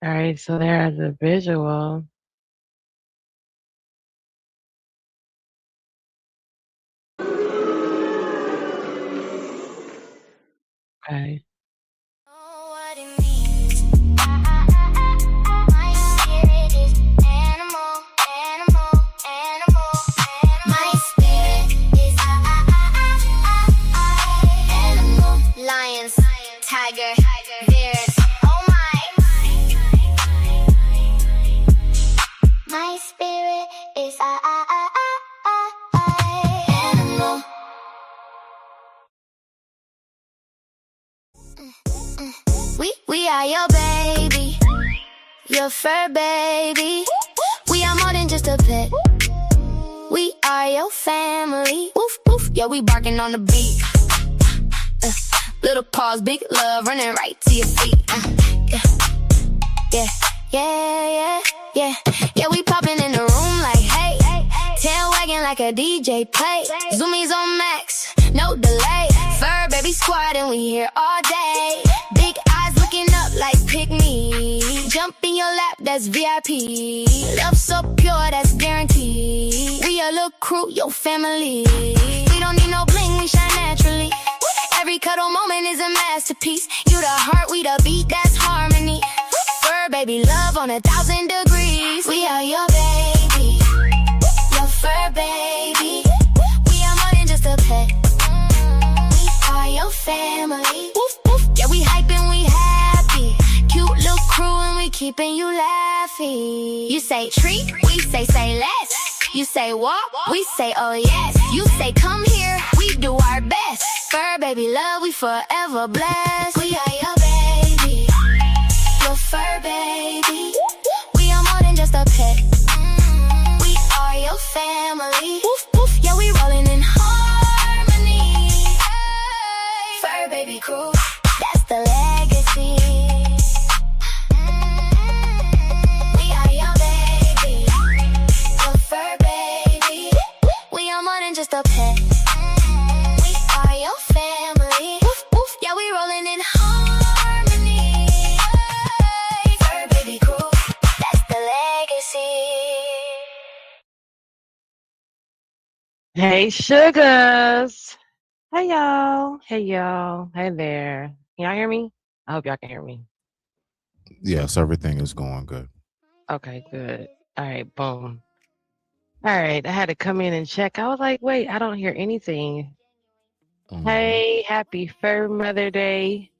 All right, so there's a visual. Okay. Lions, tiger, bears. Oh my spirit is animal. We are your baby, your fur baby. We are more than just a pet. We are your family. Woof woof, yeah, we barking on the beat. Little paws, big love, running right to your feet. Yeah, we popping in the room like hey, tail wagging like a DJ play. Zoomies on max, no delay. Fur baby squad and we here all day. Big eyes looking up like pick me. Jump in your lap, that's VIP. Love so pure, that's guaranteed. We a little crew, your family. We don't need no bling, we shine naturally. Every cuddle moment is a masterpiece. You the heart, we the beat, that's harmony. Fur baby, love on 1,000 degrees. We are your baby, your fur baby. We are more than just a pet. We are your family. Woof woof, yeah, we hyping, we happy. Cute little crew and we keeping you laughing. You say treat, we say less. You say walk, we say oh yes. You say come here, we do our best. Fur baby love, we forever blessed. We are your baby, your fur baby. We are more than just a pet. We are your family. Woof woof, yeah, we rolling in harmony. Fur baby crew, that's the legacy. We are your baby, your fur baby. We are more than just a pet. We are your family. Woof woof, yeah, we rolling in harmony. Fur baby crew, that's the legacy. Hey, sugars. Hey, y'all. Hey, y'all. Hey there. Can y'all hear me? I hope y'all can hear me. Yes, everything is going good. Okay, good. All right, boom. All right, I had to come in and check. I was like, wait, I don't hear anything. Hey, happy Fur Mother Day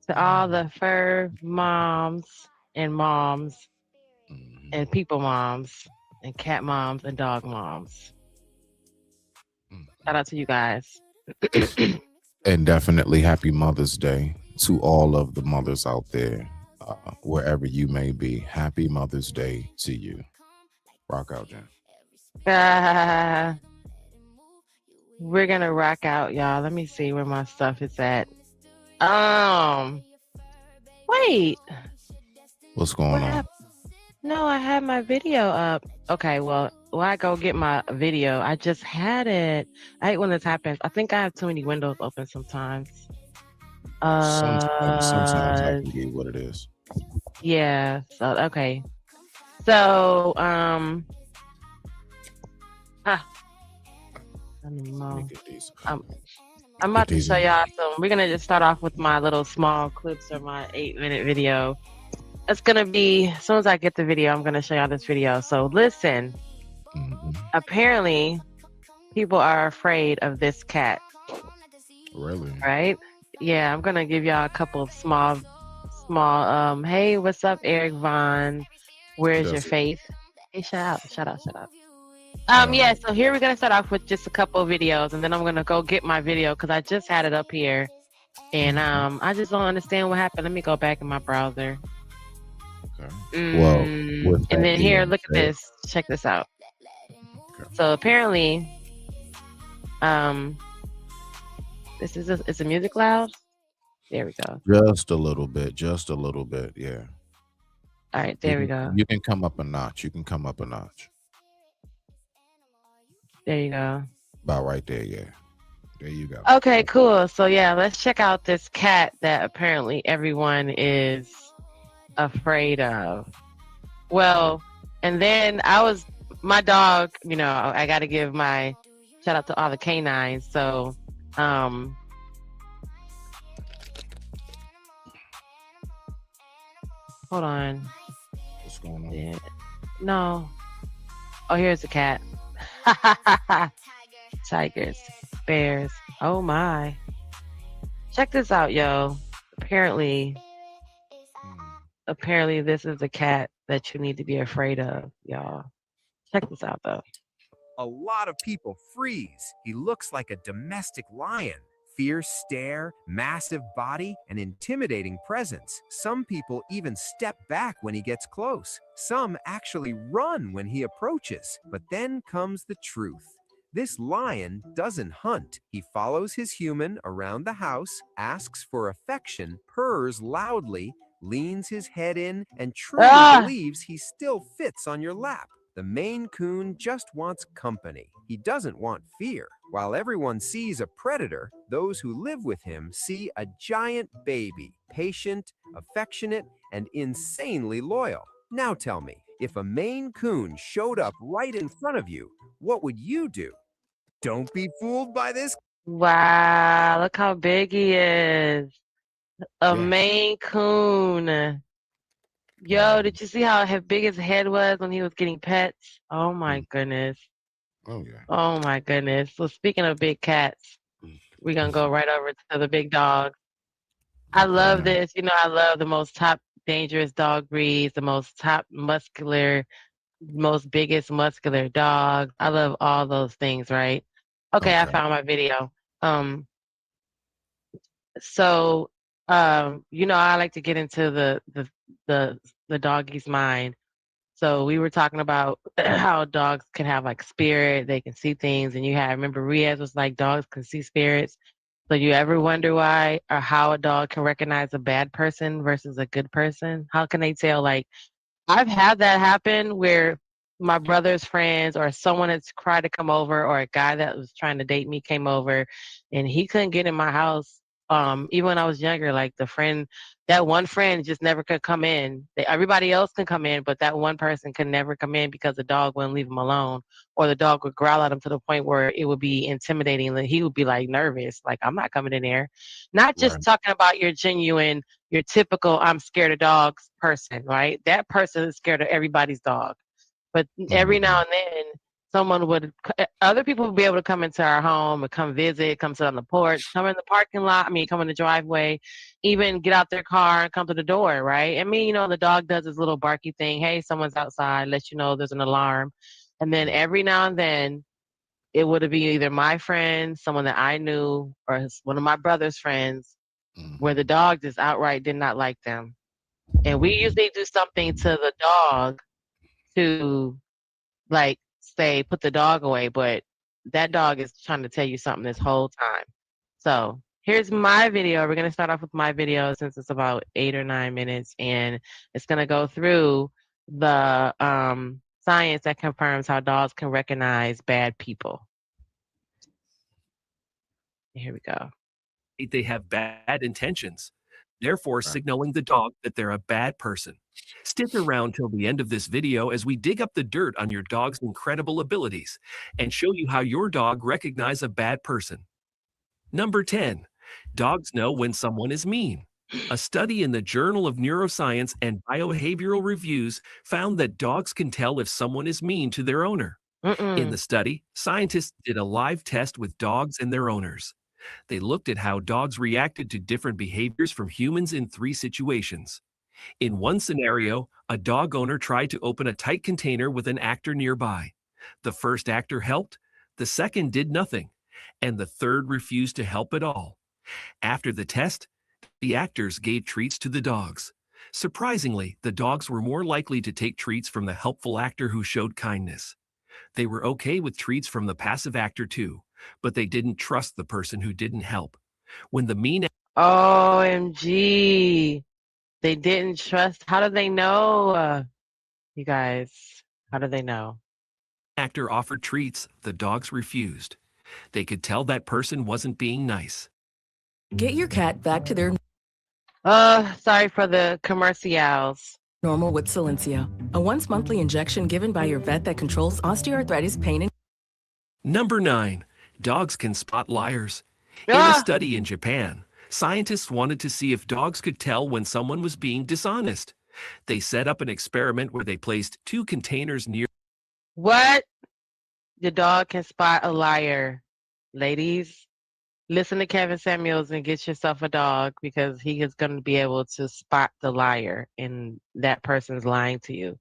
to all the fur moms and people moms and cat moms and dog moms. Shout out to you guys. And definitely happy Mother's Day to all of the mothers out there, wherever you may be. Happy Mother's Day to you. Rock out, Jen. We're gonna rock out, y'all. Let me see where my stuff is at. Wait. What's going on? No, I had my video up. Okay, well, while I go get my video, I just had it. I hate when this happens. I think I have too many windows open sometimes. Sometimes that can be what it is. Yeah. So okay. So I'm about to show y'all some. We're gonna just start off with my little small clips of my 8-minute video. It's gonna be, as soon as I get the video, I'm gonna show y'all this video. So listen. Apparently, people are afraid of this cat. Really? Right? Yeah, I'm gonna give y'all a couple of small. Hey, what's up, Eric Vaughn? Where's your faith? Hey, shut up. Yeah, so here we're gonna start off with just a couple of videos, and then I'm gonna go get my video because I just had it up here, and I just don't understand what happened. Let me go back in my browser. Okay. Well, and then here, look at this. Check this out. Okay. So apparently, this is is the music loud? There we go. Just a little bit, yeah. All right, there we go. You can come up a notch. There you go. About right there, yeah. There you go. Okay, cool. So yeah, let's check out this cat that apparently everyone is afraid of. Well, and then my dog, you know, I got to give my shout out to all the canines. So, hold on. What's going on? Yeah. No. Oh, here's the cat. Tigers, bears. Oh my. Check this out, yo. Apparently this is the cat that you need to be afraid of, y'all. Check this out, though. A lot of people freeze. He looks like a domestic lion. Fierce stare, massive body, and intimidating presence. Some people even step back when he gets close. Some actually run when he approaches. But then comes the truth. This lion doesn't hunt. He follows his human around the house, asks for affection, purrs loudly, leans his head in, and truly believes he still fits on your lap. The Maine Coon just wants company. He doesn't want fear. While everyone sees a predator, those who live with him see a giant baby, patient, affectionate, and insanely loyal. Now tell me, if a Maine Coon showed up right in front of you, what would you do? Don't be fooled by this. Wow, look how big he is. A Yeah. Maine Coon. Yo, did you see how big his head was when he was getting pets? Oh my goodness. Oh yeah. Oh my goodness. So speaking of big cats, we're gonna go right over to the big dogs. I love this. You know, I love the most top dangerous dog breeds, the most top muscular, most biggest muscular dogs. I love all those things, right? Okay, I found my video. So you know, I like to get into the doggy's mind. So we were talking about how dogs can have like spirit, they can see things, and remember Riaz was like dogs can see spirits. So you ever wonder why or how a dog can recognize a bad person versus a good person? How can they tell? Like, I've had that happen where my brother's friends or someone that's tried to come over or a guy that was trying to date me came over and he couldn't get in my house. Even when I was younger, like that one friend just never could come in. Everybody else can come in, but that one person could never come in because the dog wouldn't leave him alone, or the dog would growl at him to the point where it would be intimidating. He would be like nervous, like I'm not coming in there. Not just talking about your typical I'm scared of dogs person, right? That person is scared of everybody's dog. But every now and then, other people would be able to come into our home and come visit, come sit on the porch, come in the parking lot, come in the driveway, even get out their car and come to the door, right? You know, the dog does his little barky thing. Hey, someone's outside, let you know there's an alarm. And then every now and then, it would be either my friend, someone that I knew, or one of my brother's friends, where the dog just outright did not like them. And we usually do something to the dog to, like, say, put the dog away, but that dog is trying to tell you something this whole time. So here's my video. We're going to start off with my video since it's about 8 or 9 minutes, and it's going to go through the science that confirms how dogs can recognize bad people. Here we go. They have bad intentions, therefore signaling the dog that they're a bad person. Stick around till the end of this video as we dig up the dirt on your dog's incredible abilities and show you how your dog recognizes a bad person. Number 10, dogs know when someone is mean. A study in the Journal of Neuroscience and Biobehavioral Reviews found that dogs can tell if someone is mean to their owner. In the study, scientists did a live test with dogs and their owners. They looked at how dogs reacted to different behaviors from humans in 3 situations. In one scenario, a dog owner tried to open a tight container with an actor nearby. The first actor helped, the second did nothing, and the third refused to help at all. After the test, the actors gave treats to the dogs. Surprisingly, the dogs were more likely to take treats from the helpful actor who showed kindness. They were okay with treats from the passive actor too, but they didn't trust the person who didn't help. When the mean OMG, they didn't trust. How do they know? You guys, how do they know? Actor offered treats, the dogs refused. They could tell that person wasn't being nice. Get your cat back to their Sorry for the commercials. Normal with Silencio, a once-monthly injection given by your vet that controls osteoarthritis pain and... Number 9. Dogs can spot liars. In a Ah, study in Japan, scientists wanted to see if dogs could tell when someone was being dishonest. They set up an experiment where they placed 2 containers near what? The dog can spot a liar. Ladies, listen to Kevin Samuels and get yourself a dog because he is going to be able to spot the liar and that person's lying to you.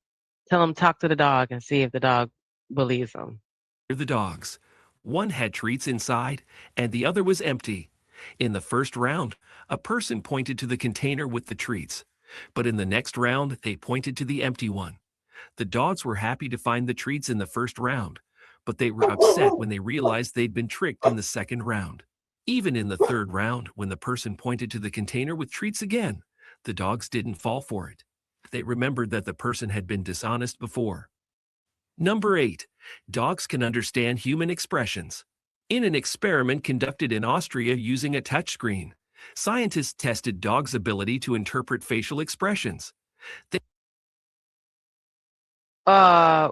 Tell him talk to the dog and see if the dog believes him. the dogs. One had treats inside, and the other was empty. In the first round, a person pointed to the container with the treats, but in the next round, they pointed to the empty one. The dogs were happy to find the treats in the first round, but they were upset when they realized they'd been tricked in the second round. Even in the third round, when the person pointed to the container with treats again, the dogs didn't fall for it. They remembered that the person had been dishonest before. Number 8. Dogs can understand human expressions. In an experiment conducted in Austria using a touchscreen, scientists tested dogs' ability to interpret facial expressions.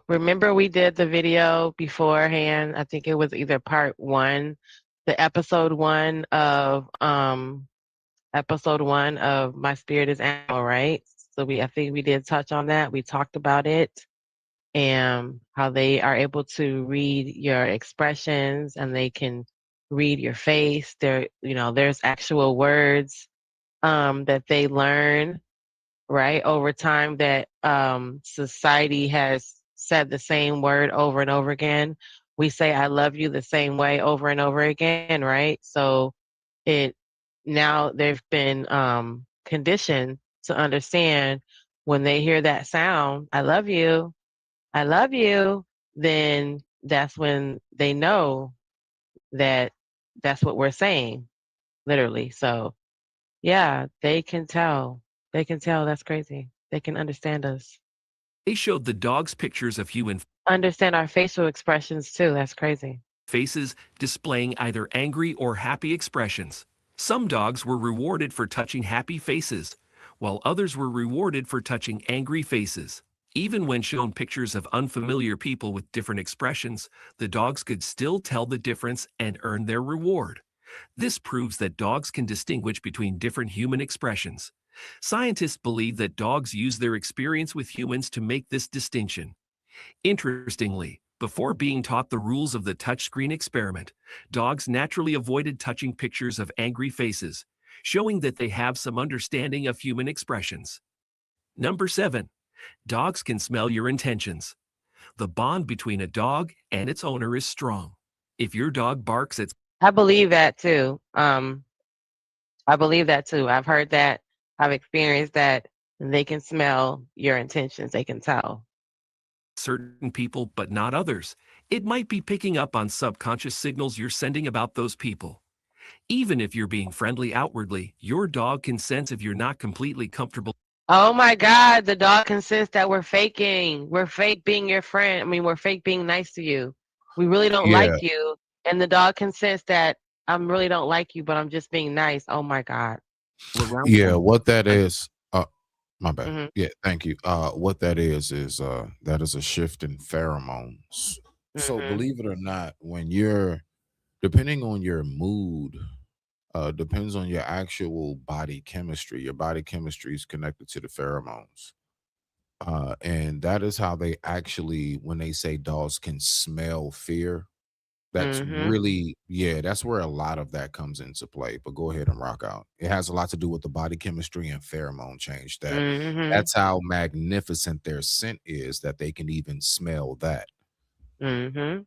Remember we did the video beforehand. I think it was either part 1, the episode 1 of My Spirit is Animal, right? So I think we did touch on that. We talked about it and how they are able to read your expressions and they can read your face. There's actual words that they learn, right, over time that society has said the same word over and over again. We say I love you the same way over and over again, right? So now they've been conditioned to understand when they hear that sound, I love you, then that's when they know that that's what we're saying, literally. So yeah, they can tell. They can tell. That's crazy. They can understand us. They showed the dogs pictures of human Understand our facial expressions too. That's crazy. faces displaying either angry or happy expressions. Some dogs were rewarded for touching happy faces, while others were rewarded for touching angry faces. Even when shown pictures of unfamiliar people with different expressions, the dogs could still tell the difference and earn their reward. This proves that dogs can distinguish between different human expressions. Scientists believe that dogs use their experience with humans to make this distinction. Interestingly, before being taught the rules of the touchscreen experiment, dogs naturally avoided touching pictures of angry faces, showing that they have some understanding of human expressions. Number 7. Dogs can smell your intentions. The bond between a dog and its owner is strong. If your dog barks at I believe that too. I believe that too. I've heard that. I've experienced that. They can smell your intentions. They can tell. certain people but not others, it might be picking up on subconscious signals you're sending about those people. Even if you're being friendly outwardly, your dog can sense if you're not completely comfortable. Oh my God, the dog can sense that we're faking. We're fake being your friend. I mean, we're fake being nice to you. We really don't Yeah. like you. And the dog can sense that I really don't like you, but I'm just being nice. Oh my God. Around Yeah, them. what that is, my bad. Mhm. Yeah, thank you. What that is that is a shift in pheromones. So Mhm. believe it or not, when you're depending on your mood, depends on your actual body chemistry. Your body chemistry is connected to the pheromones. And that is how they actually, when they say dogs can smell fear, that's Mhm. really, yeah, that's where a lot of that comes into play. But go ahead and rock out. It has a lot to do with the body chemistry and pheromone change. Mhm. That's how magnificent their scent is that they can even smell that. Mhm.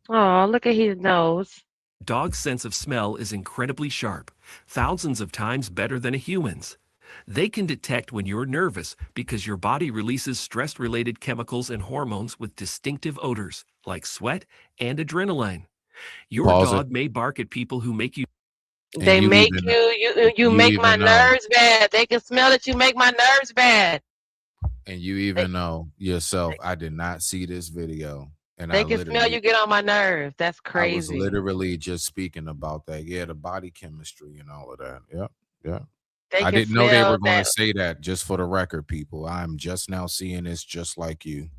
Oh, look at his nose. Dog's sense of smell is incredibly sharp, thousands of times better than a human's. They can detect when you're nervous because your body releases stress-related chemicals and hormones with distinctive odors, like sweat and adrenaline. Your Pause it. dog may bark at people who make you And They you make even you you make my even know, nerves bad. They can smell that you make my nerves bad. and you They, even know yourself, they, I did not see this video. And they can smell you get on my nerves. That's I was crazy. literally just speaking about that. Yeah, the body chemistry and all of that. Yep. Yeah. They I can didn't know they smell were going to that. say that. Just for the record, people, I'm just now seeing this, just like you.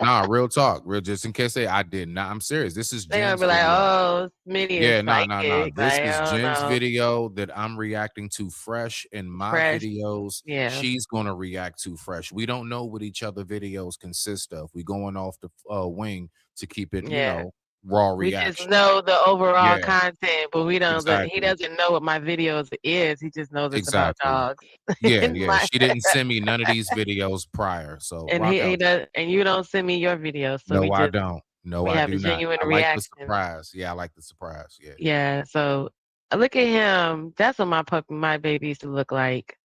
Nah, real talk, real. Just in case I did not. I'm serious. This is They're gonna Jen's be like, video. "Oh, Smitty is Yeah, nah. psychic." This Like, is I don't Jen's know. video that I'm reacting to fresh in my Fresh. videos. Yeah. She's gonna react to fresh. We don't know what each other videos consist of. We going off the wing to keep it, Yeah. raw We just reaction. know the overall Yeah, content, but we don't. He exactly. doesn't know what my videos is. He just knows it's about Exactly. dogs. Yeah, And yeah. my- She didn't send me none of these videos prior. So and rock he out. does, and you don't send me your videos, so No, I don't. No, we I have a do not. genuine I like the reaction. surprise. Yeah, I like the surprise. Yeah. Yeah. So look at him. That's what my baby used to look like.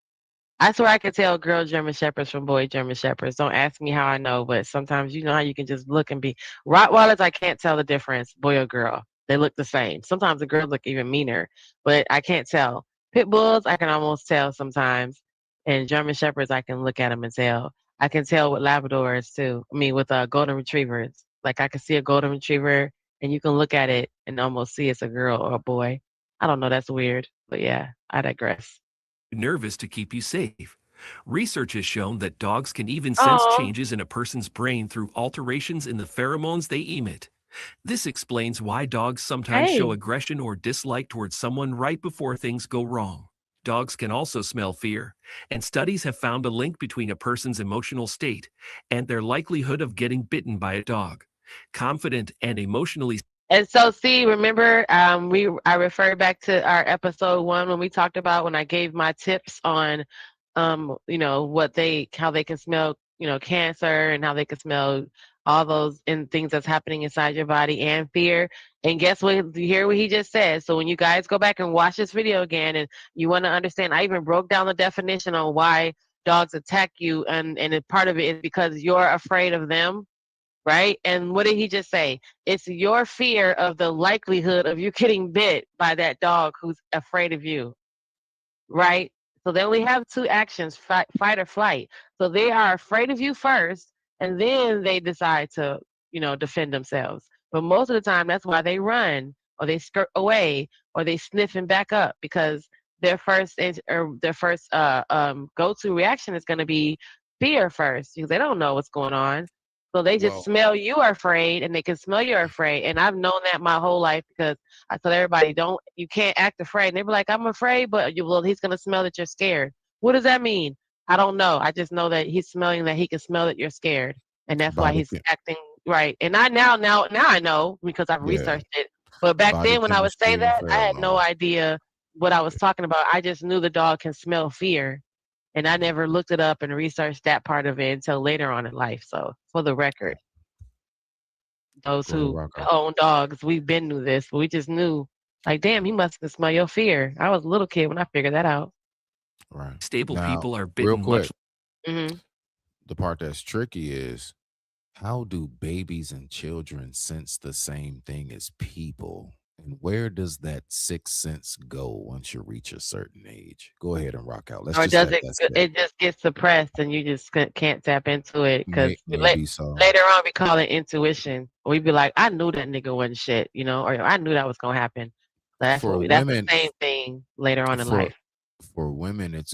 I swear I could tell girl German Shepherds from boy German Shepherds. Don't ask me how I know, but sometimes you know how you can just look and be. Rottweilers, I can't tell the difference, boy or girl. They look the same. Sometimes the girls look even meaner, but I can't tell. Pit bulls, I can almost tell sometimes. And German Shepherds, I can look at them and tell. I can tell with Labradors too. I mean, with golden retrievers. Like I can see a golden retriever and you can look at it and almost see it's a girl or a boy. I don't know. That's weird. But yeah, I digress. Nervous to keep you safe. Research has shown that dogs can even sense Oh, changes in a person's brain through alterations in the pheromones they emit. This explains why dogs sometimes show hey. aggression or dislike towards someone right before things go wrong. Dogs can also smell fear, and studies have found a link between a person's emotional state and their likelihood of getting bitten by a dog. Confident and emotionally And so, see, remember, I referred back to our episode 1 when we talked about when I gave my tips on, how they can smell, cancer and how they can smell all those things that's happening inside your body and fear. And guess what? You hear what he just said. So when you guys go back and watch this video again, and you want to understand, I even broke down the definition on why dogs attack you, and part of it is because you're afraid of them, right? And what did he just say? It's your fear of the likelihood of you getting bit by that dog who's afraid of you, right? So they only have 2 actions, fight or flight. So they are afraid of you first, and then they decide to, defend themselves. But most of the time, that's why they run, or they skirt away, or they sniff and back up, because their first go-to reaction is going to be fear first, because they don't know what's going on. So they just Well, smell you are afraid, and they can smell you're afraid. And I've known that my whole life, because I tell everybody, you can't act afraid. And they be like, I'm afraid, but he's gonna smell that you're scared. What does that mean? I don't know. I just know that he's smelling that he can smell that you're scared, and that's why body he's chem acting right. And I now I know because I've yeah, researched it. But back body then, when I would say chemistry and that, I had no pheromones. idea what I was talking about. I just knew the dog can smell fear, and I never looked it up and researched that part of it until later on in life. So, for the record, those Go ahead, who rock out. own dogs, we've been knew this, but we just knew, like, damn, he must can smell your fear. I was a little kid when I figured that out. Right. stable Now, people are real bitten quick, much Hmm. the part that's tricky is how do babies and children sense the same thing as people? And where does that sixth sense go once you reach a certain age? Go ahead and rock out. Let's Or just does let it? that sit. It just gets suppressed, and you just can't tap into it because Maybe so. later on we call it intuition. We'd be like, I knew that nigga wasn't shit, or I knew that was gonna happen. That's For that's the women, same thing later on in for life. for women, it's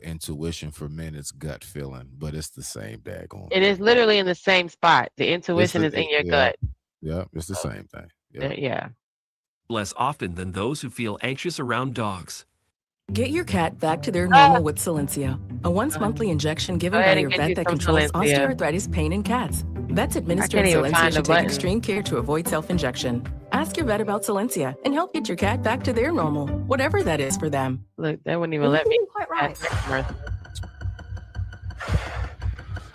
intuition. For men, it's gut feeling, but it's the same daggone It is thing. literally in the same spot. The It's intuition is in your yeah, gut. yeah, it's the same thing. Yeah. Yeah. less often than those who feel anxious around dogs. Get your cat back to their Ah, normal with Silencia, a once monthly injection go given by ahead your and get vet you that some controls Silencia. osteoarthritis pain in cats. Vets I administered can't even Silencia find the should take button. extreme care to avoid self-injection. Ask your vet about Silencia and help get your cat back to their normal, whatever that is for them. Look, they wouldn't even let me Quite add right. that commercial.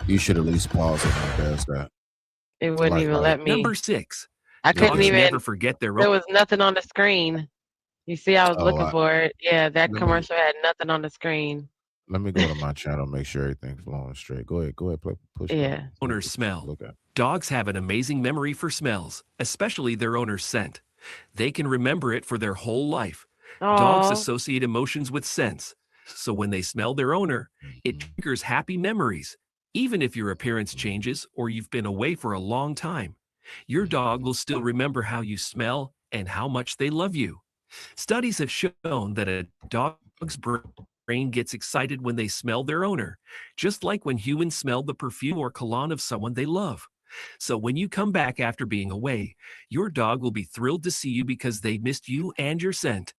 You should at least pause it when it does that. It wouldn't Like, even like, let me. Number 6. I couldn't Dogs never even. forget their There own. was nothing on the screen. You see, I was oh, looking for it. Yeah, that let me commercial had nothing on the screen. let me go to my channel, make sure everything's flowing straight. Go ahead, push Yeah. button. Owner's smell. Look at. Dogs have an amazing memory for smells, especially their owner's scent. They can remember it for their whole life. Dogs Oh, associate emotions with scents, so when they smell their owner, it Mhm. triggers happy memories. Even if your appearance changes or you've been away for a long time, your dog will still remember how you smell and how much they love you. Studies have shown that a dog's brain gets excited when they smell their owner, just like when humans smell the perfume or cologne of someone they love. So when you come back after being away, your dog will be thrilled to see you because they missed you and your scent.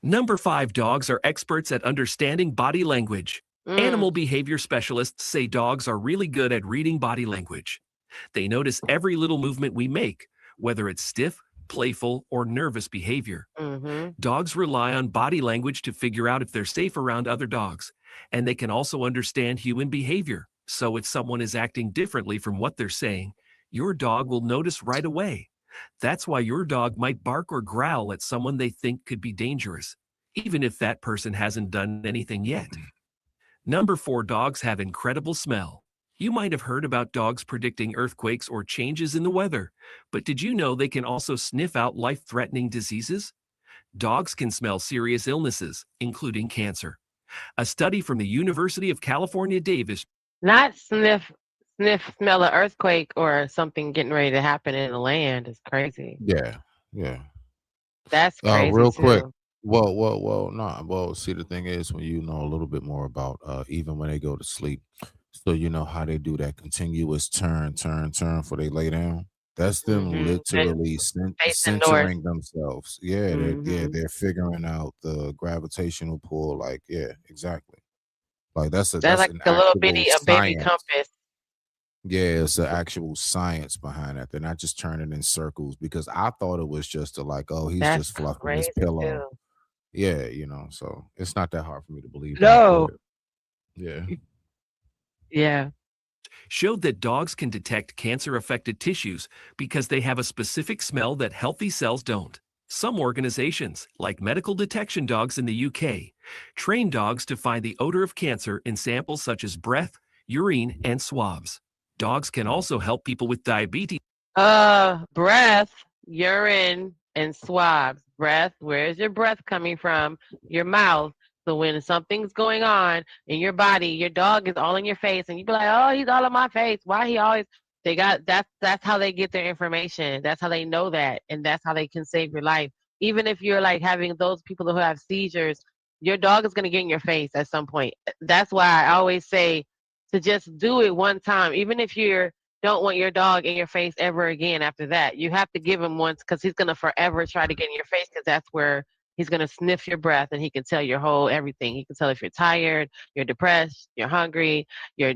Number 5, dogs are experts at understanding body language. Animal behavior specialists say dogs are really good at reading body language. They notice every little movement we make, whether it's stiff, playful, or nervous behavior. Dogs rely on body language to figure out if they're safe around other dogs, and they can also understand human behavior. So if someone is acting differently from what they're saying, your dog will notice right away. That's why your dog might bark or growl at someone they think could be dangerous, even if that person hasn't done anything yet. Number 4, dogs have incredible smell. You might have heard about dogs predicting earthquakes or changes in the weather, but did you know they can also sniff out life-threatening diseases? Dogs can smell serious illnesses, including cancer. A study from the University of California, Davis. Not smell an earthquake or something getting ready to happen in the land is crazy. Yeah. That's crazy Real too. quick. Well, no. Well, see, the thing is, when you know a little bit more about even when they go to sleep, so you know how they do that continuous turn before they lay down. That's them literally Facing north. centering themselves. Yeah, Mhm. they're figuring out the gravitational pull. Like, yeah, exactly. Like That's that's like an a little actual bitty, a baby science. compass. Yeah, it's the actual science behind that. They're not just turning in circles because I thought it was just a like, oh, he's That's just fluffing his crazy pillow. too. Yeah, so it's not that hard for me to believe that. No. But yeah. Yeah. Showed that dogs can detect cancer-affected tissues because they have a specific smell that healthy cells don't. Some organizations, like Medical Detection Dogs in the UK, train dogs to find the odor of cancer in samples such as breath, urine, and swabs. Dogs can also help people with diabetes. Breath, urine, and swabs. Breath, where's your breath coming from? Your mouth. So when something's going on in your body, your dog is all in your face, and you be like, "Oh, he's all in my face. Why he always?" They got that's how they get their information. That's how they know that, and that's how they can save your life. Even if you're like having those people who have seizures, your dog is gonna get in your face at some point. That's why I always say to just do it one time, even if you're don't want your dog in your face ever again after that. You have to give him once because he's going to forever try to get in your face because that's where he's going to sniff your breath and he can tell your whole everything. He can tell if you're tired, you're depressed, you're hungry, you're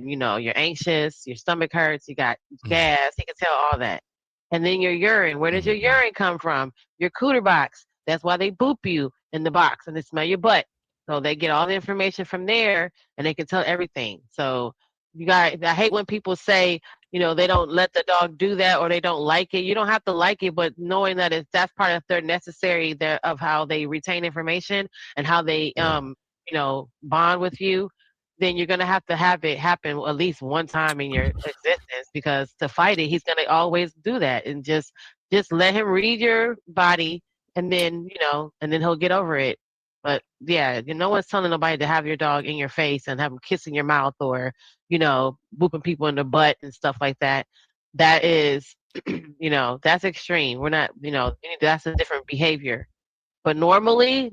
anxious, your stomach hurts, you got gas. He can tell all that. And then your urine. Where does your urine come from? Your cooter box. That's why they boop you in the box and they smell your butt. So they get all the information from there and they can tell everything. So I hate when people say, they don't let the dog do that or they don't like it. You don't have to like it, but knowing that that's part of their necessary of how they retain information and how they bond with you, then you're gonna have it happen at least one time in your existence because to fight it, he's gonna always do that and just let him read your body and then he'll get over it. But yeah, no one's telling nobody to have your dog in your face and have him kissing your mouth or booping people in the butt and stuff like that. That is, that's extreme. We're not, that's a different behavior. But normally,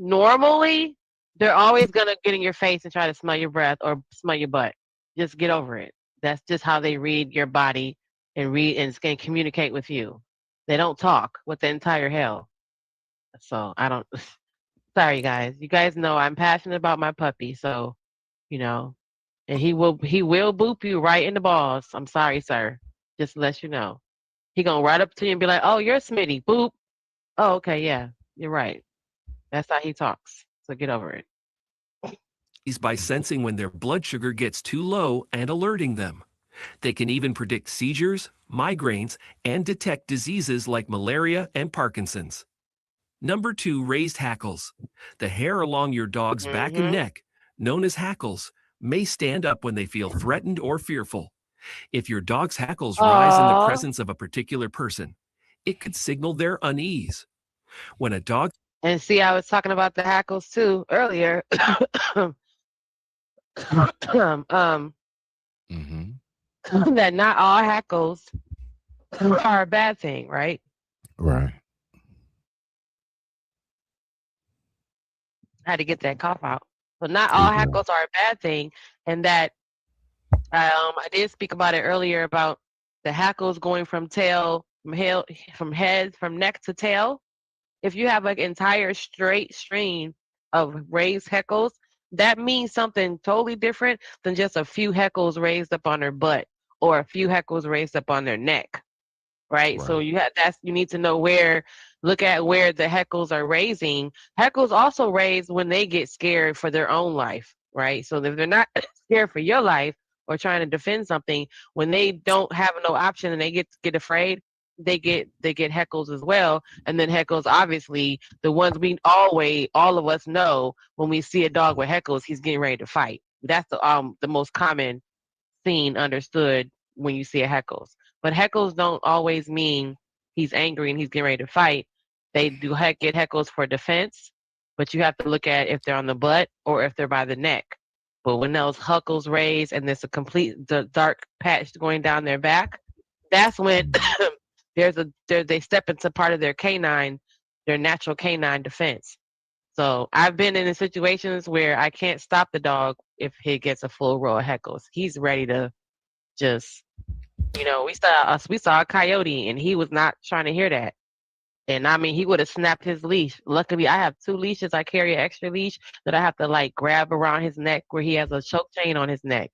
they're always gonna get in your face and try to smell your breath or smell your butt. Just get over it. That's just how they read your body and can communicate with you. They don't talk. What the entire hell? So I don't. Sorry, guys. You guys know I'm passionate about my puppy, so and he will boop you right in the balls. I'm sorry, sir. Just to let you know. He gonna ride up to you and be like, "Oh, you're Smitty." Boop. Oh, okay, yeah, you're right. That's how he talks. So get over it. By sensing when their blood sugar gets too low and alerting them. They can even predict seizures, migraines, and detect diseases like malaria and Parkinson's. Number 2, raised hackles. The hair along your dog's back and neck, known as hackles, may stand up when they feel threatened or fearful. If your dog's hackles rise in the presence of a particular person, it could signal their unease. When a dog... And see, I was talking about the hackles too earlier. That not all hackles are a bad thing, right? Right. I had to get that cough out. So not all heckles are a bad thing, and that I did speak about it earlier about the hackles going from from neck to tail. If you have an entire straight stream of raised heckles, that means something totally different than just a few heckles raised up on their butt or a few heckles raised up on their neck. Right. So you need to know look at where the heckles are raising. Heckles also raise when they get scared for their own life. Right. So if they're not scared for your life or trying to defend something, when they don't have no option and they get afraid, they get heckles as well. And then heckles, obviously, the ones all of us know when we see a dog with heckles, he's getting ready to fight. That's the most common scene understood when you see a heckles. But heckles don't always mean he's angry and he's getting ready to fight. They do get heckles for defense, but you have to look at if they're on the butt or if they're by the neck. But when those heckles raise and there's a complete dark patch going down their back, that's when they step into part of their natural canine defense. So I've been in situations where I can't stop the dog if he gets a full row of heckles. He's ready to just, we saw a coyote and he was not trying to hear that. And I mean, he would have snapped his leash. Luckily, I have 2 leashes. I carry an extra leash that I have to like grab around his neck where he has a choke chain on his neck.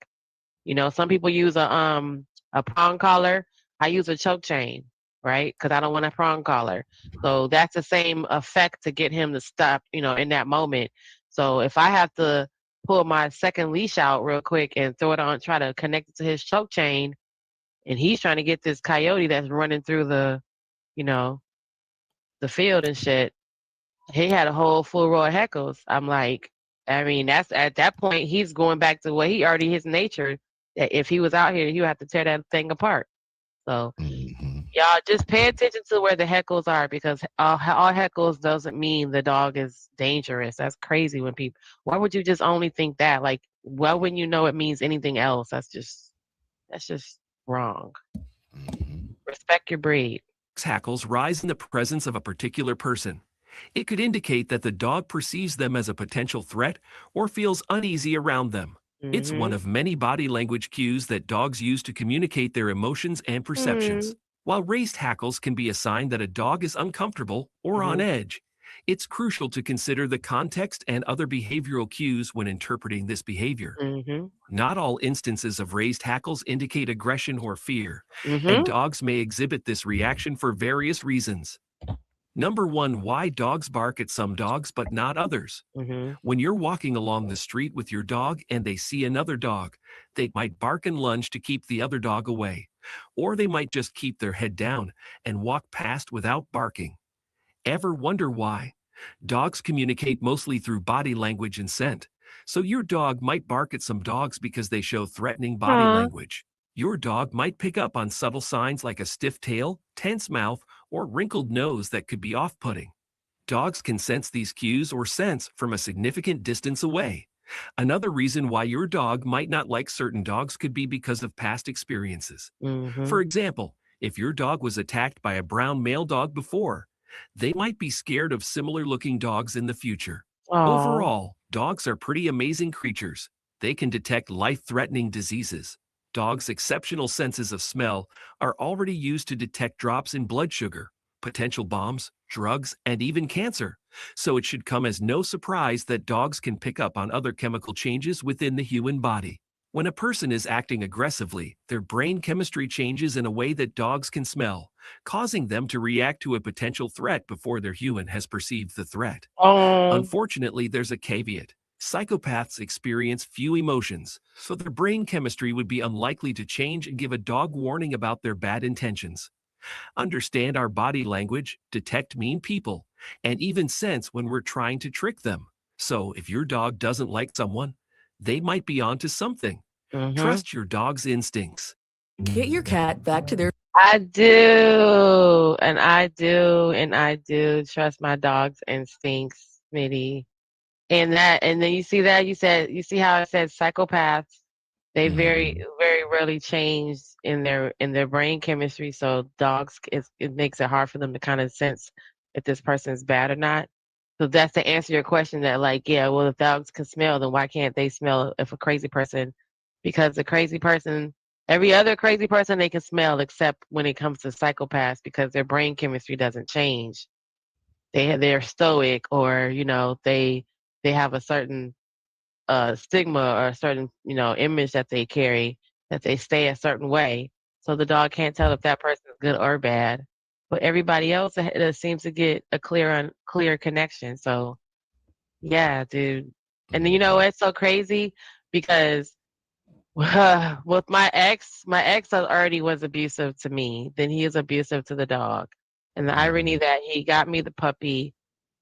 Some people use a prong collar. I use a choke chain, right? Because I don't want a prong collar. So that's the same effect to get him to stop, in that moment. So if I have to pull my second leash out real quick and throw it on, try to connect it to his choke chain, and he's trying to get this coyote that's running through the field and shit, he had a whole full row of heckles. I'm like, I mean, that's at that point, he's going back to what his nature. That if he was out here, he would have to tear that thing apart. So, y'all just pay attention to where the heckles are, because all heckles doesn't mean the dog is dangerous. That's crazy why would you just only think that? Like, why wouldn't you know it means anything else? That's just wrong. Respect your breed. Hackles rise in the presence of a particular person. It could indicate that the dog perceives them as a potential threat or feels uneasy around them. It's one of many body language cues that dogs use to communicate their emotions and perceptions. While raised hackles can be a sign that a dog is uncomfortable or on edge, it's crucial to consider the context and other behavioral cues when interpreting this behavior. Not all instances of raised hackles indicate aggression or fear, and dogs may exhibit this reaction for various reasons. Number 1, why dogs bark at some dogs but not others. When you're walking along the street with your dog and they see another dog, they might bark and lunge to keep the other dog away, or they might just keep their head down and walk past without barking. Ever wonder why? Dogs communicate mostly through body language and scent, so your dog might bark at some dogs because they show threatening body language. Your dog might pick up on subtle signs like a stiff tail, tense mouth, or wrinkled nose that could be off-putting. Dogs can sense these cues or scents from a significant distance away. Another reason why your dog might not like certain dogs could be because of past experiences. For example, if your dog was attacked by a brown male dog before, they might be scared of similar-looking dogs in the future. Overall, dogs are pretty amazing creatures. They can detect life-threatening diseases. Dogs' exceptional senses of smell are already used to detect drops in blood sugar, potential bombs, drugs, and even cancer. So it should come as no surprise that dogs can pick up on other chemical changes within the human body. When a person is acting aggressively, their brain chemistry changes in a way that dogs can smell, causing them to react to a potential threat before their human has perceived the threat. Unfortunately, there's a caveat. Psychopaths experience few emotions, so their brain chemistry would be unlikely to change and give a dog warning about their bad intentions. Understand our body language, detect mean people, and even sense when we're trying to trick them. So if your dog doesn't like someone, they might be onto something. Trust your dog's instincts. Get your cat back to their... I do, and I do trust my dog's instincts, Smitty. And then you see how it said psychopaths. They very, very rarely change in their brain chemistry. So dogs, it makes it hard for them to kind of sense if this person is bad or not. So that's to answer your question that like, yeah, well, if dogs can smell, then why can't they smell if a crazy person, because the crazy person, every other crazy person they can smell except when it comes to psychopaths because their brain chemistry doesn't change. They're stoic or, they have a certain stigma or a certain, image that they carry, that they stay a certain way. So the dog can't tell if that person is good or bad. But everybody else seems to get a clear connection. So yeah, dude. And then, it's so crazy because with my ex already was abusive to me. Then he is abusive to the dog. And the irony that he got me the puppy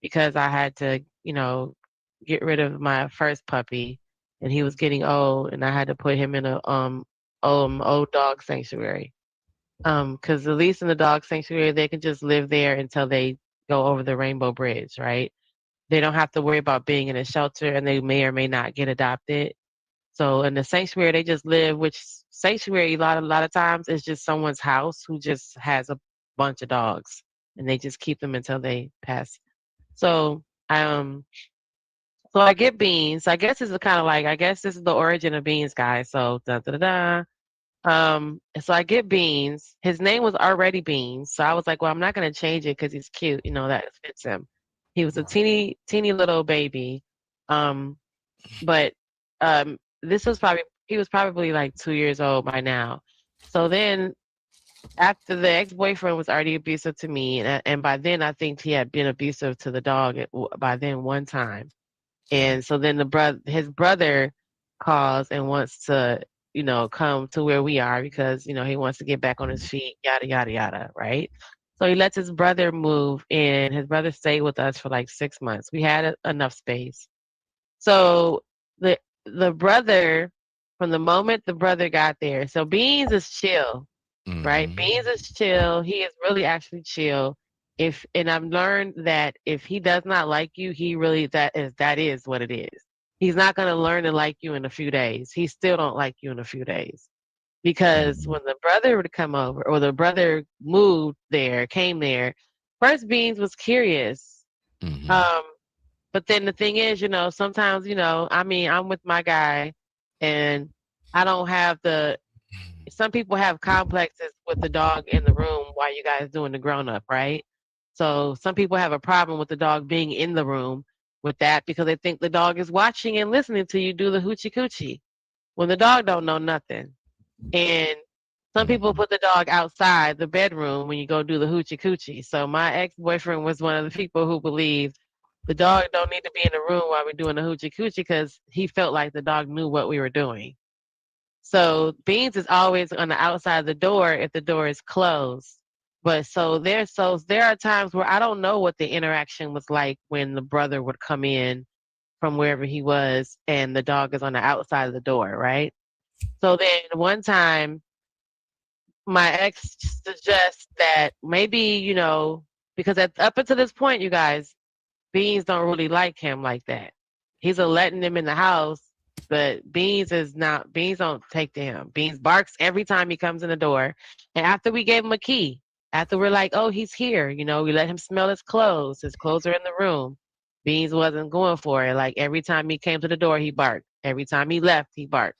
because I had to, get rid of my first puppy, and he was getting old, and I had to put him in a old dog sanctuary. Because at least in the dog sanctuary, they can just live there until they go over the Rainbow Bridge, right? They don't have to worry about being in a shelter, and they may or may not get adopted. So in the sanctuary, they just live, which sanctuary a lot of times is just someone's house who just has a bunch of dogs, and they just keep them until they pass. So so I get Beans. I guess this is kind of like, I guess this is the origin of Beans, guys. So da da da da. So I get Beans. His name was already Beans, so I was like, well, I'm not gonna change it because he's cute. That fits him. He was a teeny little baby, um, but this was probably he was probably like 2 years old by now. So then, after the ex-boyfriend was already abusive to me, and by then I think he had been abusive to the dog by then one time. And so then his brother calls and wants to, come to where we are because, he wants to get back on his feet, yada, yada, yada, right? So he lets his brother move in. His brother stayed with us for like 6 months. We had enough space. So the brother, from the moment the brother got there, so Beans is chill, right? Beans is chill. He is really actually chill. And I've learned that if he does not like you, he really that is what it is. He's not gonna learn to like you in a few days. He still don't like you in a few days. Because when the brother would come over or the brother came there, first Beans was curious. But then the thing is, sometimes, I'm with my guy and I don't have some people have complexes with the dog in the room while you guys doing the grown up, right? So some people have a problem with the dog being in the room with that because they think the dog is watching and listening to you do the hoochie coochie when the dog don't know nothing. And some people put the dog outside the bedroom when you go do the hoochie coochie. So my ex-boyfriend was one of the people who believed the dog don't need to be in the room while we're doing the hoochie coochie because he felt like the dog knew what we were doing. So Beans is always on the outside of the door if the door is closed. But there are times where I don't know what the interaction was like when the brother would come in from wherever he was and the dog is on the outside of the door, right? So then one time my ex suggests that maybe, because up until this point, you guys, Beans don't really like him like that. He's letting him in the house, but Beans don't take to him. Beans barks every time he comes in the door. And after we gave him a key, after we're like, oh, he's here, we let him smell his clothes. His clothes are in the room. Beans wasn't going for it. Like every time he came to the door, he barked. Every time he left, he barked.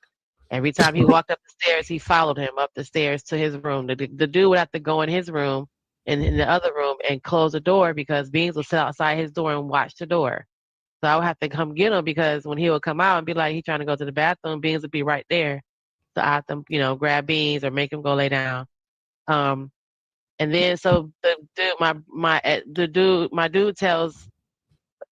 Every time he walked up the stairs, he followed him up the stairs to his room. The dude would have to go in his room and in the other room and close the door because Beans would sit outside his door and watch the door. So I would have to come get him because when he would come out and be like, he's trying to go to the bathroom, Beans would be right there. So I have to, grab Beans or make him go lay down. And then so my dude tells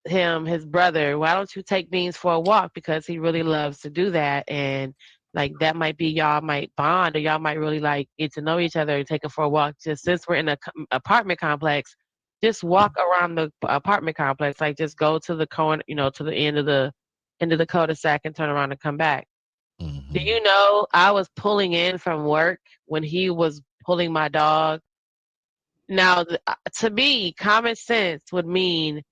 his brother, why don't you take Beans for a walk? Because he really loves to do that. And like that might be y'all might bond or y'all might really like get to know each other and take him for a walk. Just since we're in an apartment complex, just walk around the apartment complex. Like just go to the corner, to the end of the cul-de-sac and turn around and come back. Do you know I was pulling in from work when he was pulling my dog? Now, to me, common sense would mean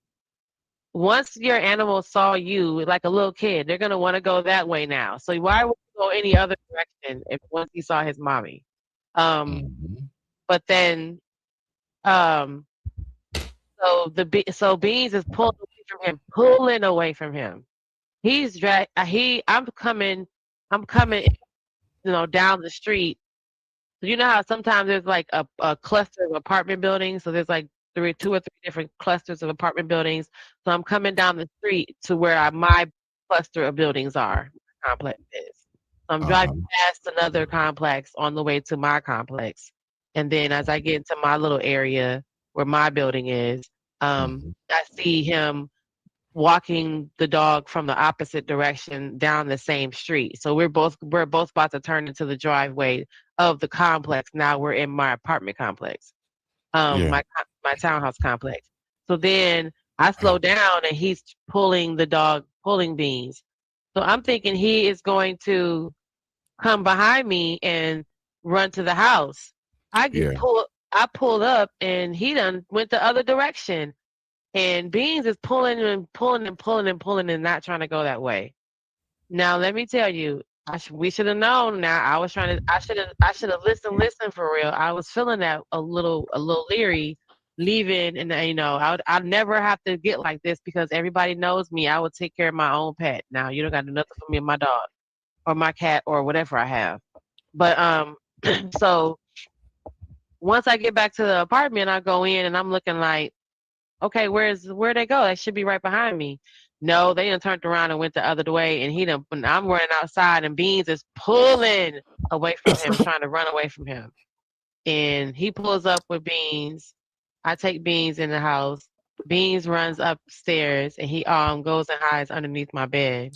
once your animal saw you like a little kid, they're going to want to go that way now. So why would you go any other direction if once he saw his mommy? But then, so Beans is pulling away him, pulling away from him. He's I'm coming, down the street. So you know how sometimes there's like a cluster of apartment buildings. So there's like two or three different clusters of apartment buildings. So I'm coming down the street to where my cluster of buildings are, complex is. So I'm driving past another complex on the way to my complex. And then as I get into my little area where my building is, I see him walking the dog from the opposite direction down the same street. So we're both about to turn into the driveway of the complex. Now we're in my apartment complex, my townhouse complex. So then I slow down and he's pulling Beans. So I'm thinking he is going to come behind me and run to the house. I pulled up and he done went the other direction. And Beans is pulling and pulling and pulling and pulling and not trying to go that way. Now let me tell you, we should have known. Now I should have listened for real. I was feeling that a little leery leaving, and I'd never have to get like this because everybody knows me. I would take care of my own pet. Now you don't got to do nothing for me and my dog, or my cat, or whatever I have. But so once I get back to the apartment, I go in and I'm looking like, okay, where'd they go? They should be right behind me. No, they done turned around and went the other way, and I'm running outside, and Beans is pulling away from him, trying to run away from him. And he pulls up with Beans. I take Beans in the house. Beans runs upstairs, and he goes and hides underneath my bed.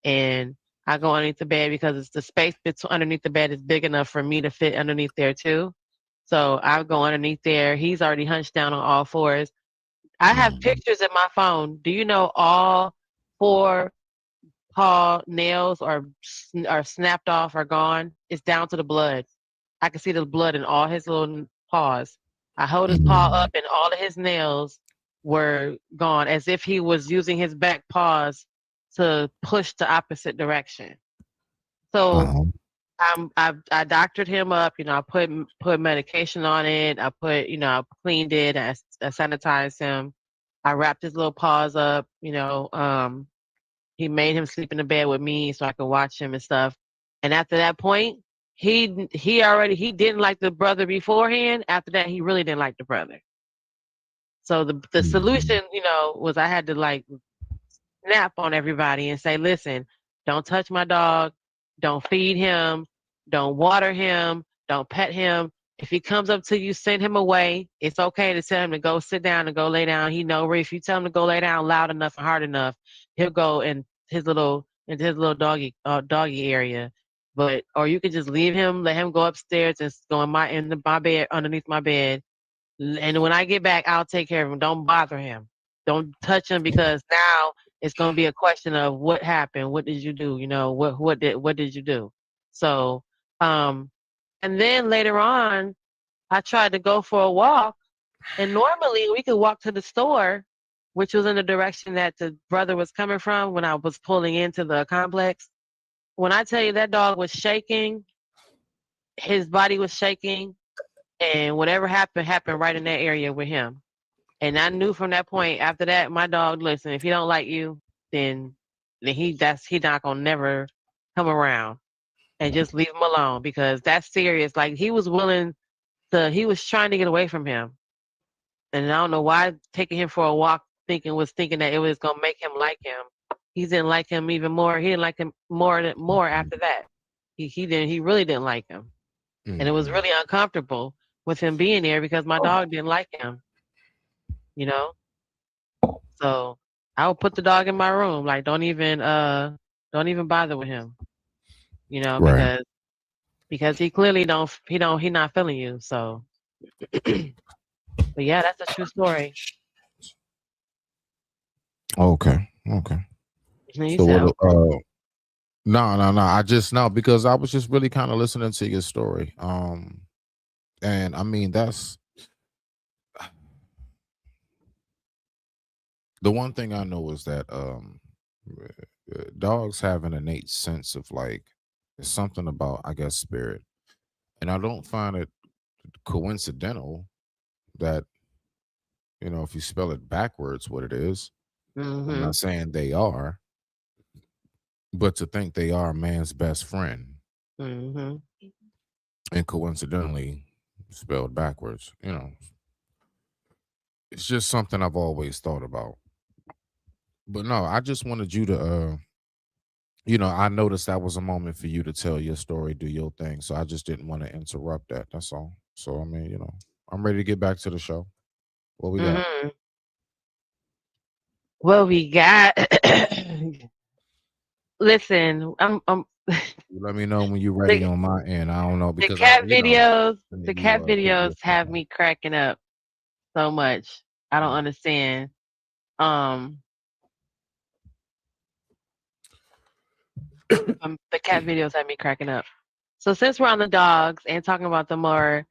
And I go underneath the bed because it's the space underneath the bed is big enough for me to fit underneath there too. So I go underneath there. He's already hunched down on all fours. I have pictures in my phone. Do you know all 4 paw nails are snapped off or gone? It's down to the blood. I can see the blood in all his little paws. I hold his paw up and all of his nails were gone, as if he was using his back paws to push the opposite direction. So I doctored him up. I put medication on it. I cleaned it. I sanitized him. I wrapped his little paws up. He made him sleep in the bed with me so I could watch him and stuff. And after that point, he didn't like the brother beforehand. After that, he really didn't like the brother. So the solution, was I had to like snap on everybody and say, listen, don't touch my dog. Don't feed him. Don't water him. Don't pet him. If he comes up to you, send him away. It's okay to tell him to go sit down and go lay down. He know where if you tell him to go lay down loud enough and hard enough, he'll go into his little doggy area. Or you could just leave him, let him go upstairs and go in my bed, underneath my bed. And when I get back, I'll take care of him. Don't bother him. Don't touch him because now it's going to be a question of what happened. What did you do? What did you do? So, and then later on, I tried to go for a walk, and normally we could walk to the store, which was in the direction that the brother was coming from when I was pulling into the complex. When I tell you that dog was shaking, his body was shaking, and whatever happened right in that area with him. And I knew from that point, after that, my dog, listen, if he don't like you, then he not gonna never come around, and just leave him alone because that's serious. Like he was trying to get away from him. And I don't know why taking him for a walk thinking that it was gonna make him like him. He didn't like him even more. He didn't like him more after that. He really didn't like him. And it was really uncomfortable with him being there because my dog didn't like him. So I would put the dog in my room, like don't even bother with him. Right. because he clearly he not feeling you. So but yeah, that's a true story. Okay. So no. I just know because I was just really kind of listening to your story. And I mean that's the one thing I know is that dogs have an innate sense of like there's something about, I guess, spirit. And I don't find it coincidental that, if you spell it backwards, what it is. I'm not saying they are, but to think they are man's best friend, and coincidentally spelled backwards, it's just something I've always thought about. But no, I just wanted you to, I noticed that was a moment for you to tell your story, do your thing. So I just didn't want to interrupt that. That's all. So, I mean, I'm ready to get back to the show. What we got? What we got? Listen, I'm Let me know when you're ready on my end. I don't know the because cat you know, videos have me cracking up so much. I don't understand. The cat videos have me cracking up. So since we're on the dogs and talking about the most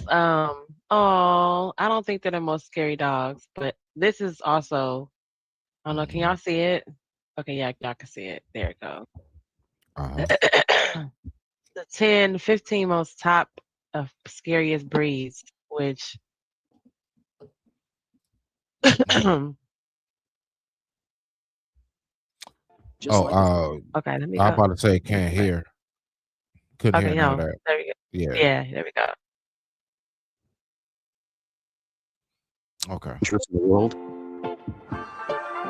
I don't think they're the most scary dogs, but this is also, I don't know, can y'all see it? Okay, yeah, y'all can see it. There it goes. The 10, 15 most top of scariest breeds, which okay, let me I'm go. about to say can't hear. Couldn't hear none of that. There we go. Yeah, there we go. Okay. Interest in the world.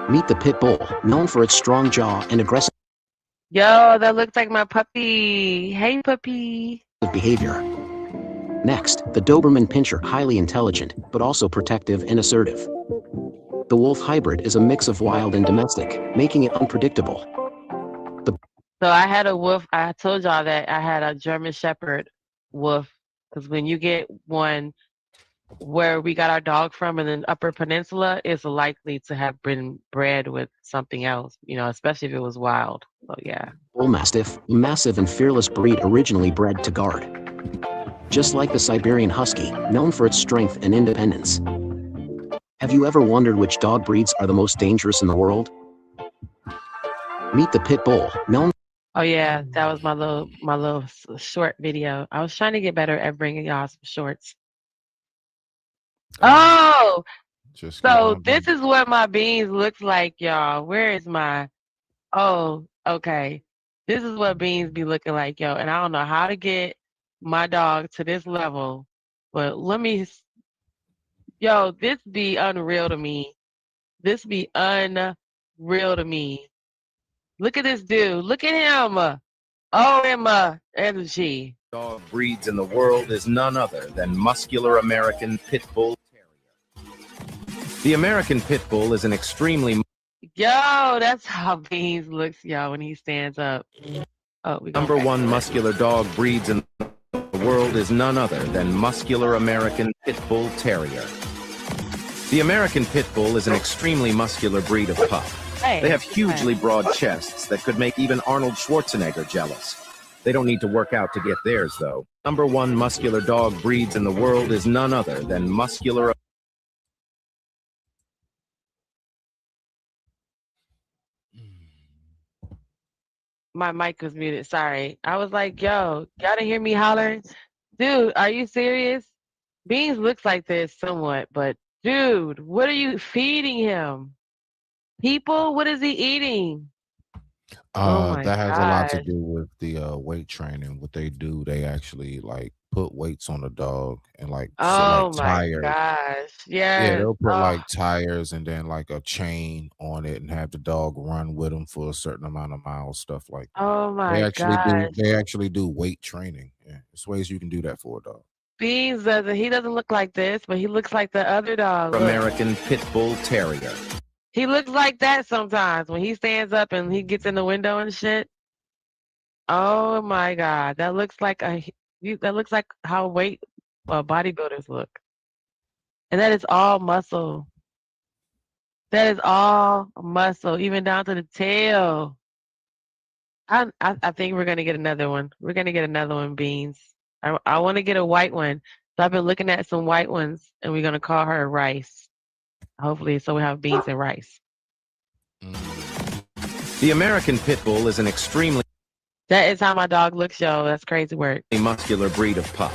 Meet the pit bull, known for its strong jaw and aggressive Yo, that looks like my puppy. Hey, puppy. behavior. Next, the Doberman Pinscher, highly intelligent, but also protective and assertive. The wolf hybrid is a mix of wild and domestic, making it unpredictable. So I had a wolf. I told y'all that I had a German Shepherd wolf, because when you get one where we got our dog from in the Upper Peninsula, it's likely to have been bred with something else, especially if it was wild. So yeah. Bull Mastiff, a massive and fearless breed originally bred to guard. Just like the Siberian Husky, known for its strength and independence. Have you ever wondered which dog breeds are the most dangerous in the world? Meet the pit bull, known. Oh yeah, that was my little short video. I was trying to get better at bringing y'all some shorts. Oh, so this is what my beans looks like, y'all. Where is my? Oh, okay. This is what beans be looking like, yo. And I don't know how to get my dog to this level, but yo, this be unreal to me. This be unreal to me. Look at this dude. Look at him. OMG. Dog breeds in the world is none other than muscular American Pit Bull Terrier. The American Pit Bull is an extremely... Yo, that's how Beans looks, y'all, when he stands up. Oh, Number one muscular dog breeds in the world is none other than muscular American Pit Bull Terrier. The American Pit Bull is an extremely muscular breed of pup. They have hugely broad chests that could make even Arnold Schwarzenegger jealous. They don't need to work out to get theirs, though. Number one muscular dog breeds in the world is none other than muscular... My mic was muted. Sorry. I was like, yo, y'all didn't hear me hollering? Dude, are you serious? Beans looks like this somewhat, but dude, what are you feeding him? People, what is he eating? That has a lot to do with the weight training. What they do, they actually like put weights on the dog and like select tires. Gosh. Yeah, they'll put like tires and then like a chain on it and have the dog run with them for a certain amount of miles, stuff like that. Oh my gosh. They actually do weight training. Yeah, there's ways you can do that for a dog. Beans doesn't look like this, but he looks like the other dog. American Pit Bull Terrier. He looks like that sometimes when he stands up and he gets in the window and shit. Oh my God, that looks like how bodybuilders look, and that is all muscle. That is all muscle, even down to the tail. I think we're gonna get another one. We're gonna get another one, Beans. I want to get a white one. So I've been looking at some white ones, and we're gonna call her Rice. Hopefully, so we have Beans and Rice. The American Pit Bull is an extremely... That is how my dog looks, yo. That's crazy work. ...muscular breed of pup.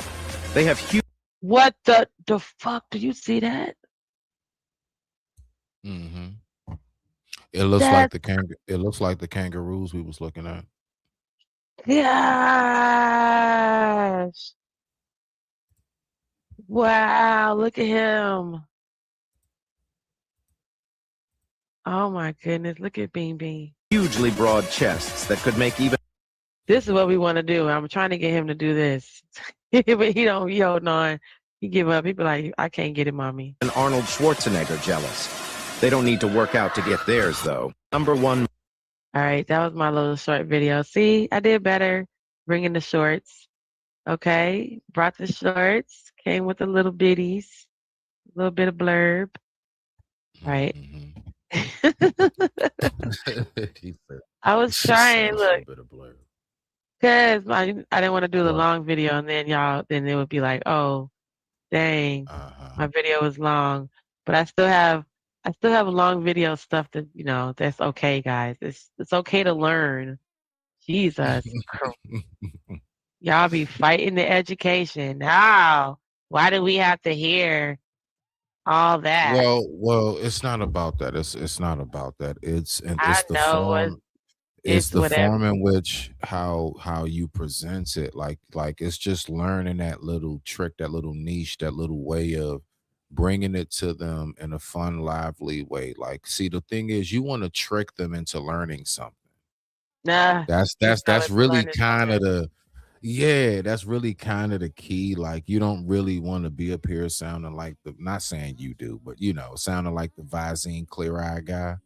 They have huge... What the fuck? Do you see that? It looks like That's it looks like the kangaroos we was looking at. gosh. Wow, look at him. Oh my goodness, look at Bean Bean. Hugely broad chests that could make even This is what we want to do. I'm trying to get him to do this. But he don't, he holding on. He give up. He be like, I can't get it, mommy. Arnold Schwarzenegger jealous. They don't need to work out to get theirs, though. Number 1. All right, that was my little short video. See, I did better bringing the shorts. Okay, brought the shorts, came with the little bitties, a little bit of blurb. Right. Mhm. I was She trying, said a look, little bit of blur. because I didn't want to do the What? long video, and then it would be like, oh, dang, my video was long. But I still have long video stuff that, that's okay, guys. It's okay to learn. Jesus. Y'all be fighting the education. Now, why do we have to hear all that? Well, it's not about that. It's not about that. It's I the know form. It's it's the whatever. form in which how you present it. Like it's just learning that little trick, that little niche, that little way of bringing it to them in a fun, lively way. Like, see, the thing is, you want to trick them into learning something. Nah, That's really kind of that's really kind of the key. Like, you don't really want to be up here sounding like not saying you do, but sounding like the Visine Clear Eye guy.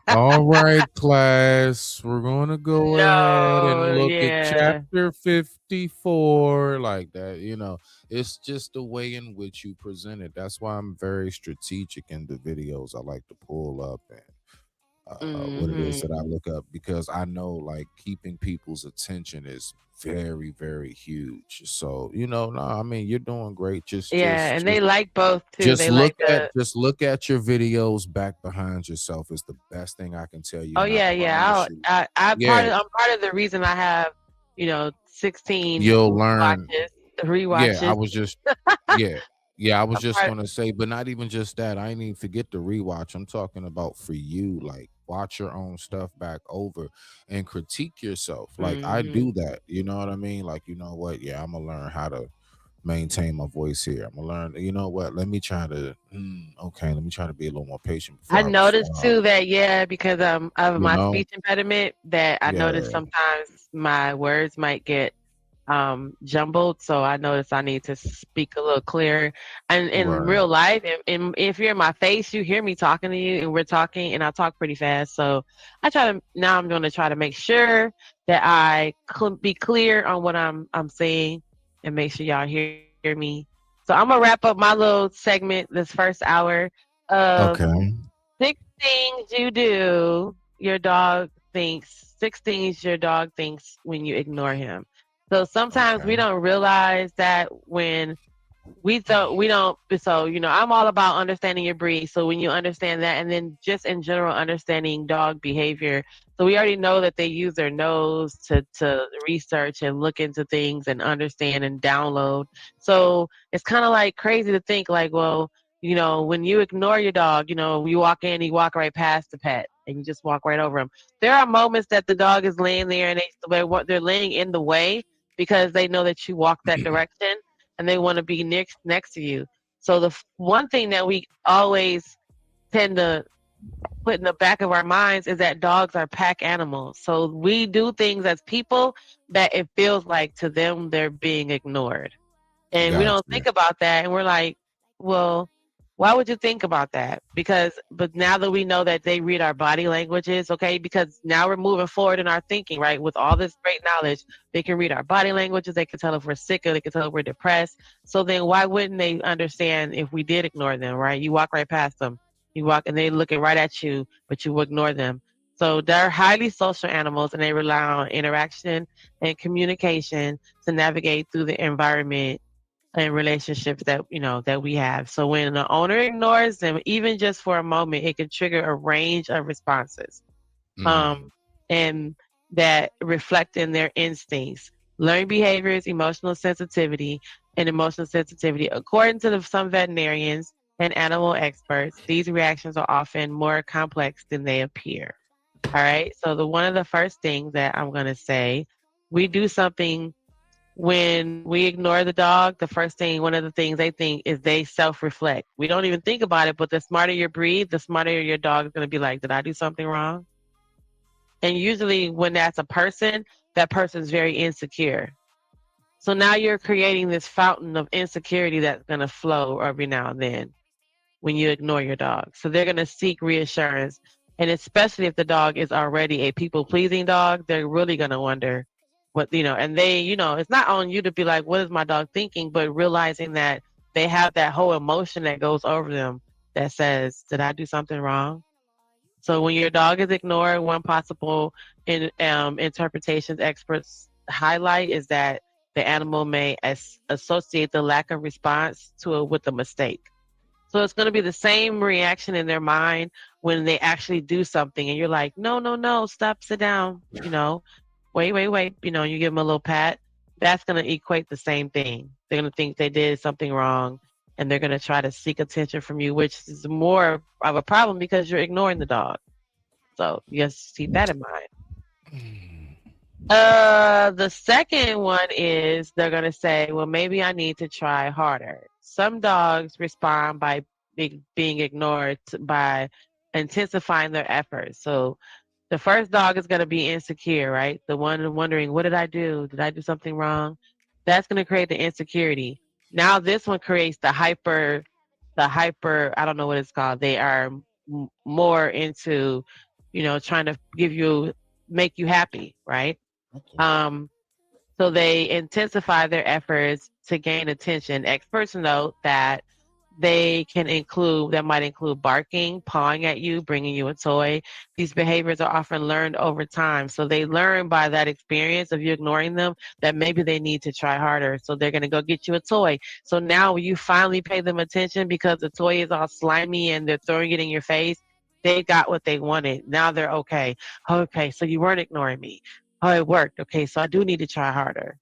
All right, class, we're gonna go ahead and look at chapter 54, like that. It's just the way in which you present it. That's why I'm very strategic in the videos I like to pull up and what it is that I look up, because I know, like, keeping people's attention is very, very huge. So, I mean, you're doing great. And they like both too. Just They look like look at your videos back behind yourself is the best thing I can tell you. Oh yeah. I'm part of the reason I have 16 You'll learn. rewatches. Yeah, I was just I was just gonna say, but not even just that. I ain't even forget the rewatch. I'm talking about for you, like, watch your own stuff back over and critique yourself. Like, I do that. You know what I mean? Like, you know what? Yeah, I'm gonna learn how to maintain my voice here. I'm gonna learn. You know what? Let me try to. Let me try to be a little more patient. I noticed too that because of my speech impediment, that I noticed sometimes my words might get jumbled, so I noticed I need to speak a little clearer. And in real life, and if you're in my face, you hear me talking to you, and we're talking, and I talk pretty fast. So I'm going to try to make sure that I be clear on what I'm saying, and make sure y'all hear me. So I'm gonna wrap up my little segment this first hour of 6 things you do your dog thinks. 6 things your dog thinks when you ignore him. So sometimes we don't realize that when we don't. So, I'm all about understanding your breed. So when you understand that, and then just in general understanding dog behavior. So we already know that they use their nose to research and look into things and understand and download. So it's kind of like crazy to think like, well, when you ignore your dog, you walk in, you walk right past the pet and you just walk right over him. There are moments that the dog is laying there and they're laying in the way because they know that you walk that direction and they want to be next to you. So the one thing that we always tend to put in the back of our minds is that dogs are pack animals. So we do things as people that it feels like to them they're being ignored. And we don't think about that. And we're like, well, why would you think about that? But now that we know that they read our body languages, okay, because now we're moving forward in our thinking, right? With all this great knowledge, they can read our body languages. They can tell if we're sick or they can tell if we're depressed. So then why wouldn't they understand if we did ignore them, right? You walk right past them. You walk and they're looking right at you, but you ignore them. So they're highly social animals and they rely on interaction and communication to navigate through the environment and relationships that we have. So when the owner ignores them, even just for a moment, it can trigger a range of responses, and that reflect in their instincts, learned behaviors, emotional sensitivity. According to some veterinarians, and animal experts, these reactions are often more complex than they appear. All right. So one of the first things that I'm going to say, we do something when we ignore the dog. The first thing, one of the things they think is they self-reflect. We don't even think about it, but the smarter your breed, the smarter your dog is going to be like, did I do something wrong? And usually when that's a person, that person's very insecure. So now you're creating this fountain of insecurity that's going to flow every now and then when you ignore your dog. So they're going to seek reassurance. And especially if the dog is already a people-pleasing dog, they're really going to wonder what, and they, it's not on you to be like, what is my dog thinking? But realizing that they have that whole emotion that goes over them that says, did I do something wrong? So when your dog is ignored, one possible interpretations experts highlight is that the animal may associate the lack of response to it with a mistake. So it's going to be the same reaction in their mind when they actually do something and you're like, no, stop, sit down, wait, you give them a little pat. That's going to equate the same thing. They're going to think they did something wrong and they're going to try to seek attention from you, which is more of a problem because you're ignoring the dog. So just keep that in mind. The second one is they're going to say, well, maybe I need to try harder. Some dogs respond by being ignored by intensifying their efforts. So the first dog is going to be insecure, right? The one wondering, what did I do? Did I do something wrong? That's going to create the insecurity. Now this one creates the hyper, I don't know what it's called. They are more into, trying to make you happy, right? Okay. So they intensify their efforts to gain attention. Experts note that that might include barking, pawing at you, bringing you a toy. These behaviors are often learned over time. So they learn by that experience of you ignoring them that maybe they need to try harder. So they're going to go get you a toy. So now when you finally pay them attention because the toy is all slimy and they're throwing it in your face, they got what they wanted. Now they're okay. Okay, so you weren't ignoring me. Oh, it worked. Okay, so I do need to try harder.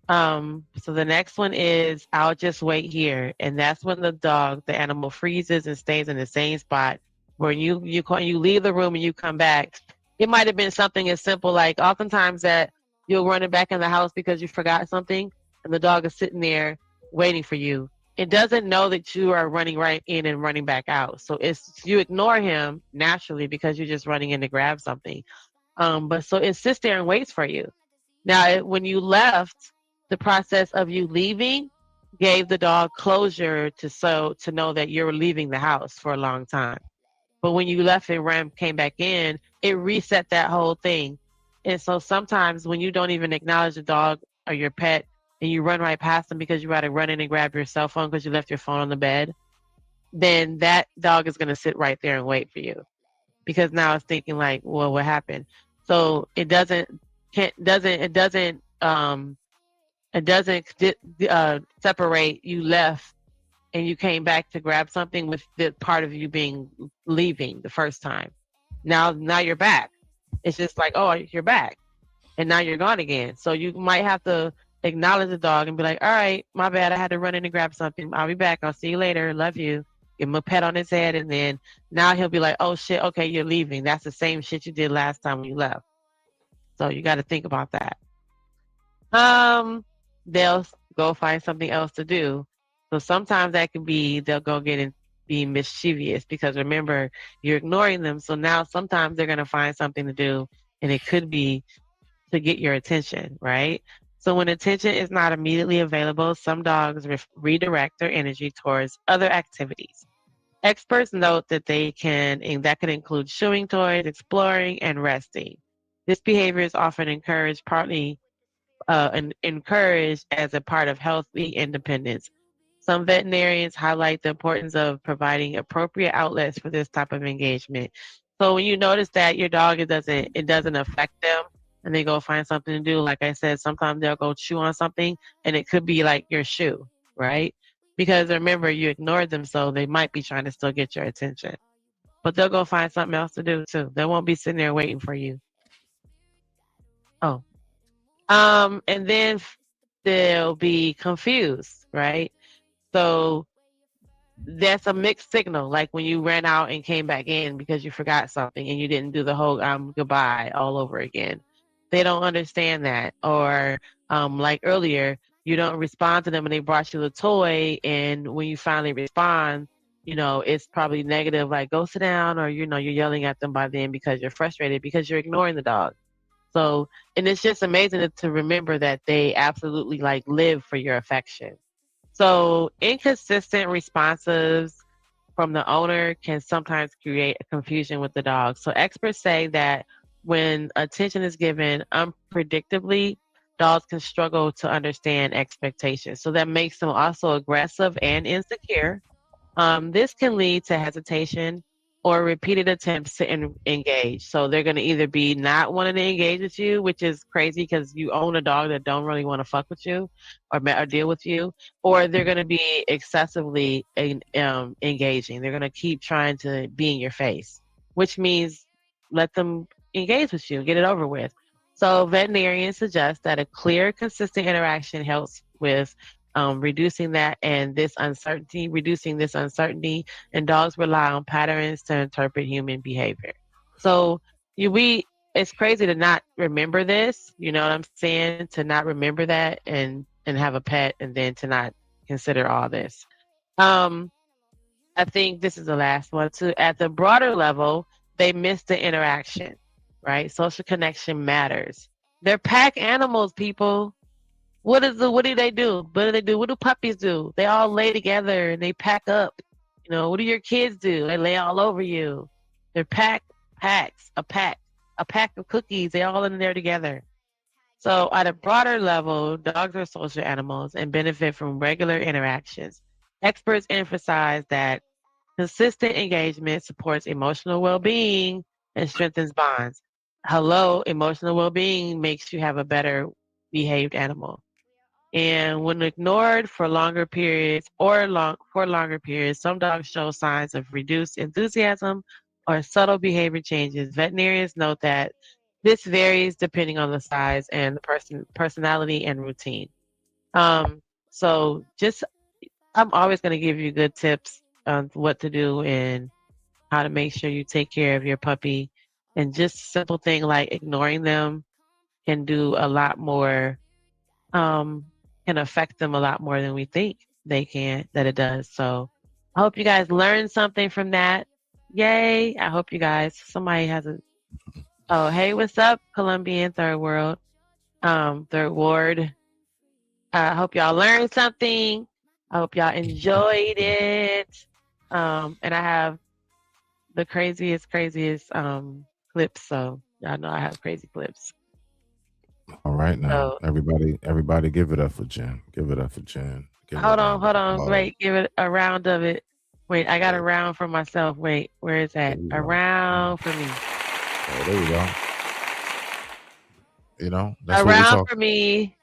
So the next one is, I'll just wait here. And that's when the animal freezes and stays in the same spot. When you leave the room and you come back, it might have been something as simple like oftentimes that you'll run it back in the house because you forgot something and the dog is sitting there waiting for you. It doesn't know that you are running right in and running back out. So you ignore him naturally because you're just running in to grab something. But so it sits there and waits for you. Now, when you left, the process of you leaving gave the dog closure to know that you're leaving the house for a long time. But when you left and came back in, it reset that whole thing. And so sometimes when you don't even acknowledge the dog or your pet and you run right past them because you had to run in and grab your cell phone because you left your phone on the bed, then that dog is going to sit right there and wait for you. Because now it's thinking like, well, what happened? So it doesn't separate you left and you came back to grab something with the part of you leaving the first time. Now you're back. It's just like, oh, you're back. And now you're gone again. So you might have to acknowledge the dog and be like, all right, my bad. I had to run in and grab something. I'll be back. I'll see you later. Love you. Give him a pet on his head. And then now he'll be like, oh shit, okay, you're leaving. That's the same shit you did last time when you left. So you got to think about that. They'll go find something else to do. So sometimes that can be they'll go get and be mischievous because remember, you're ignoring them. So now sometimes they're going to find something to do and it could be to get your attention, right? So when attention is not immediately available, some dogs redirect their energy towards other activities. Experts note that that can include chewing toys, exploring, and resting. This behavior is often encouraged as a part of healthy independence. Some veterinarians highlight the importance of providing appropriate outlets for this type of engagement. So when you notice that your dog, it doesn't affect them and they go find something to do, like I said, sometimes they'll go chew on something and it could be like your shoe, right? Because remember, you ignored them, so they might be trying to still get your attention. But they'll go find something else to do too. They won't be sitting there waiting for you. Oh. And then they'll be confused, right? So that's a mixed signal. Like when you ran out and came back in because you forgot something and you didn't do the whole goodbye all over again. They don't understand that. Or like earlier, you don't respond to them and they brought you the toy, and when you finally respond, it's probably negative, like go sit down, or you're yelling at them by then because you're frustrated because you're ignoring the dog. So, and it's just amazing to remember that they absolutely like live for your affection. So inconsistent responses from the owner can sometimes create a confusion with the dog. So experts say that when attention is given unpredictably, dogs can struggle to understand expectations. So that makes them also aggressive and insecure. This can lead to hesitation or repeated attempts to engage. So they're going to either be not wanting to engage with you, which is crazy because you own a dog that don't really want to fuck with you or deal with you, or they're going to be excessively engaging. They're going to keep trying to be in your face, which means let them engage with you, get it over with. So veterinarians suggest that a clear, consistent interaction helps with reducing this uncertainty, and dogs rely on patterns to interpret human behavior. So it's crazy to not remember this, you know what I'm saying? To not remember that and have a pet and then to not consider all this. I think this is the last one too. At the broader level, they miss the interaction, right? Social connection matters. They're pack animals, people. What do they do? What do puppies do? They all lay together and they pack up. What do your kids do? They lay all over you. They're packs, a pack of cookies. They all in there together. So at a broader level, dogs are social animals and benefit from regular interactions. Experts emphasize that consistent engagement supports emotional well-being and strengthens bonds. Emotional well-being makes you have a better behaved animal. And when ignored for longer periods, some dogs show signs of reduced enthusiasm or subtle behavior changes. Veterinarians note that this varies depending on the size and the personality and routine. So I'm always going to give you good tips on what to do and how to make sure you take care of your puppy. And just simple thing like ignoring them can do a lot more, can affect them a lot more than we think that it does. So I hope you guys learned something from that. Yay. I hope you guys, somebody has oh, hey, what's up, Colombian Third Ward. I hope y'all learned something. I hope y'all enjoyed it. And I have the craziest clips. So y'all know I have crazy clips. All right now, everybody give it up for Jen. Give it up for Jen. Hold on. Wait, give it a round of it. Wait, I got a round for myself. Wait, where is that? A round for me. Oh, there you go. That's a round for me,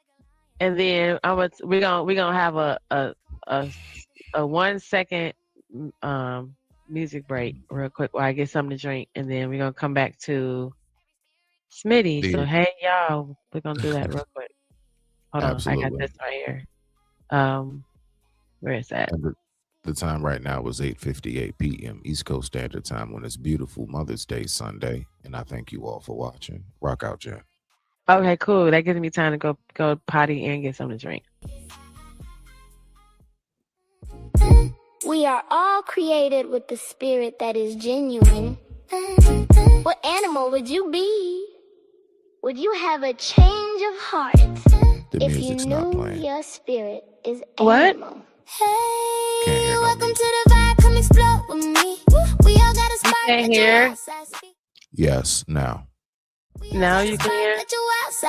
and then we're gonna have a 1 second music break real quick while I get something to drink, and then we're gonna come back to Smitty. So hey y'all, we're gonna do that real quick. Hold Absolutely. on, I got this right here. Where is that? The time right now is 8:58 p.m. East Coast Standard Time on this beautiful Mother's Day Sunday, and I thank you all for watching. Rock out, Jen. Okay, cool. That gives me time to go potty and get something to drink. We are all created with the spirit that is genuine. What animal would you be? Would you have a change of heart if you knew your spirit is animal? Hey, welcome to the vibe. Come explore with me. We all got a spark. Can't hear. Yes, now. Now you can hear.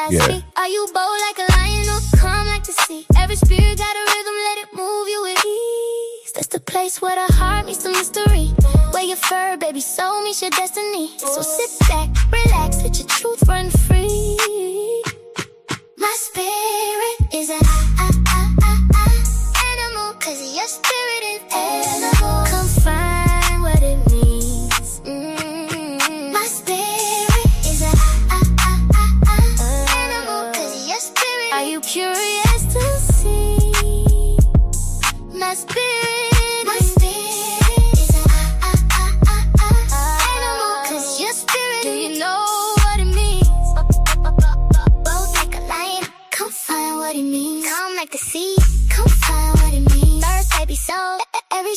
Yeah. Are you bold like a lion or calm like the sea? Every spirit got a rhythm, let it move you with ease. That's the place where the heart meets the mystery. Where your fur, baby, soul meets your destiny. So sit back, relax, let your truth run free. My spirit is an animal, 'cause your spirit is animal. Come find what it means. My spirit is an animal, 'cause your spirit. Are you curious to see? My spirit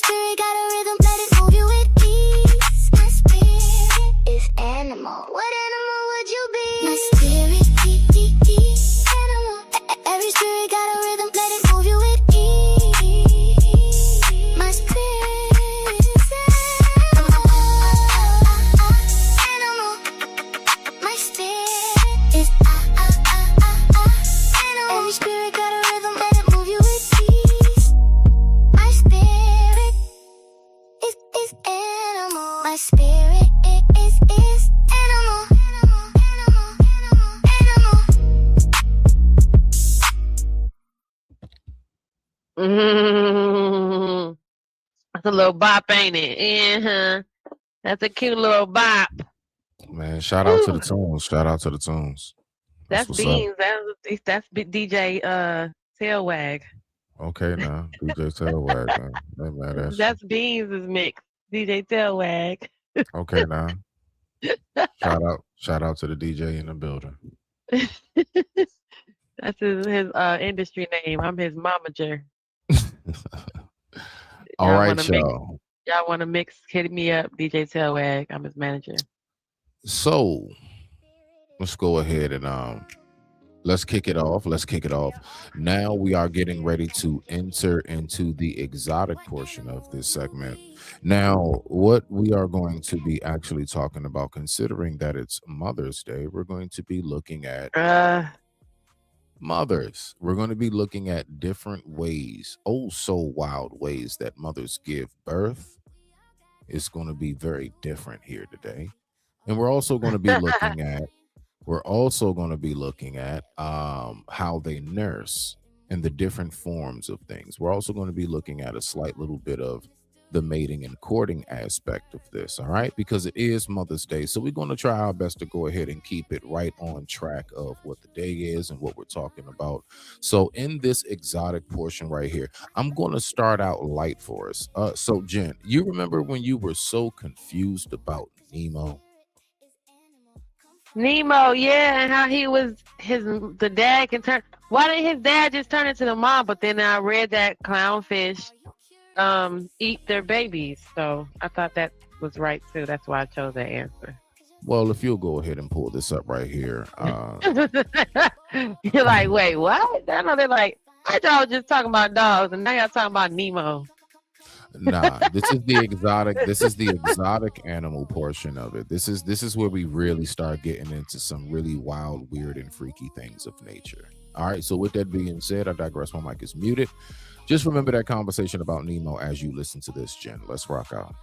spirit got a rhythm, let it move you with ease. My spirit is animal. What animal would you be? My spirit is animal. Every spirit got a rhythm, let it move you with ease. My spirit is animal. My spirit is animal. Every spirit got a rhythm, let it move you with ease. My spirit is animal. My spirit is animal. Mm-hmm. That's a little bop, ain't it? Uh-huh. That's a cute little bop. Man, shout out to the tunes. Shout out to the tunes. That's what's Beans. That's DJ Tailwag. Okay, now DJ Tailwag. Man. That's Beans' mix. DJ Tailwag. Okay, now. Shout out to the DJ in the building. That's his industry name. I'm his momager. All right, y'all. Y'all want to mix? Hit me up, DJ Tailwag. I'm his manager. So let's go ahead and let's kick it off. Now we are getting ready to enter into the exotic portion of this segment. Now, what we are going to be actually talking about, considering that it's Mother's Day, we're going to be looking at mothers. We're going to be looking at different ways, oh so wild ways that mothers give birth. It's going to be very different here today. And we're also going to be looking at how they nurse and the different forms of things. We're also going to be looking at a slight little bit of the mating and courting aspect of this, all right? Because it is Mother's Day, so we're going to try our best to go ahead and keep it right on track of what the day is and what we're talking about. So in this exotic portion right here, I'm going to start out light for us. So Jen, you remember when you were so confused about Nemo? Nemo, yeah, and how he was the dad can turn. Why didn't his dad just turn into the mom? But then I read that clownfish eat their babies, so I thought that was right too. That's why I chose that answer. Well, if you'll go ahead and pull this up right here, you're like, wait, what? I know they're like, I thought I was just talking about dogs, and now y'all talking about Nemo. Nah, this is the exotic animal portion of it. This is where we really start getting into some really wild, weird, and freaky things of nature. All right, so with that being said, I digress. My mic is muted. Just remember that conversation about Nemo as you listen to this, Jen. Let's rock out.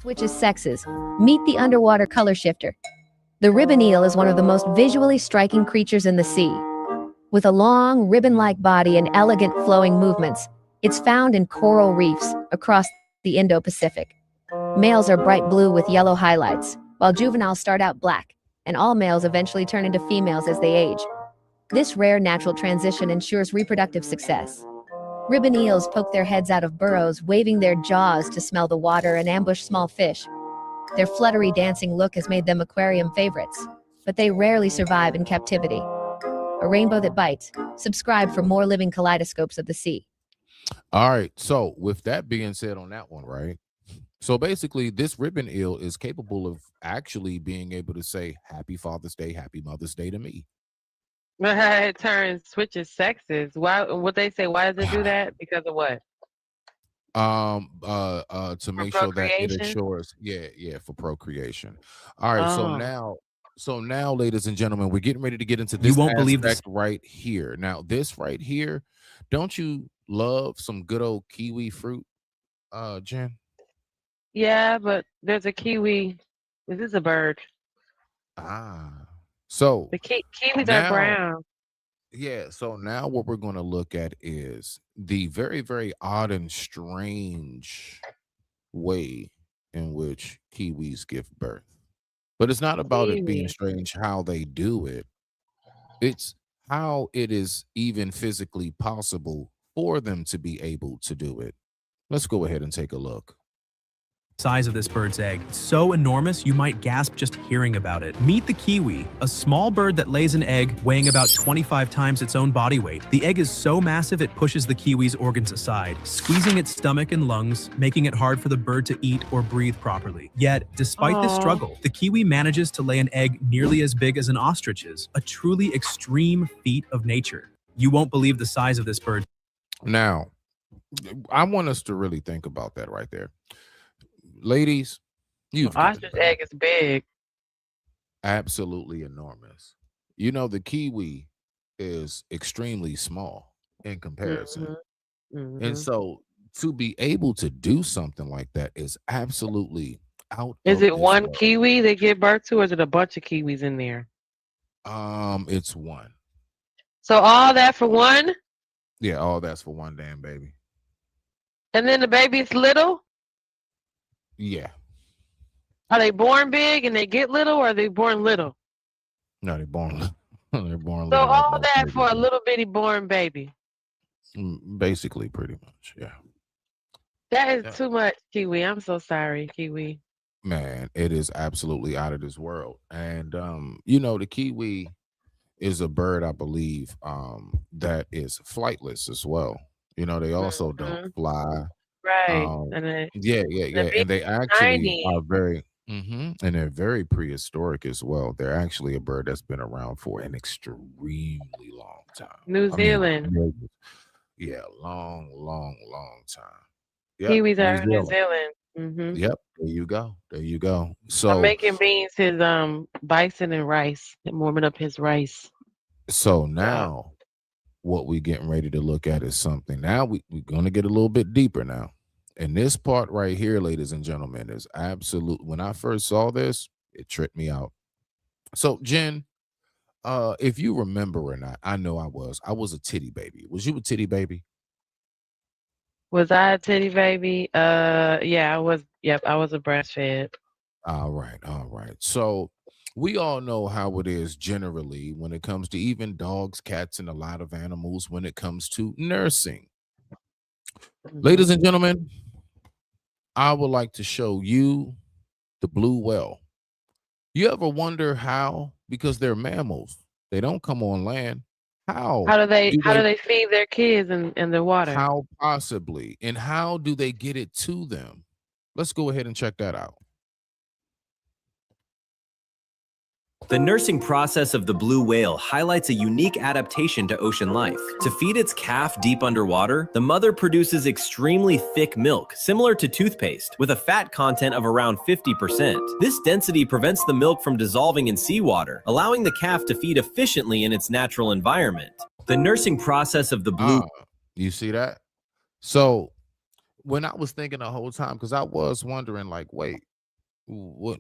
Switches sexes. Meet the underwater color shifter. The ribbon eel is one of the most visually striking creatures in the sea. With a long, ribbon-like body and elegant flowing movements, it's found in coral reefs across the Indo-Pacific. Males are bright blue with yellow highlights, while juveniles start out black, and all males eventually turn into females as they age. This rare natural transition ensures reproductive success. Ribbon eels poke their heads out of burrows, waving their jaws to smell the water and ambush small fish. Their fluttery dancing look has made them aquarium favorites, but they rarely survive in captivity. A rainbow that bites. Subscribe for more living kaleidoscopes of the sea. All right, so with that being said on that one, right? So basically, this ribbon eel is capable of actually being able to say, Happy Father's Day, Happy Mother's Day to me. It switches sexes. Why would they say? Why does it do that? Because of what? To make sure that it assures, for procreation. All right, so now, ladies and gentlemen, we're getting ready to get into this. You won't believe this right here. Now, this right here, don't you love some good old kiwi fruit, Jen? Yeah, but there's a kiwi. This is a bird. So the kiwis are brown. Yeah, so now what we're going to look at is the very, very odd and strange way in which kiwis give birth. But it's not about it being strange how they do it. It's how it is even physically possible for them to be able to do it. Let's go ahead and take a look. size of this bird's egg. It's so enormous you might gasp just hearing about it. Meet the kiwi, a small bird that lays an egg weighing about 25 times its own body weight. The egg is so massive it pushes the kiwi's organs aside, squeezing its stomach and lungs, making it hard for the bird to eat or breathe properly. Yet, despite this struggle, the kiwi manages to lay an egg nearly as big as an ostrich's, a truly extreme feat of nature. You won't believe the size of this bird. Now, I want us to really think about that right there. Ladies, you've Ostrich egg is big. absolutely enormous. You know, the kiwi is extremely small in comparison. And so to be able to do something like that is absolutely out Is of it this one world. kiwi they give birth to, or is it a bunch of kiwis in there? It's one. So all that for one, Yeah, all that's for one damn baby. and then the baby's little? Yeah. Are they born big and they get little, or are they born little? No, they're born they're born So little like all most that babies for a do. little bitty born baby. Basically, pretty much, yeah. That is Yeah. too much, Kiwi. I'm so sorry, Kiwi. Man, it is absolutely out of this world. And you know, the kiwi is a bird, I believe, that is flightless as well. You know, they also don't fly. Right. And Yeah. And they actually tiny. are very and they're very prehistoric as well. They're actually a bird that's been around for an extremely long time. New I mean, Zealand. yeah, long time. Yep, Kiwis New are in New Zealand. Zealand. Yep, there you go. There you go. I'm So making beans his bison and rice and warming up his rice. so now what we getting ready to look at is something. Now we're gonna get a little bit deeper now. And this part right here, ladies and gentlemen, is absolute. When I first saw this, it tripped me out. So Jen, if you remember or not, I know I was a titty baby. Was you a titty baby? Was I a titty baby? Yeah, I was. Yep, I was a breastfed. All right. So we all know how it is generally when it comes to even dogs, cats, and a lot of animals when it comes to nursing. Ladies and gentlemen, I would like to show you the blue whale. You ever wonder how? Because they're mammals. They don't come on land. How How do they do feed their kids in the water? how possibly and how do they get it to them? Let's go ahead and check that out. The nursing process of the blue whale highlights a unique adaptation to ocean life. To feed its calf deep underwater, the mother produces extremely thick milk, similar to toothpaste, with a fat content of around 50%. This density prevents the milk from dissolving in seawater, allowing the calf to feed efficiently in its natural environment. The nursing process of the blue You see that? So when I was thinking the whole time, because I was wondering, like, wait, what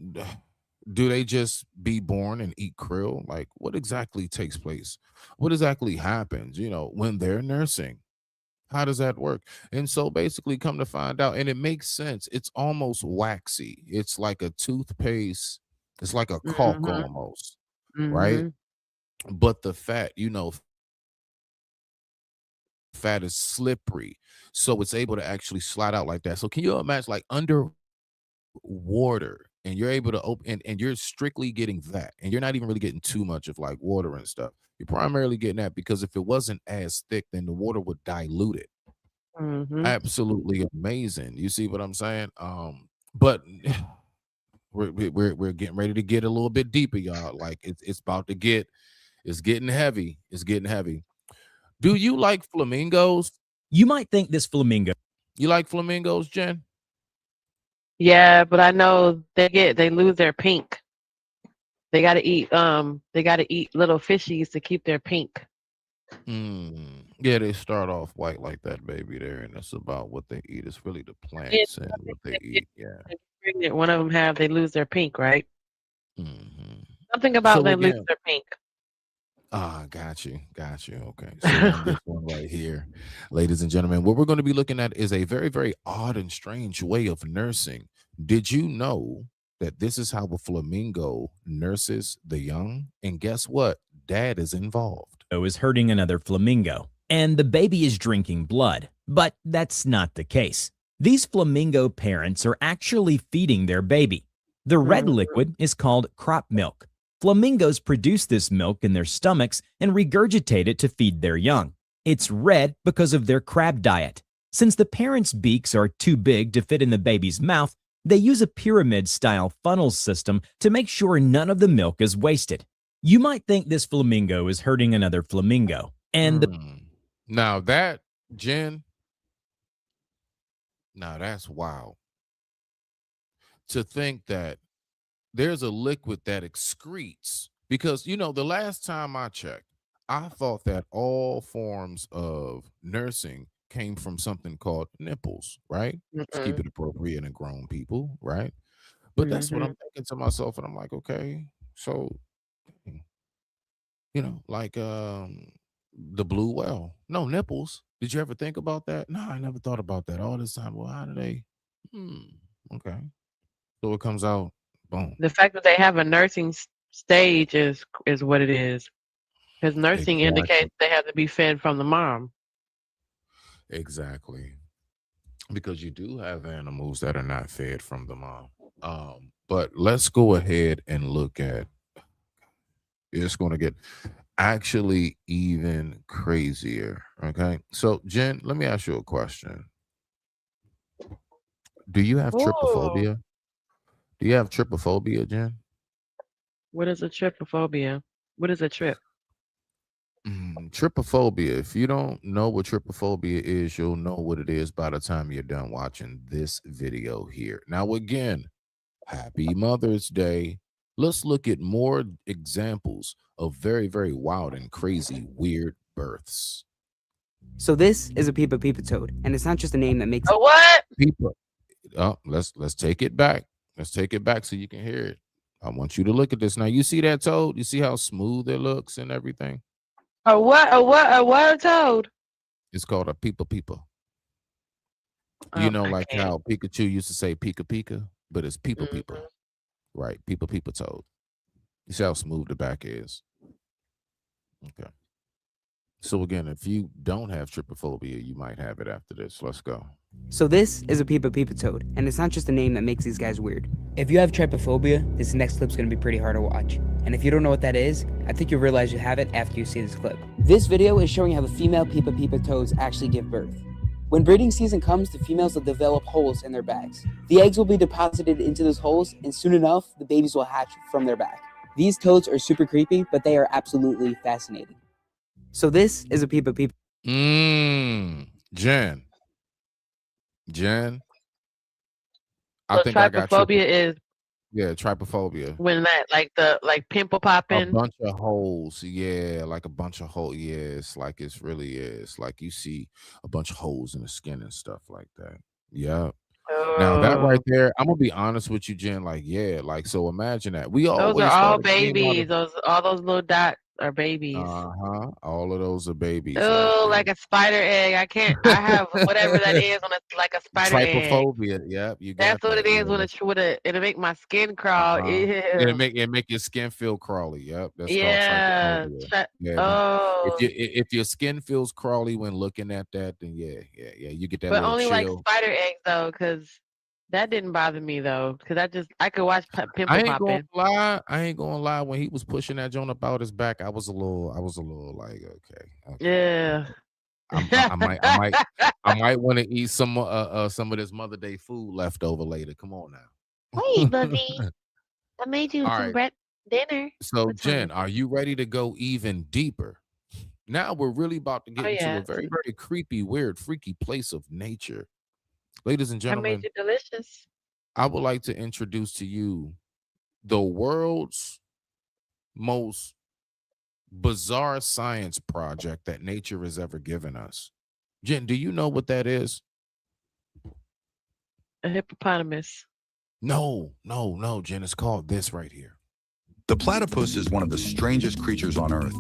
do they just be born and eat krill? Like, what exactly takes place? What exactly happens, when they're nursing? How does that work? And so basically come to find out, and it makes sense. It's almost waxy. It's like a toothpaste. It's like a caulk almost, right? But the fat, fat is slippery, so it's able to actually slide out like that. So can you imagine, like, underwater, and you're able to open, and you're strictly getting that, and you're not even really getting too much of like water and stuff. You're primarily getting that because if it wasn't as thick, then the water would dilute it. Absolutely amazing. You see what I'm saying? But we're getting ready to get a little bit deeper, y'all. Like it's about to get, it's getting heavy. It's getting heavy. Do you like flamingos? You might think this flamingo. You like flamingos, Jen? Yeah, but I know they lose their pink. They gotta eat little fishies to keep their pink. Yeah, they start off white like that, baby, there, and it's about what they eat. It's really the plants and what they eat. Yeah. Pregnant, one of them they lose their pink, right? Something So about they lose again, their pink. got you. Okay. So on this one right here, ladies and gentlemen, what we're going to be looking at is a very, very odd and strange way of nursing. Did you know that this is how a flamingo nurses the young? And guess what? Dad is involved. Is hurting another flamingo, and the baby is drinking blood. But that's not the case. These flamingo parents are actually feeding their baby. The red liquid is called crop milk. Flamingos produce this milk in their stomachs and regurgitate it to feed their young. It's red because of their crab diet. Since the parents' beaks are too big to fit in the baby's mouth, they use a pyramid-style funnel system to make sure none of the milk is wasted. You might think this flamingo is hurting another flamingo. And now that, Jen, now that's wild. To think that there's a liquid that excretes, because, you know, the last time I checked, I thought that all forms of nursing came from something called nipples, right? Let's keep it appropriate and grown people, right? But that's what I'm thinking to myself, and I'm like, okay, so, you know, like the blue whale, no nipples. Did you ever think about that? No, I never thought about that. All this time, well, how do they? Okay, so it comes out, boom. The fact that they have a nursing stage is what it is, because nursing indicates they have to be fed from the mom. Exactly, because you do have animals that are not fed from the mom. But let's go ahead and look at. It's going to get actually even crazier. Okay, so Jen, let me ask you a question. Do you have trypophobia? Do you have trypophobia, Jen? What is a trypophobia? What is a trip? Trypophobia. If you don't know what trypophobia is, you'll know what it is by the time you're done watching this video here. Now, again, happy Mother's Day. Let's look at more examples of very, very wild and crazy weird births. So this is a Peepa Peepa toad, and it's not just a name that makes a what? Peepa. Oh, let's take it back. Let's take it back so you can hear it. I want you to look at this. Now, you see that toad? You see how smooth it looks and everything? A what? A what? A what toad? It's called a Peepa Peepa. You know, like how Pikachu used to say Pika Pika, but it's Peepa Peepa. Right, Peepa Peepa toad. You see how smooth the back is? Okay. So again, if you don't have trypophobia, you might have it after this. Let's go. So this is a Peepa Peepa toad, and it's not just a name that makes these guys weird. If you have trypophobia, this next clip's gonna be pretty hard to watch. And if you don't know what that is, I think you'll realize you have it after you see this clip. This video is showing how the female Peepa Peepa toads actually give birth. When breeding season comes, the females will develop holes in their bags. The eggs will be deposited into those holes, and soon enough, the babies will hatch from their back. These toads are super creepy, but they are absolutely fascinating. So this is a Peepa Peepa. Jen. So trypophobia is trypophobia. When that like pimple popping. A bunch of holes, like a bunch of holes. It's like it really is. Like you see a bunch of holes in the skin and stuff like that. Yeah. Now that right there, I'm gonna be honest with you, Jen. Like, like so. Imagine that those are all babies. All those little dots are babies. All of those are babies. Oh, like a spider egg. I have whatever that is on like a spider egg. Trypophobia. Yep, you got That's what it is. It'll make my skin crawl. It'll make your skin feel crawly. Yep, that's called trypophobia. Oh, if your skin feels crawly when looking at that, then you get that. But only chill. like spider eggs though, because that didn't bother me though, because I could watch pimple popping. I ain't gonna lie. When he was pushing that joint about his back, I was a little like, okay. Yeah. I might want to eat some of this Mother Day food left over later. Come on now. Hey, Bubby. I made you some dinner. So, Jen, are you ready to go even deeper? Now we're really about to get into a very, very creepy, weird, freaky place of nature. Ladies and gentlemen, I made you delicious. I would like to introduce to you the world's most bizarre science project that nature has ever given us. Jen, do you know what that is? A hippopotamus. No, Jen. It's called this right here. The platypus is one of the strangest creatures on Earth,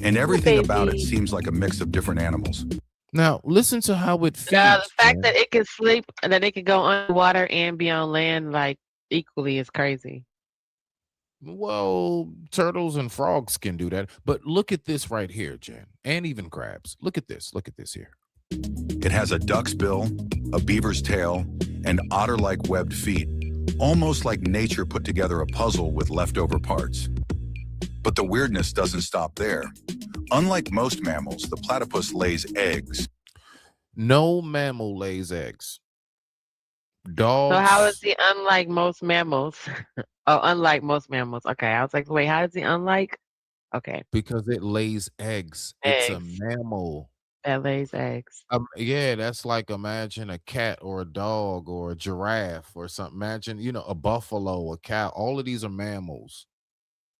and everything about it seems like a mix of different animals. Now, listen to how it feels. Now, the fact that it can sleep and that it can go underwater and be on land like equally is crazy. Well, turtles and frogs can do that. But look at this right here, Jen, and even crabs. Look at this. Look at this here. It has a duck's bill, a beaver's tail, and otter-like webbed feet, almost like nature put together a puzzle with leftover parts. But the weirdness doesn't stop there. Unlike most mammals, the platypus lays eggs. No mammal lays eggs. So Dogs. how is he unlike most mammals? Oh, unlike most mammals. Okay, I was like, wait, how is he unlike? Okay, Because it lays eggs. It's a eggs. mammal. That lays eggs. Yeah, that's like imagine a cat or a dog or a giraffe or something. Imagine, a buffalo, a cow. All of these are mammals.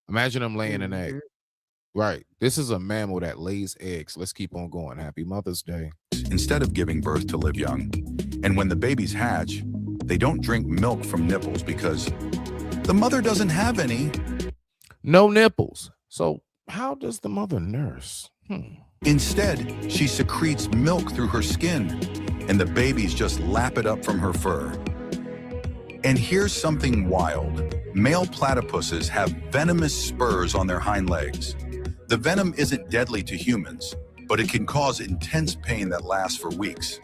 Imagine them laying an egg. Mhm. Right. This is a mammal that lays eggs. Let's keep on going. Happy Mother's Day. Instead of giving birth to live young. And when the babies hatch, they don't drink milk from nipples because the mother doesn't have any. No nipples. So how does the mother nurse? Instead, she secretes milk through her skin, and the babies just lap it up from her fur. And here's something wild. Male platypuses have venomous spurs on their hind legs. The venom isn't deadly to humans, but it can cause intense pain that lasts for weeks.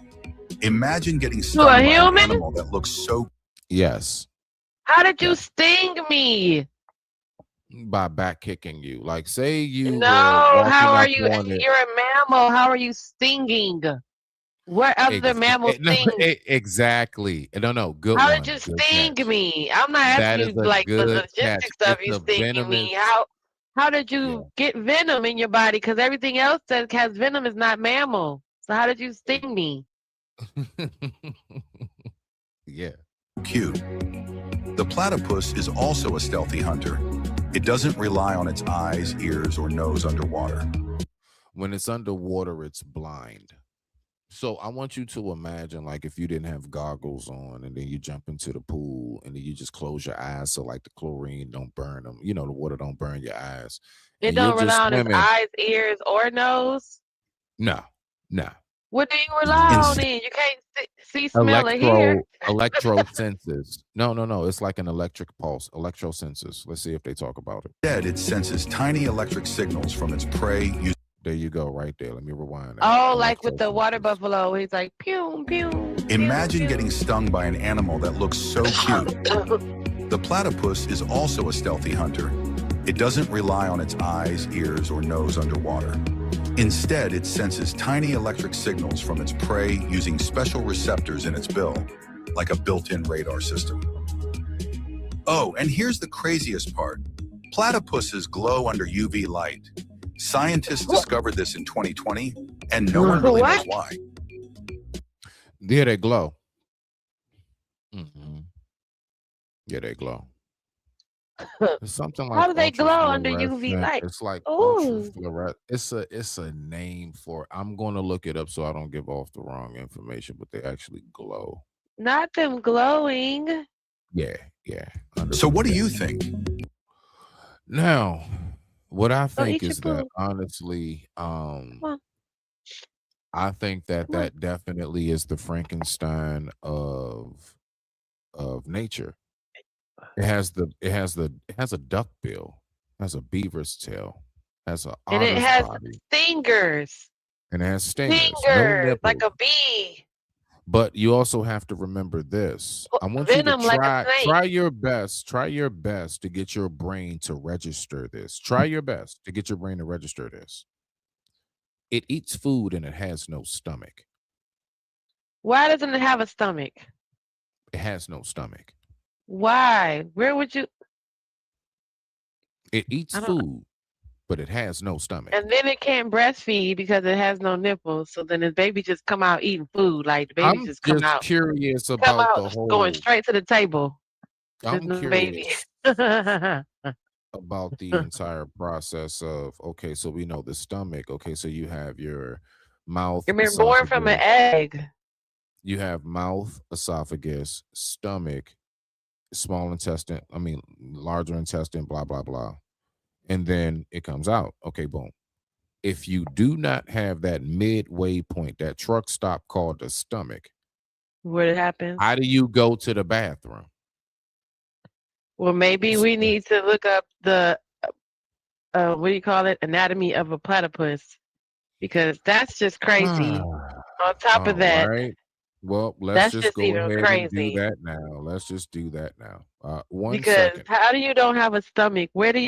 Imagine getting stung by an human? animal that looks so... Yes. How did you sting me? By back kicking you. Like say you No, were how are walking you? up on it. You're a mammal. How are you stinging? What other mammal No, stings? exactly. No, good How one. did you Good sting catch. me? I'm not That asking is you a like the good logistics catch. of It's you a stinging me. venomous. How did you get venom in your body? Because everything else that has venom is not mammal. So how did you sting me? Yeah. cute. The platypus is also a stealthy hunter. It doesn't rely on its eyes, ears, or nose underwater. When it's underwater, it's blind. So I want you to imagine like if you didn't have goggles on and then you jump into the pool and then you just close your eyes so like the chlorine don't burn them. The water don't burn your eyes. It And you're don't just rely on its swimming. eyes, ears, or nose. No. What do you rely on then? You can't see, smell, or hear. Electro senses. No. It's like an electric pulse. Electro senses. Let's see if they talk about it. Instead, it senses tiny electric signals from its prey. There you go, right there. Let me rewind that. Oh, like with the water buffalo, he's like pew pew. Imagine getting stung by an animal that looks so cute. The platypus is also a stealthy hunter. It doesn't rely on its eyes, ears, or nose underwater. Instead, it senses tiny electric signals from its prey using special receptors in its bill, like a built-in radar system. Oh, and here's the craziest part. Platypuses glow under UV light. Scientists discovered this in 2020, and no one really knows why. Yeah, they glow. Yeah, they glow. It's something like How do they glow under UV ultrafluorescent. light? It's like Ooh. ultrafluorescent. It's a name for it. I'm going to look it up so I don't give off the wrong information, but they actually glow. Not them glowing. Yeah. So what do you think? Now, what I Go think eat your is that poo. honestly, Come on. I think that Come on. that definitely is the Frankenstein of nature. It has a duck bill, has a beaver's tail, has a And it otter's has body, stingers. and it has stingers. No Stingers, like nipples. a bee. But you also have to remember this. I want you to Venom like a snake. try your best to get your brain to register this. Try your best to get your brain to register this. It eats food and it has no stomach. Why doesn't it have a stomach? It has no stomach. Why? Where would you? It eats I don't- food, but it has no stomach. And then it can't breastfeed because it has no nipples. So then his baby just come out eating food. Like the baby I'm just come out, curious come about the out whole. going straight to the table. I'm The baby. curious about the entire process of, okay, so we know the stomach. Okay, so you have your mouth. You're being born from an esophagus. egg. You have mouth, esophagus, stomach, small intestine, larger intestine, blah, blah, blah. And then it comes out. Okay, boom. If you do not have that midway point, that truck stop called the stomach, What happens? how do you go to the bathroom? Well, maybe we need to look up the what do you call it? Anatomy of a platypus, because that's just crazy. On top of that, right. Well, let's that's just just go even ahead and do crazy. that now. Let's just do that now. One Because second. how do you don't have a stomach? How do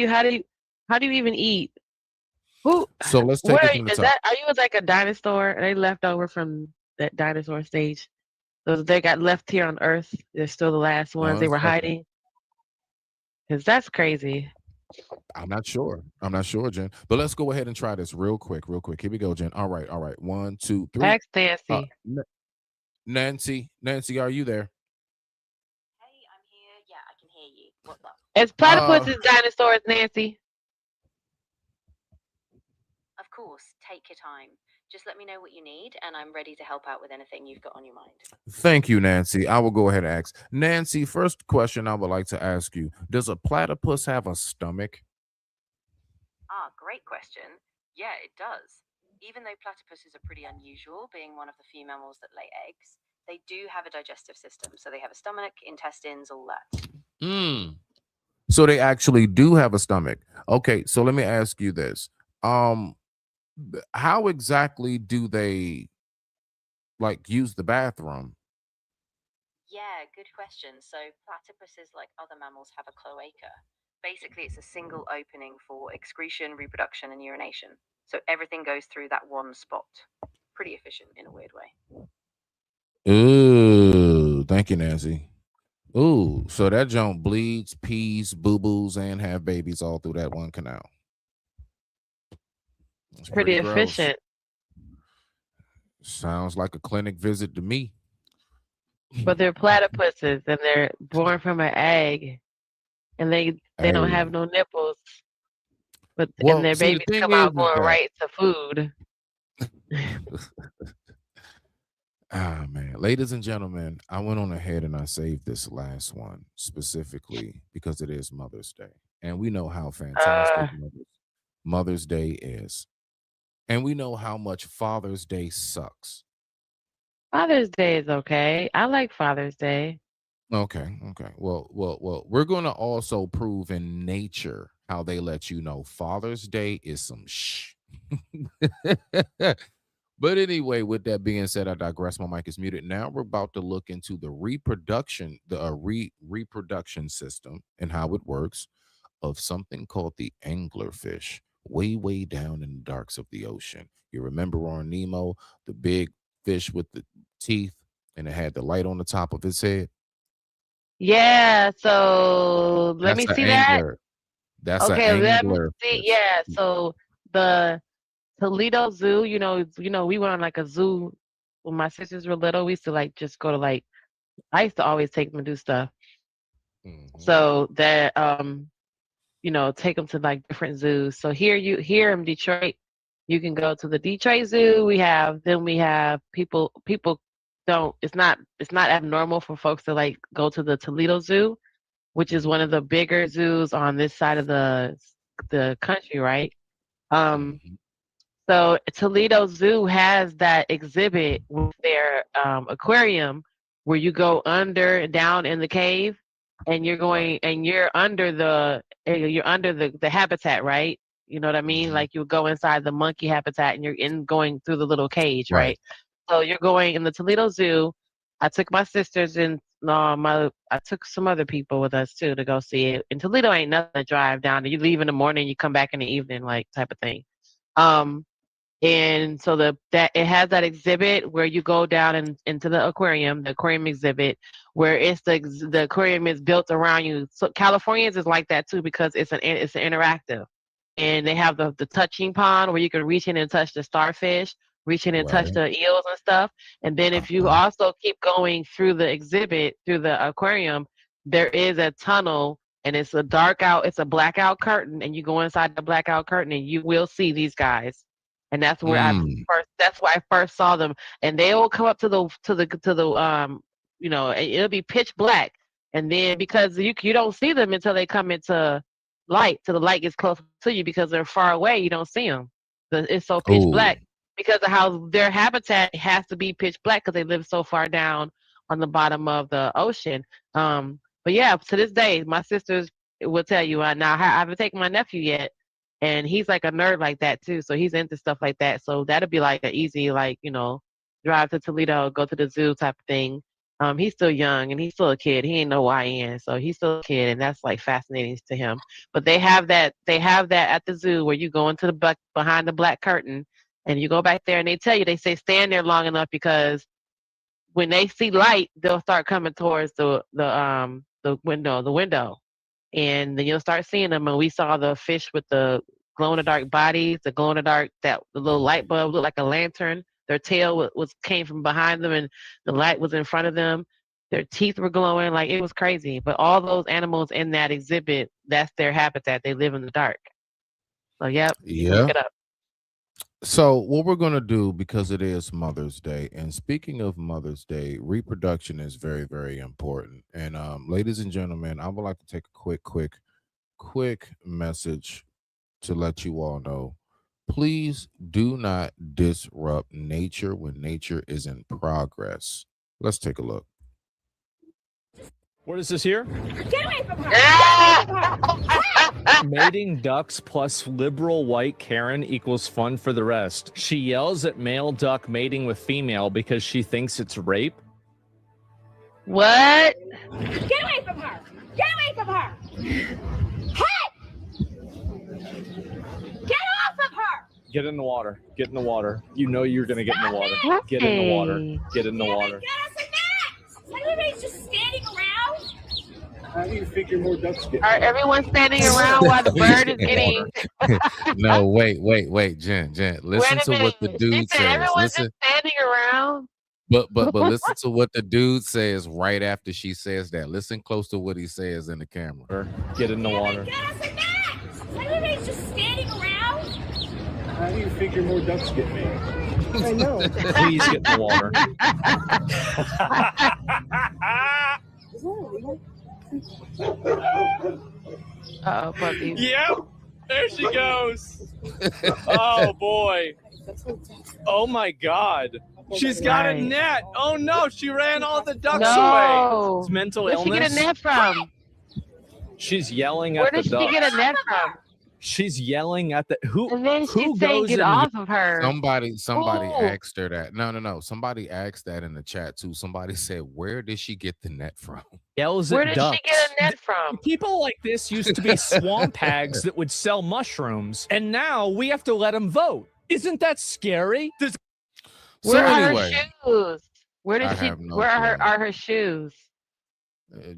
you even eat? Who? So let's take What it are you? from the Is top. that? Are you like a dinosaur? Are they left over from that dinosaur stage? Those they got left here on Earth. They're still the last ones. They One were second. hiding. Cause that's crazy. I'm not sure. I'm not sure, Jen. But let's go ahead and try this real quick, real quick. Here we go, Jen. All right, all right. 1, 2, 3. Ask Nancy. Nancy, are you there? Is Uh, platypuses dinosaurs, Nancy? Of course, take your time. Just let me know what you need, and I'm ready to help out with anything you've got on your mind. Thank you, Nancy. I will go ahead and ask. Nancy, first question I would like to ask you. Does a platypus have a stomach? Ah, great question. Yeah, it does. Even though platypuses are pretty unusual, being one of the few mammals that lay eggs, they do have a digestive system. So they have a stomach, intestines, all that. So they actually do have a stomach. Okay, so let me ask you this. How exactly do they like use the bathroom? Yeah, good question. So platypuses, like other mammals, have a cloaca. Basically, it's a single opening for excretion, reproduction, and urination. So everything goes through that one spot. Pretty efficient in a weird way. Ooh, thank you, Nancy. Ooh, so that junk bleeds, pees, boo-boos, and have babies all through that one canal. It's Pretty gross. efficient. Sounds like a clinic visit to me. But they're platypuses and they're born from an egg, and they don't Hey. have no nipples. But Well, and their see, the babies thing come is out going that right to food. ah man, ladies and gentlemen, I went on ahead and I saved this last one specifically because it is Mother's Day, and we know how fantastic Mother's Day is, and we know how much Father's Day sucks. Father's Day is okay. I like Father's Day. Okay. Well, we're going to also prove in nature how they let you know Father's Day is some shh. But anyway, with that being said, I digress. My mic is muted. Now we're about to look into the reproduction, reproduction system and how it works of something called the anglerfish, way down in the darks of the ocean. You remember on Nemo, the big fish with the teeth, and it had the light on the top of its head? Yeah, so let me That's see an that. angler. That's an Okay, let me angler see. fish. Yeah, so the Toledo Zoo, we went on like a zoo when my sisters were little. We used to like just go to like I used to always take them to do stuff. So that take them to like different zoos. So here in Detroit, you can go to the Detroit Zoo. We have people don't it's not abnormal for folks to like go to the Toledo Zoo, which is one of the bigger zoos on this side of the country, right? So Toledo Zoo has that exhibit with their aquarium where you go down in the cave, and you're going and you're under the habitat, right? You know what I mean? Like you go inside the monkey habitat and you're going through the little cage, right? So you're going in the Toledo Zoo. I took my sisters and I took some other people with us too to go see it. In Toledo ain't nothing to drive down. You leave in the morning, you come back in the evening, like type of thing. And so that it has that exhibit where you go down into the aquarium exhibit, where the aquarium is built around you. So Californians is like that too because it's an interactive, and they have the touching pond where you can reach in and touch the starfish, reach in and touch the eels and stuff. And then if you also keep going through the exhibit through the aquarium, there is a tunnel. And it's a blackout curtain, and you go inside the blackout curtain, and you will see these guys. And that's where that's where I first saw them. And they will come up to the it'll be pitch black. And then because you don't see them until they come into light, till the light gets close to you because they're far away, you don't see them. It's so pitch black because of how their habitat has to be pitch black because they live so far down on the bottom of the ocean. But yeah, to this day, my sisters will tell you. Now I haven't taken my nephew yet, and he's like a nerd like that too. So he's into stuff like that. So that'd be like an easy, drive to Toledo, go to the zoo type of thing. He's still young and he's still a kid. He ain't no YN, so he's still a kid, and that's like fascinating to him. But they have that at the zoo where you go into the behind the black curtain, and you go back there, and they say stand there long enough because when they see light, they'll start coming towards the window, and then you'll start seeing them. And we saw the fish with the glow in the dark bodies, the glow in the dark the little light bulb looked like a lantern. Their tail came from behind them, and the light was in front of them. Their teeth were glowing, like it was crazy. But all those animals in that exhibit, that's their habitat. They live in the dark. So yep, look it up. So what we're going to do, because it is Mother's Day, and speaking of Mother's Day, reproduction is very, very important. And ladies and gentlemen, I would like to take a quick message to let you all know. Please do not disrupt nature when nature is in progress. Let's take a look. What is this here? Get away from her! Mating ducks plus liberal white Karen equals fun for the rest. She yells at male duck mating with female because she thinks it's rape. What? Get away from her! Get away from her! Hey! Get off of her! Get in the water. Get in the water. You know you're going to get in the water. Get in the water. Get in the water. Get us a net! Everybody's just standing around. How do you figure more ducks get? Are everyone standing around while the bird is getting? No, wait, Jen. Listen to what the dude says. Everyone's just standing around. But listen to what the dude says right after she says that. Listen close to what he says in the camera. Get in the water. Get us a net! Everybody's just standing around. How do you figure more ducks get made? I know. Please get in the water. Uh-oh, puppy. Yep. There she goes. Oh, boy. Oh, my God. She's got a net. Oh, no. She ran all the ducks away. It's mental illness. Where'd she get a net from? She's yelling at Where the did she ducks. get a net from? She's yelling at the And then she's saying goes get in off of her. Somebody Ooh. asked her that. No. Somebody asked that in the chat too. Somebody said, "Where did she get the net from?" Yells Where at did ducks. she get a net from? People like this used to be swamp hags that would sell mushrooms, and now we have to let them vote. Isn't that scary? Where are her shoes? Where I did she? have no Where clue. are her shoes?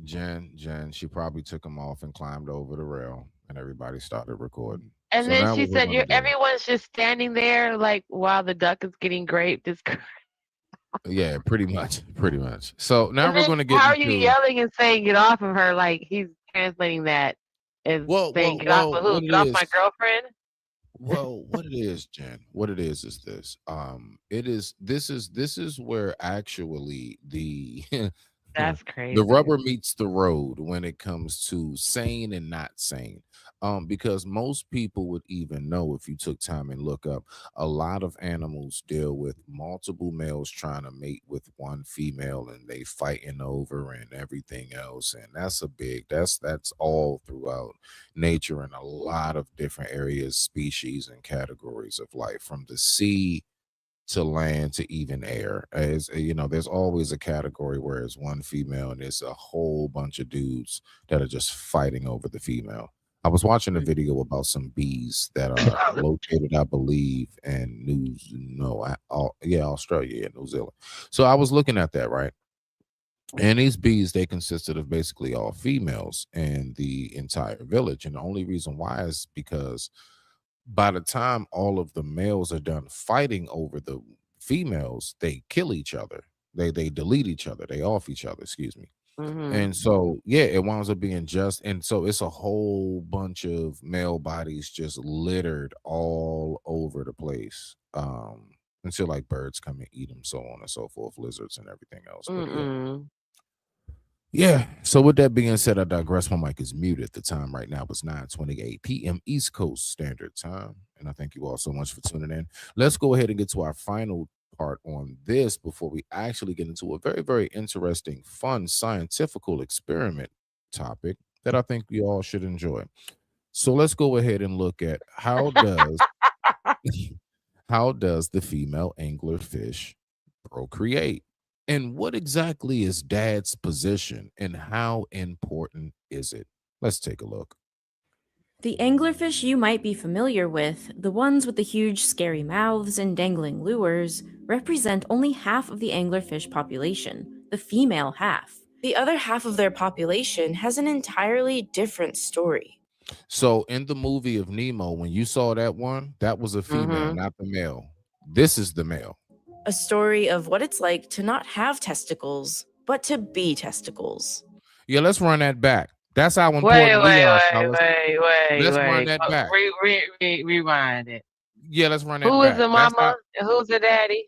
Jen, she probably took them off and climbed over the rail, and everybody started recording. And So then now she what we're said, gonna do- everyone's just standing there like while the duck is getting raped. It's crazy. Yeah, pretty much. So now And we're then going to get how are into you yelling and saying get off of her? Like he's translating that as saying get off of who? what Get it off is- my girlfriend? Well, what it is, Jen, what it is this. This is where actually the That's crazy. the rubber meets the road when it comes to sane and not sane. Because most people would even know if you took time and look up, a lot of animals deal with multiple males trying to mate with one female and they fighting over and everything else. And that's all throughout nature in a lot of different areas, species, and categories of life, from the sea to land to even air. As you know, there's always a category where it's one female and there's a whole bunch of dudes that are just fighting over the female. I was watching a video about some bees that are located, I believe, in Australia and New Zealand. So I was looking at that, right? And these bees, they consisted of basically all females in the entire village. And the only reason why is because by the time all of the males are done fighting over the females, they kill each other. They delete each other. They off each other, excuse me. And so, yeah, it winds up being just, and so it's a whole bunch of male bodies just littered all over the place. Until like birds come and eat them, so on and so forth, lizards and everything else. But yeah. So with that being said, I digress. My mic is muted. The time right now is 9:28 p.m. East Coast Standard Time. And I thank you all so much for tuning in. Let's go ahead and get to our final part on this before we actually get into a very, very interesting, fun, scientifical experiment topic that I think we all should enjoy. So let's go ahead and look at how does the female anglerfish procreate. And what exactly is dad's position and how important is it? Let's take a look. The anglerfish you might be familiar with, the ones with the huge scary mouths and dangling lures, represent only half of the anglerfish population, the female half. The other half of their population has an entirely different story. So in the movie of Nemo, when you saw that one, that was a female, not the male. This is the male. A story of what it's like to not have testicles, but to be testicles. Yeah, let's run that back. That's how important we are, fellas. Let's run that back. Rewind it. Yeah, let's run that Who back. is the mama and who's the daddy?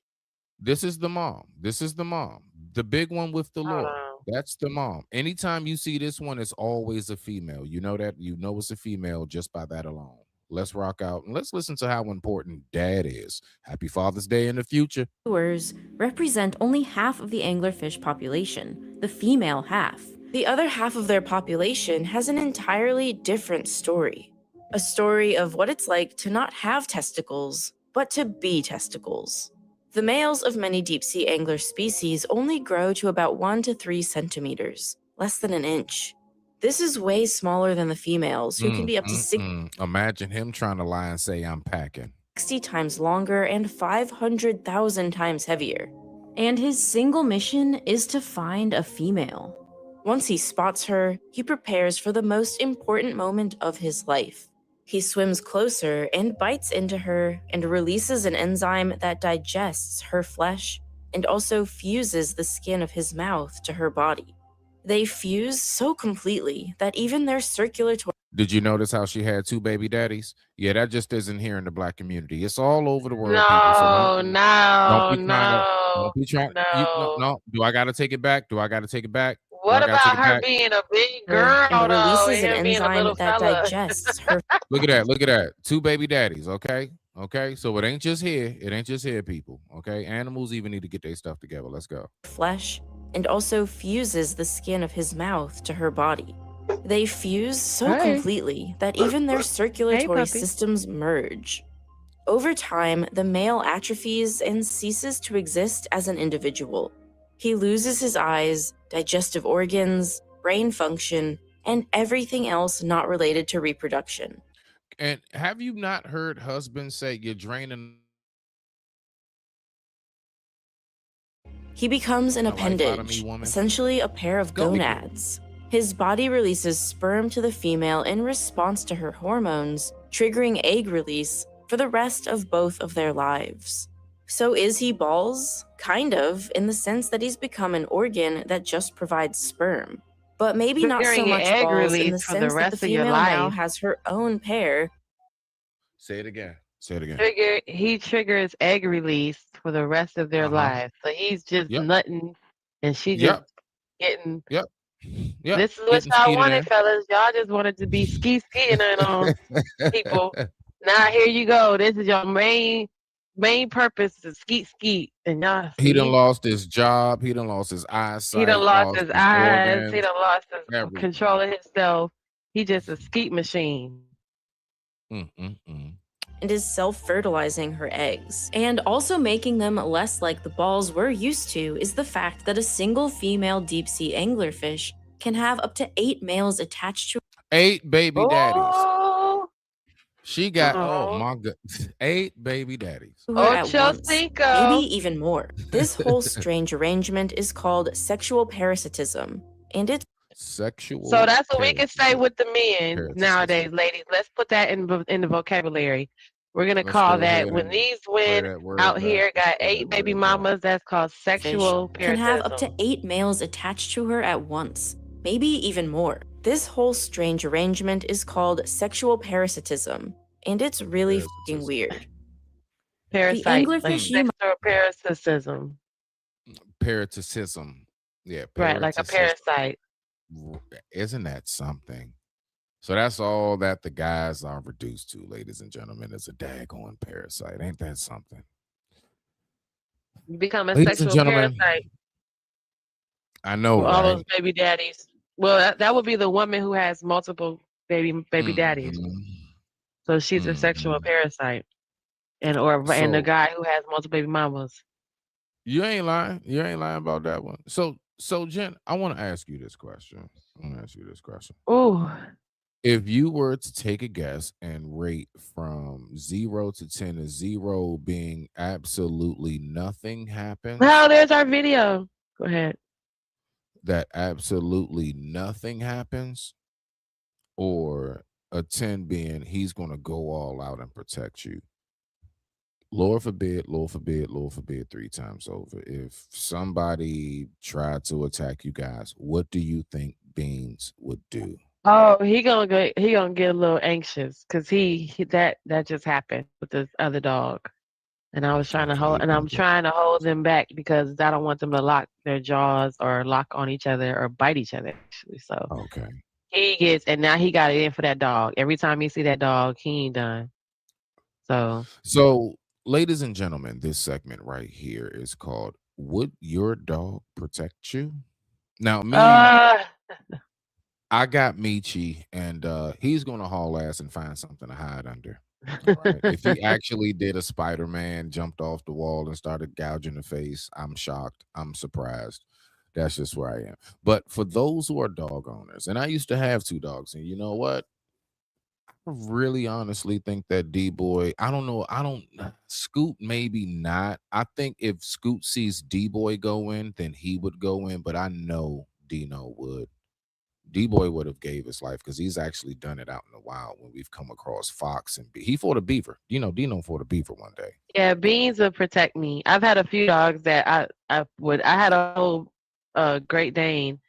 This is the mom. This is the mom. The big one with the lure. That's the mom. Anytime you see this one, it's always a female. You know that? You know it's a female just by that alone. Let's rock out and let's listen to how important dad is. Happy Father's Day in the future. Lures represent only half of the anglerfish population, the female half. The other half of their population has an entirely different story. A story of what it's like to not have testicles, but to be testicles. The males of many deep-sea angler species only grow to about 1 to 3 centimeters, less than an inch. This is way smaller than the females, who can be up to 60 Imagine him trying to lie and say, I'm packing. times longer and 500,000 times heavier. And his single mission is to find a female. Once he spots her, he prepares for the most important moment of his life. He swims closer and bites into her and releases an enzyme that digests her flesh and also fuses the skin of his mouth to her body. They fuse so completely that even their circulatory... Did you notice how she had 2 baby daddies? Yeah, that just isn't here in the black community. It's all over the world. No. Do I got to take it back? Do I got to take it back? What about her being a big girl? And though, releases an and him being a enzyme little that fella? digests her Look at that. Look at that. 2 baby daddies. Okay. Okay. So it ain't just here. It ain't just here, people. Okay. Animals even need to get their stuff together. Let's go. flesh and also fuses the skin of his mouth to her body. They fuse so completely that even their circulatory puppy. systems merge. Over time, the male atrophies and ceases to exist as an individual. He loses his eyes, digestive organs, brain function, and everything else not related to reproduction. And have you not heard husbands say you're draining? He becomes an A life out of appendage, me, woman. essentially a pair of Go. gonads. His body releases sperm to the female in response to her hormones, triggering egg release for the rest of both of their lives. So is he balls? Kind of, in the sense that he's become an organ that just provides sperm. But maybe not so Triggering much egg balls in the release for the sense that rest the of your female now life. has her own pair. Say it again. Say it again. He triggers egg release for the rest of their lives. So he's just nutting and she just getting. Yep. This is what Getting y'all skeeted wanted, in. fellas. Y'all just wanted to be skiing on people. Now here you go. This is your main purpose to skeet. And y'all He done lost his job. He done lost his eyesight. he done lost his eyes. He organs, done lost his everything. control of himself. He just a skeet machine. And is self-fertilizing her eggs. And also making them less like the balls we're used to is the fact that a single female deep-sea anglerfish can have up to 8 males attached to 8 baby daddies. Oh, She got, oh my god, 8 baby daddies. her at Ocho once, Cinco. maybe even more. This whole strange arrangement is called sexual parasitism, and it's Sexual. so that's what we can say with the men Parasitism. nowadays, ladies. Let's put that in the vocabulary. We're gonna Let's call go that ahead when and these wear women that word out back. here got Wear 8 that baby word back. mamas, that's called sexual can have up to parasitism. 8 males attached to her at once, maybe even more. This whole strange arrangement is called sexual parasitism, and it's really fucking weird. Parasite, like anglerfish you sexual parasitism. Parasitism. Yeah. Right, like a parasitism. parasite. Isn't that something? So that's all that the guys are reduced to, ladies and gentlemen, is a daggone parasite. Ain't that something? You become a Ladies and sexual gentlemen, parasite I know, for all right? those baby daddies. Well, that would be the woman who has multiple baby daddies. So she's a sexual parasite, and the So- guy who has multiple baby mamas. You ain't lying. You ain't lying about that one. So Jen, I want to ask you this question. Ooh. If you were to take a guess and rate from 0 to 10, as 0 being absolutely nothing happens, Well, there's our video. Go ahead. that absolutely nothing happens, or a 10 being he's going to go all out and protect you. Lord forbid, Lord forbid, Lord forbid, 3 times over. If somebody tried to attack you guys, what do you think Beans would do? Oh, he gonna get a little anxious because that just happened with this other dog, and I was trying to hold, and I'm trying to hold them back because I don't want them to lock their jaws or lock on each other or bite each other. Actually, so Okay. he gets, and now he got it in for that dog. Every time he see that dog, he ain't done. So, ladies and gentlemen, this segment right here is called "Would Your Dog Protect You?" Now, me, I got Michi, and he's gonna haul ass and find something to hide under. All right? If he actually did a Spider-Man, jumped off the wall and started gouging the face, I'm shocked. I'm surprised. That's just where I am. But for those who are dog owners, and I used to have 2 dogs, and you know what? I really honestly think that D-Boy, I don't know. Scoot, maybe not. I think if Scoot sees D-Boy go in, then he would go in, but I know Dino would. D-Boy would have gave his life because he's actually done it out in the wild when we've come across fox and he fought a beaver. Dino fought a beaver one day. Yeah, Beans will protect me. I've had a few dogs that I had a whole Great Dane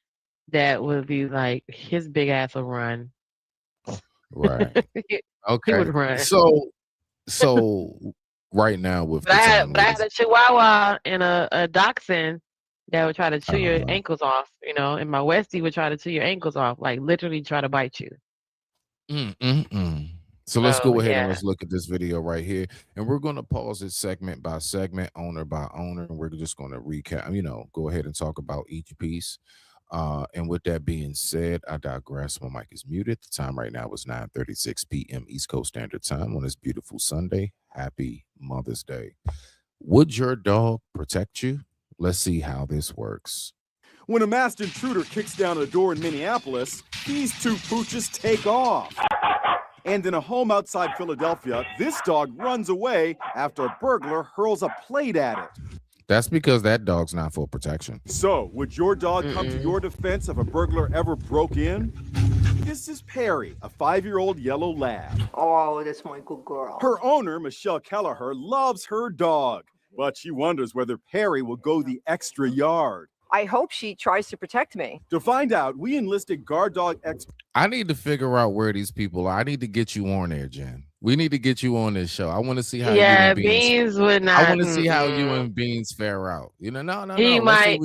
that would be like his big ass will run. Right. He Okay. would run. So right now with But I had a Chihuahua and a Dachshund that would try to chew your ankles off, and my Westie would try to chew your ankles off, like literally try to bite you. So let's go ahead and yeah. let's look at this video right here. And we're going to pause it segment by segment, owner by owner. And we're just going to recap, go ahead and talk about each piece. And with that being said, I digress. My mic is muted. The time right now is 9:36 p.m. East Coast Standard Time on this beautiful Sunday. Happy Mother's Day. Would your dog protect you? Let's see how this works. When a masked intruder kicks down a door in Minneapolis, these 2 pooches take off. And in a home outside Philadelphia, this dog runs away after a burglar hurls a plate at it. That's because that dog's not for protection. So, would your dog come to your defense if a burglar ever broke in? This is Perry, a 5-year-old yellow lab. Oh, that's my good girl. Her owner, Michelle Kelleher, loves her dog, but she wonders whether Perry will go the extra yard. I hope she tries to protect me. To find out, we enlisted guard dog expert. I need to figure out where these people are. I need to get you on there, Jen. We need to get you on this show. I want to see how Beans would not. I want to see how you and Beans fare out. No. He might.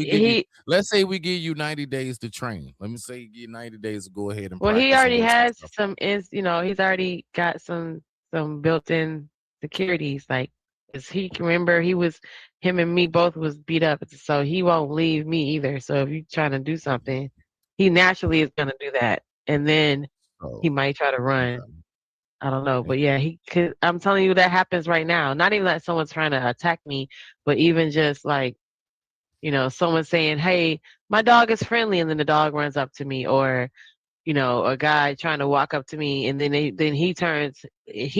Let's say we give you 90 days to train. Let me say you get 90 days to go ahead and. Well, he already has some. He's already got some built-in securities. Like, as he can remember, him and me both was beat up, so he won't leave me either. So if you're trying to do something, he naturally is gonna do that, and then he might try to run. Okay. I don't know, but yeah, he could. I'm telling you, that happens right now. Not even that someone's trying to attack me, but even just like, someone saying, "Hey, my dog is friendly," and then the dog runs up to me, or, a guy trying to walk up to me, and then he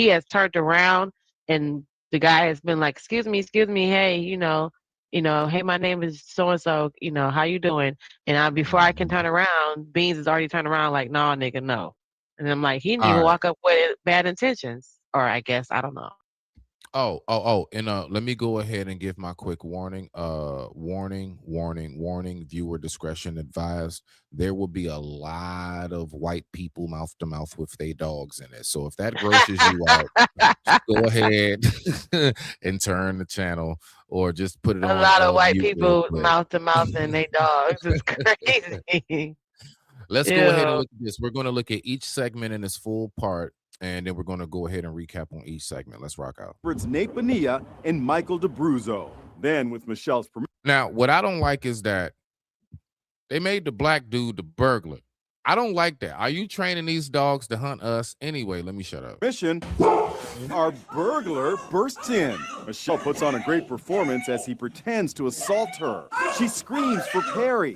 has turned around, and the guy has been like, excuse me, hey, hey, my name is so and so, how you doing? And before I can turn around, Beans is already turned around like, nah, nigga, no. And I'm like, he didn't even walk up with bad intentions, or I guess, I don't know. And let me go ahead and give my quick warning. Warning, viewer discretion advised. There will be a lot of white people mouth to mouth with their dogs in it. So if that grosses you out, go ahead and turn the channel, or just put it on. A lot of white people mouth to mouth and their dogs. It's crazy. Let's go ahead and look at this. We're going to look at each segment in its full part, and then we're going to go ahead and recap on each segment. Let's rock out. It's Nate Bonilla and Michael DeBruzzo. Then, with Michelle's permission. Now, what I don't like is that they made the black dude the burglar, I don't like that. Are you training these dogs to hunt us? Anyway, let me shut up. Mission. Our burglar bursts in. Michelle puts on a great performance as he pretends to assault her. She screams for Perry.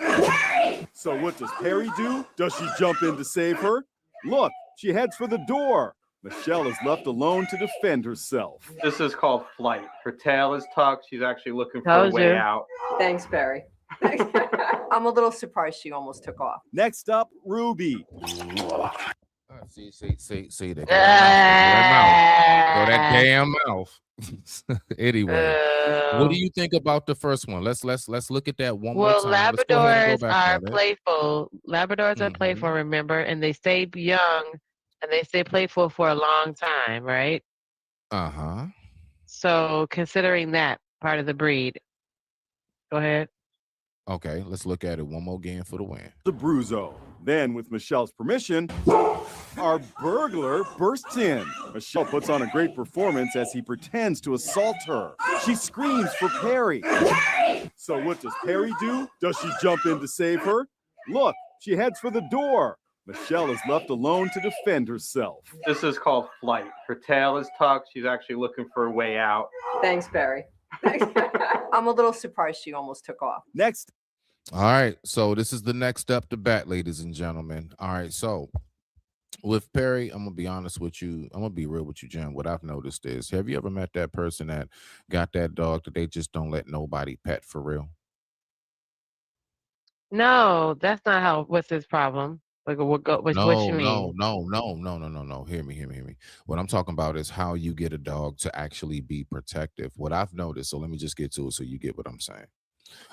So what does Perry do? Does she jump in to save her? Look, she heads for the door. Michelle is left alone to defend herself. This is called flight. Her tail is tucked. She's actually looking for a Told way you. out. Thanks, Barry. I'm a little surprised she almost took off. Next up, Ruby. See that mouth. Go that damn mouth. Anyway, what do you think about the first one? Let's look at that one more Well, time. Let's go ahead and Labradors go back are at it. playful. Labradors are playful, remember, and they stay young and they stay playful for a long time, right? Uh-huh. So considering that part of the breed, go ahead. Okay, let's look at it one more again for the win. The Bruzo. Then, with Michelle's permission, our burglar bursts in. Michelle puts on a great performance as he pretends to assault her. She screams for Perry. So what does Perry do? Does she jump in to save her? Look, she heads for the door. Michelle is left alone to defend herself. This is called flight. Her tail is tucked. She's actually looking for a way out. Thanks, Barry. I'm a little surprised she almost took off. Next. All right, so this is the next step to bat, ladies and gentlemen. All right, so with Perry, I'm gonna be honest with you. I'm gonna be real with you, Jen. What I've noticed is, have you ever met that person that got that dog that they just don't let nobody pet for real? No, that's not how. What's his problem? Like, what you mean? No. Hear me. What I'm talking about is how you get a dog to actually be protective. What I've noticed, so let me just get to it so you get what I'm saying.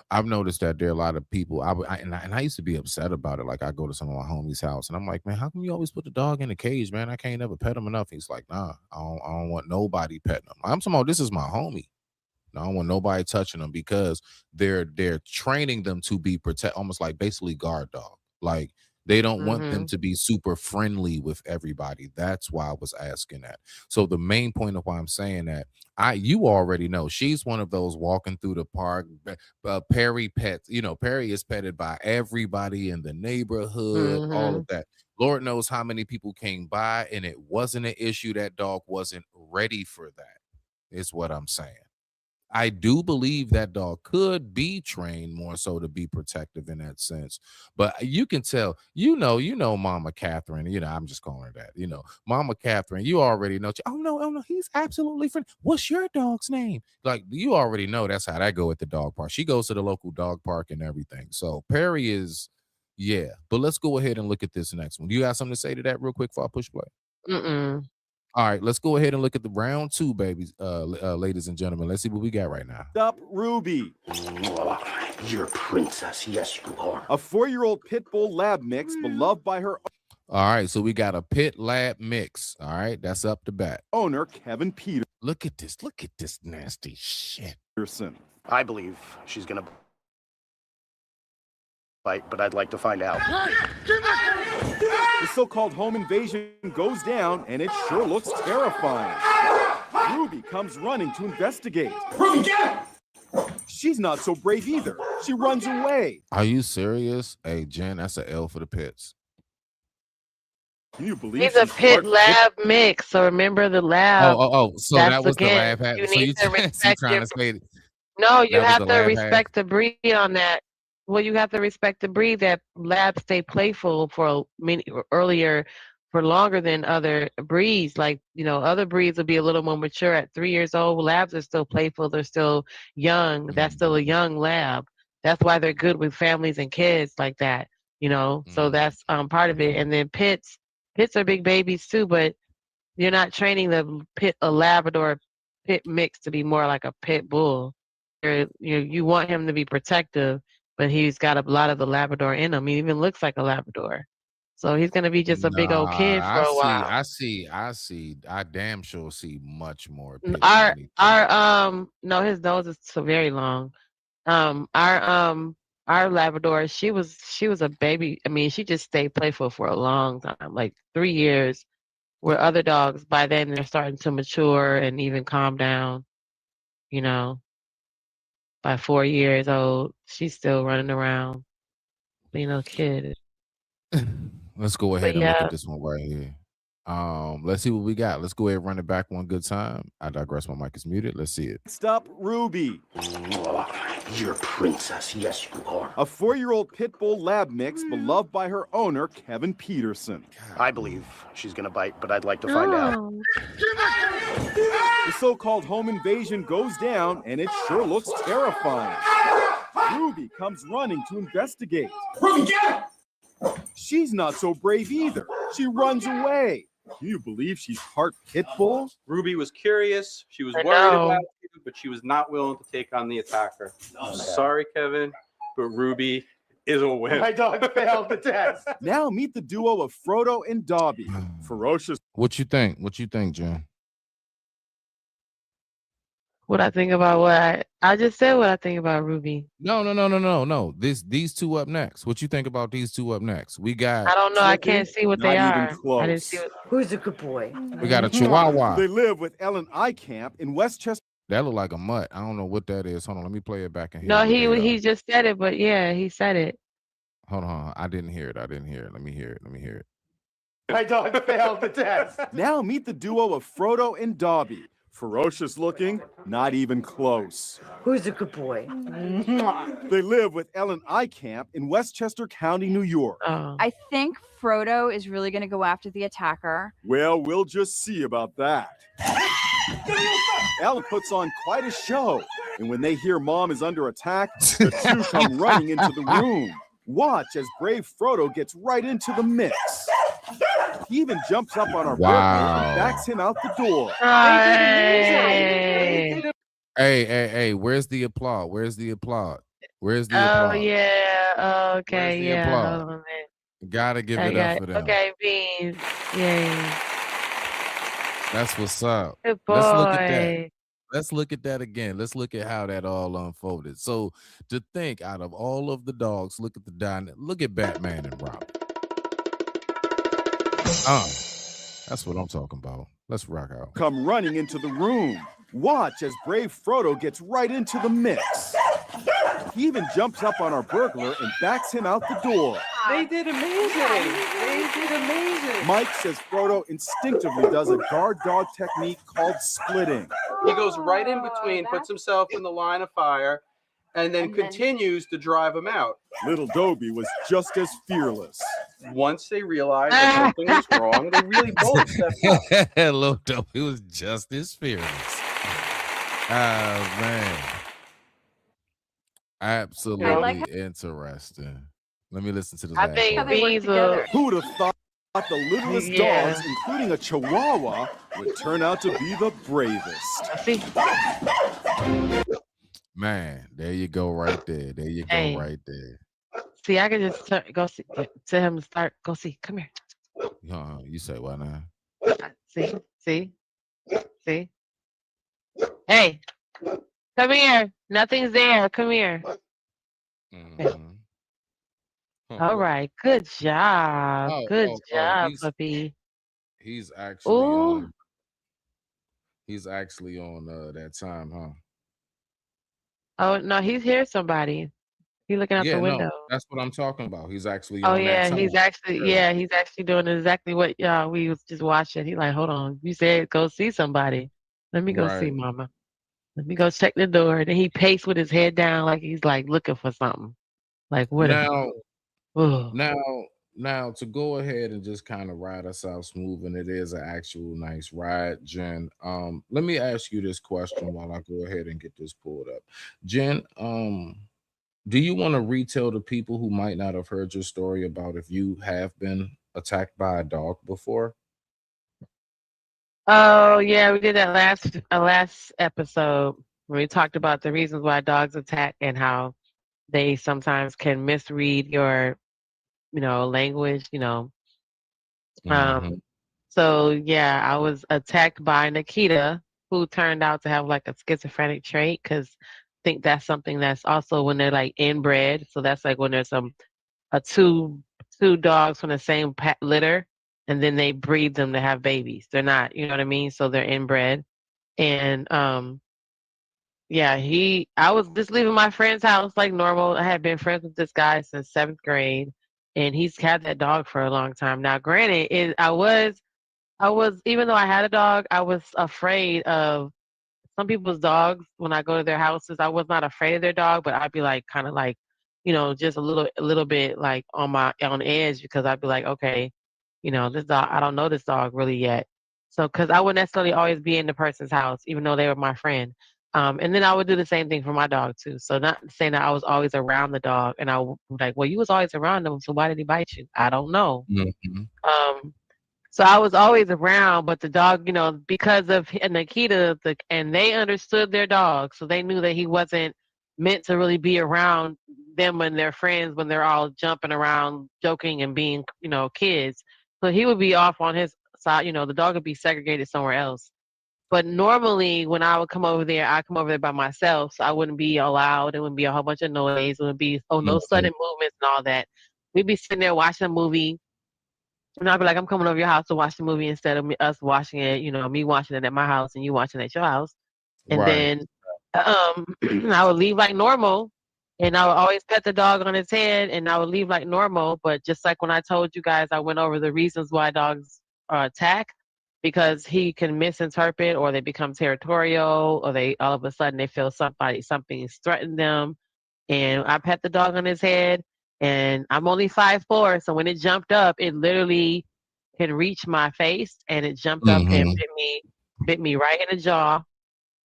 I've noticed that there are a lot of people. I used to be upset about it. Like I go to some of my homies' house, and I'm like, man, how come you always put the dog in a cage, man? I can't ever pet him enough. He's like, nah, I don't want nobody petting him. I'm talking about this is my homie. I don't want nobody touching them because they're training them to be almost like basically guard dog. Like they don't want them to be super friendly with everybody. That's why I was asking that. So the main point of why I'm saying that, you already know she's one of those walking through the park. Perry pets, Perry is petted by everybody in the neighborhood, all of that. Lord knows how many people came by and it wasn't an issue. That dog wasn't ready for that, is what I'm saying. I do believe that dog could be trained more so to be protective in that sense. But you can tell, Mama Catherine, I'm just calling her that, Mama Catherine, you already know. Oh no, he's absolutely friendly. What's your dog's name? Like, you already know that's how that go at the dog park. She goes to the local dog park and everything. So Perry is, yeah. But let's go ahead and look at this next one. Do you have something to say to that real quick before I push play? All right, let's go ahead and look at the round 2, babies, ladies and gentlemen. Let's see what we got right now. Up, Ruby. You're a princess. Yes, you are. A 4-year-old pit bull lab mix beloved by her. All right, so we got a pit lab mix. All right, that's up to bat. Owner Kevin Peterson. Look at this nasty shit. I believe she's gonna bite, but I'd like to find out. The so-called home invasion goes down, and it sure looks terrifying. Ruby comes running to investigate. Ruby, get it! She's not so brave either. She runs away. Are you serious? Hey, Jen, that's an L for the pits. Can you believe he's a pit lab mix? So remember the lab. So that was the lab hat. You So need to respect trying to say it. No, you That was have the to lab respect the breed on that. Well, you have to respect the breed. That labs stay playful for longer than other breeds. Like, other breeds will be a little more mature at 3 years old. Labs are still playful. They're still young. That's still a young lab. That's why they're good with families and kids like that, So that's part of it. And then pits are big babies too, but you're not training a Labrador pit mix to be more like a pit bull. You want him to be protective, but he's got a lot of the Labrador in him. He even looks like a Labrador. So he's going to be just a big old kid for a while. I see. I damn sure see much more. No, his nose is so very long. Our Labrador, she was a baby. I mean, she just stayed playful for a long time, like 3 years, where other dogs, by then, they're starting to mature and even calm down, By 4 years old, she's still running around, being a kid. Let's go ahead and look yeah. at this one right here. Let's see what we got. Let's go ahead and run it back one good time. I digress. My mic is muted. Let's see it. Next up, Ruby. You're a princess. Yes, you are. A 4-year-old pit bull lab mix beloved by her owner, Kevin Peterson. I believe she's gonna bite, but I'd like to find out. The so-called home invasion goes down, and it sure looks terrifying. Ruby comes running to investigate. Ruby, get it! She's not so brave either. She runs away. Can you believe she's part pit bull? Ruby was curious. She was I worried know. about you, but she was not willing to take on the attacker. I'm sorry, Kevin, but Ruby is a win. My dog failed the test. Now meet the duo of Frodo and Dobby. Ferocious. What you think? What you think, Jen? What I think about what I just said. What I think about Ruby. No. These two up next. What you think about these two up next? We got. I don't know. I can't see what they Not are. even close. I didn't see what. Who's a good boy? We got a Chihuahua. They live with Ellen Eykamp in Westchester. That look like a mutt. I don't know what that is. Hold on, let me play it back in here. No, he just said it, but yeah, he said it. Hold on. I didn't hear it. Let me hear it. My dog failed the test. Now meet the duo of Frodo and Dobby. Ferocious looking, not even close. Who's a good boy? They live with Ellen Eykamp in Westchester County, New York. I think Frodo is really going to go after the attacker. Well, we'll just see about that. Ellen puts on quite a show, and when they hear Mom is under attack, the two come running into the room. Watch as brave Frodo gets right into the mix. He even jumps up on our burglar and backs him out the door. Hey, where's the applaud? Oh yeah. Okay. Where's the Yeah. applause? Hold on a minute. Gotta give it up for them. Okay, Beans. Yay. That's what's up. Good Let's look at that. boy. Let's look at that again. Let's look at how that all unfolded. So to think, out of all of the dogs, look at the dynamic. Look at Batman and Robin. That's what I'm talking about. Let's rock out. Come running into the room. Watch as brave Frodo gets right into the mix. He even jumps up on our burglar and backs him out the door. They did amazing. Mike says Frodo instinctively does a guard dog technique called splitting. He goes right in between, puts himself in the line of fire, and then continues to drive him out. Little Dobby was just as fearless. Once they realized that something was wrong, they really both stepped up. Little Dobby was just as fearless. Oh man. Absolutely interesting. Let me listen to this. I think Beans will. Who'd have thought the littlest Yeah. dogs, including a Chihuahua, would turn out to be the bravest? Man, there you go right there. There you go Hey. right there. See, I can just go see. Tell him to start. Go see. Come here. You say what now? See. Hey, come here. Nothing's there. Come here. All right. Good job. Good job, puppy. He's actually Ooh. on. He's actually on that time, huh? Oh no, he's here. Somebody. He's looking out Yeah, the no, window. that's what I'm talking about. He's actually Oh on yeah, that he's time. actually he's actually doing exactly what we was just watching. He's like, hold on, you said go see somebody. Let me go see Right. mama. Let me go check the door. And then he paced with his head down like he's like looking for something. Like what? Now to go ahead and just kind of ride us out smooth, and it is an actual nice ride, Jen. Let me ask you this question while I go ahead and get this pulled up. Jen, do you want to retell the people who might not have heard your story about if you have been attacked by a dog before? Oh yeah, we did that last episode where we talked about the reasons why dogs attack and how they sometimes can misread your language. So yeah, I was attacked by Nikita, who turned out to have like a schizophrenic trait, because I think that's something that's also when they're like inbred. So that's like when there's two dogs from the same litter, and then they breed them to have babies. They're not, you know what I mean? So they're inbred. And yeah, I was just leaving my friend's house like normal. I had been friends with this guy since 7th grade. and he's had that dog for a long time. Now, granted, I was even though I had a dog, I was afraid of some people's dogs. When I go to their houses, I was not afraid of their dog, but I'd be like kind of like, just a little bit like on edge, because I'd be like, okay, this dog, I don't know this dog really yet. So, because I wouldn't necessarily always be in the person's house, even though they were my friend. And then I would do the same thing for my dog too. So not saying that I was always around the dog, and I would be like, well, you was always around him, so why did he bite you? I don't know. So I was always around, but the dog, because of Nikita, and they understood their dog, so they knew that he wasn't meant to really be around them and their friends when they're all jumping around, joking and being, kids. So he would be off on his side, the dog would be segregated somewhere else. But normally when I would come over there, I come over there by myself, so I wouldn't be allowed. It wouldn't be a whole bunch of noise. It would be, no sudden movements and all that. We'd be sitting there watching a movie. And I'd be like, I'm coming over your house to watch the movie instead of us watching it, me watching it at my house and you watching it at your house. And then I would leave like normal, and I would always pet the dog on its head, and I would leave like normal. But just like when I told you guys, I went over the reasons why dogs attack, because he can misinterpret, or they become territorial, or they all of a sudden they feel something's threatening them. And I pet the dog on his head. And I'm only 5'4", so when it jumped up, it literally can reach my face, and it jumped up and bit me right in the jaw.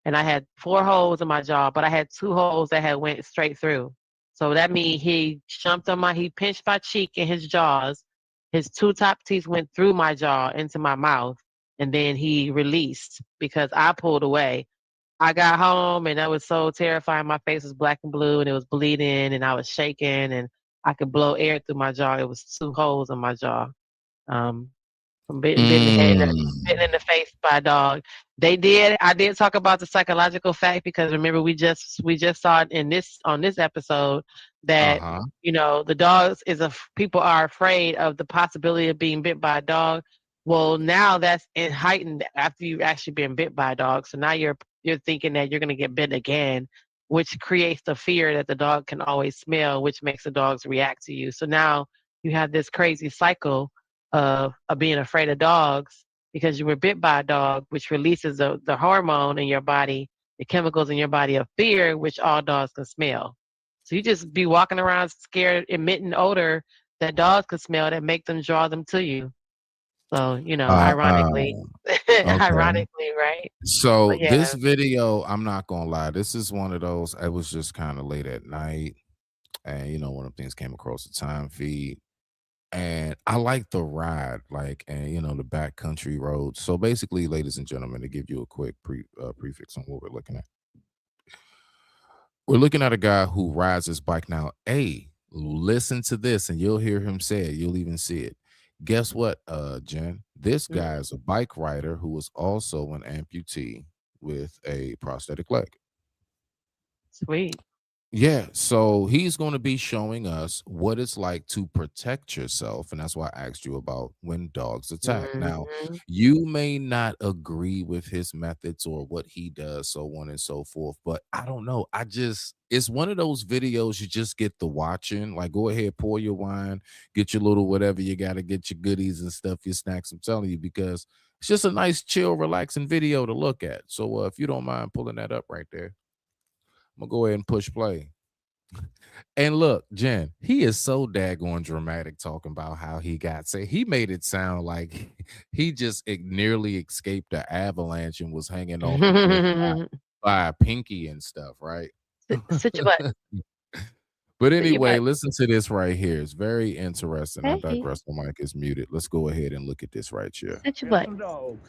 And I had 4 holes in my jaw, but I had 2 holes that had went straight through. So that means he he pinched my cheek in his jaws. His 2 top teeth went through my jaw into my mouth, and then he released because I pulled away. I got home, and that was so terrifying. My face was black and blue, and it was bleeding, and I was shaking, and I could blow air through my jaw. It was 2 holes in my jaw. From bitten in the face by a dog. I did talk about the psychological fact, because remember we just saw it on this episode that the dogs people are afraid of the possibility of being bit by a dog. Well, now that's heightened after you've actually been bit by a dog. So now you're thinking that you're going to get bit again, which creates the fear that the dog can always smell, which makes the dogs react to you. So now you have this crazy cycle of being afraid of dogs because you were bit by a dog, which releases the hormone in your body, the chemicals in your body of fear, which all dogs can smell. So you just be walking around scared, emitting odor that dogs can smell that make them draw them to you. So, ironically, ironically, right? So this video, I'm not going to lie. This is one of those, it was just kind of late at night. And, one of the things came across the time feed. And I like the ride, the backcountry roads. So basically, ladies and gentlemen, to give you a quick prefix on what we're looking at. We're looking at a guy who rides his bike. Now, listen to this, and you'll hear him say it. You'll even see it. Guess what, Jen? This guy is a bike rider who is also an amputee with a prosthetic leg. Sweet. Yeah, so he's going to be showing us what it's like to protect yourself, and that's why I asked you about when dogs attack. Now, you may not agree with his methods or what he does, so on and so forth, but I don't know. It's one of those videos you just get to watching. Like, go ahead, pour your wine, get your little whatever you got to get, your goodies and stuff, your snacks, I'm telling you, because it's just a nice, chill, relaxing video to look at. So if you don't mind pulling that up right there. I'm going to go ahead and push play. And look, Jen, he is so daggone dramatic talking about how he got saved. He made it sound like he just nearly escaped the avalanche and was hanging on by a pinky and stuff, right? Sit your butt. But anyway, listen to this right here. It's very interesting. I digress. The mic is muted. Let's go ahead and look at this right here. Sit your butt.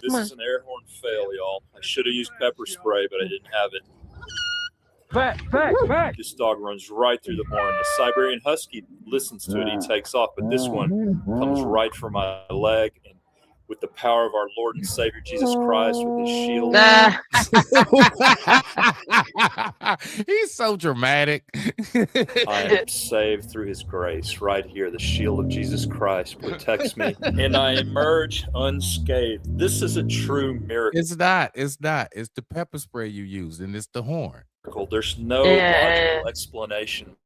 This is an air horn fail, y'all. I should have used pepper spray, but I didn't have it. Fact. This dog runs right through the barn. The Siberian Husky listens to it. He takes off, but this one comes right for my leg. And with the power of our Lord and Savior Jesus Christ, with his shield. He's so dramatic. I am saved through his grace. Right here, the shield of Jesus Christ protects me, and I emerge unscathed. This is a true miracle. It's not. It's the pepper spray you used, and it's the horn. There's no logical explanation.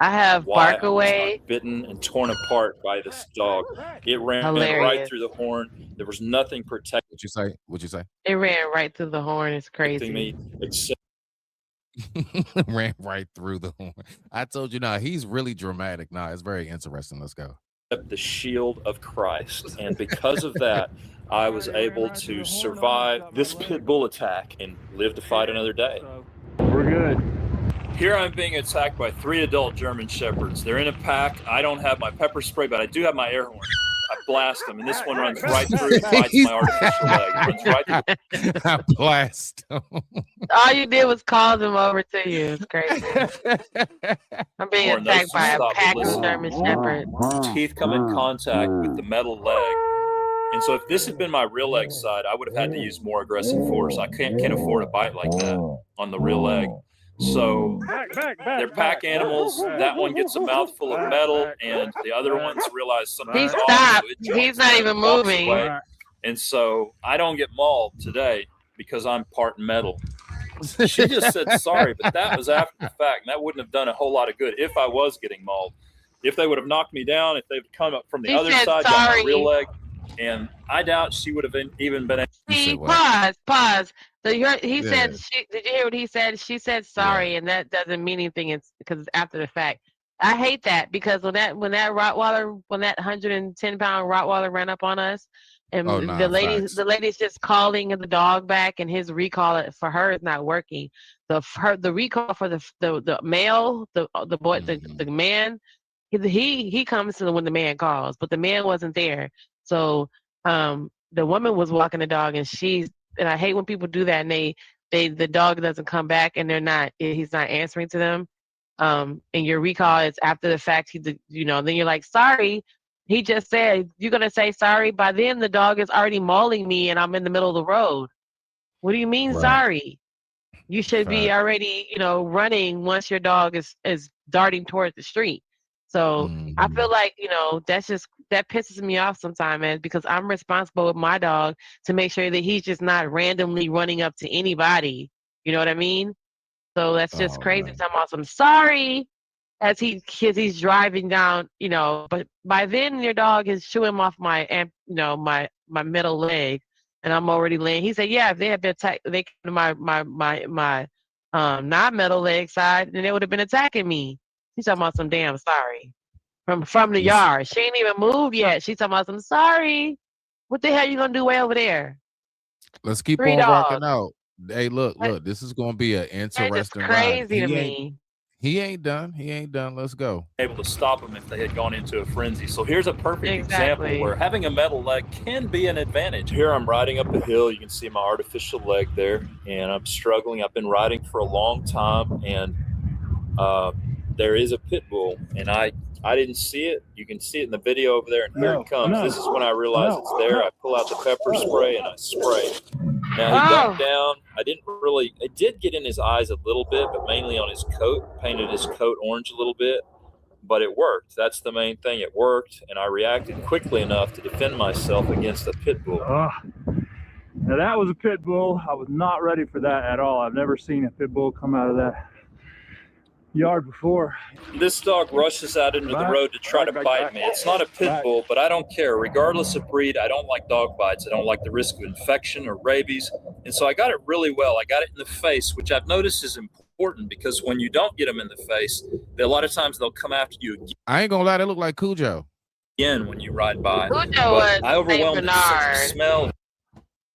I have why I was Barkaway. not bitten and torn apart by this dog. It ran right Hilarious. through the horn. There was nothing protecting What you say? What you say? It ran right through the horn. It's crazy. me except Ran right through the horn. I told you, he's really dramatic. It's very interesting. Let's go. the shield of Christ. And because of that, I was able to survive this pit bull attack and live to fight another day. We're good. Here I'm being attacked by 3 adult German Shepherds. They're in a pack. I don't have my pepper spray, but I do have my air horn. I blast them, and this one runs right through and bites my artificial leg. It runs right through. I blast them. All you did was call them over to you. It's crazy. I'm being Horn, attacked those by a stop pack and of listen. German Shepherds. Teeth come in contact with the metal leg. And so if this had been my real leg side, I would have had to use more aggressive force. I can't afford a bite like that on the real leg. So they're pack animals. That one gets a mouthful of metal, and the other ones realize something's He off. stopped. so it jumps He's not away even and walks moving. away. And so I don't get mauled today because I'm part metal. She just said sorry, but that was after the fact, and that wouldn't have done a whole lot of good if I was getting mauled. If they would have knocked me down, if they'd come up from the She other said side, got my sorry. real leg, and I doubt she would have even been able See, to pause. So he Yeah. said, did you hear what he said? She said sorry, and that doesn't mean anything. It's because it's after the fact. I hate that because when that 110-pound Rottweiler ran up on us, and the lady's just calling the dog back, and his recall for her is not working. The recall for the male, the boy, the man, he comes to when the man calls, but the man wasn't there. So the woman was walking the dog, and I hate when people do that, and the dog doesn't come back, and he's not answering to them. And your recall is after the fact. Then you're like, sorry. He just said, you're gonna say sorry. By then, the dog is already mauling me, and I'm in the middle of the road. What do you mean, sorry? You should be already, running once your dog is darting towards the street. So I feel like, that pisses me off sometimes, man, because I'm responsible with my dog to make sure that he's just not randomly running up to anybody. You know what I mean? So that's just crazy. I'm awesome. Sorry, as he's driving down, but by then your dog is chewing off my middle leg, and I'm already laying. He said, yeah, if they had been they came to my non-metal leg side, then they would have been attacking me. She's talking about some damn sorry from the yard. She ain't even moved yet. She's talking about some sorry. What the hell you gonna do way over there? Let's keep 3 on rocking dogs. out. Hey, look, this is gonna be an interesting That's just ride. crazy to me. He ain't done. Let's go. able to stop them if they had gone into a frenzy. So here's a perfect Exactly. example where having a metal leg can be an advantage. Here I'm riding up a hill. You can see my artificial leg there, and I'm struggling. I've been riding for a long time, and there is a pit bull, and I didn't see it. You can see it in the video over there, and here it comes. This is when I realize it's there. I pull out the pepper spray and I spray. Now he ducked down. It did get in his eyes a little bit, but mainly on his coat, painted his coat orange a little bit, but it worked. That's the main thing. It worked, and I reacted quickly enough to defend myself against a pit bull. Now that was a pit bull. I was not ready for that at all. I've never seen a pit bull come out of that yard before. This dog rushes out into the road to try to bite me. It's not a pit bull, but I don't care. Regardless of breed, I don't like dog bites. I don't like the risk of infection or rabies. And so I got it really well. I got it in the face, which I've noticed is important because when you don't get them in the face, a lot of times they'll come after you I ain't gonna lie, that look like Cujo. again when you ride by. Cujo But was I overwhelmed it with such a Bernard. smell.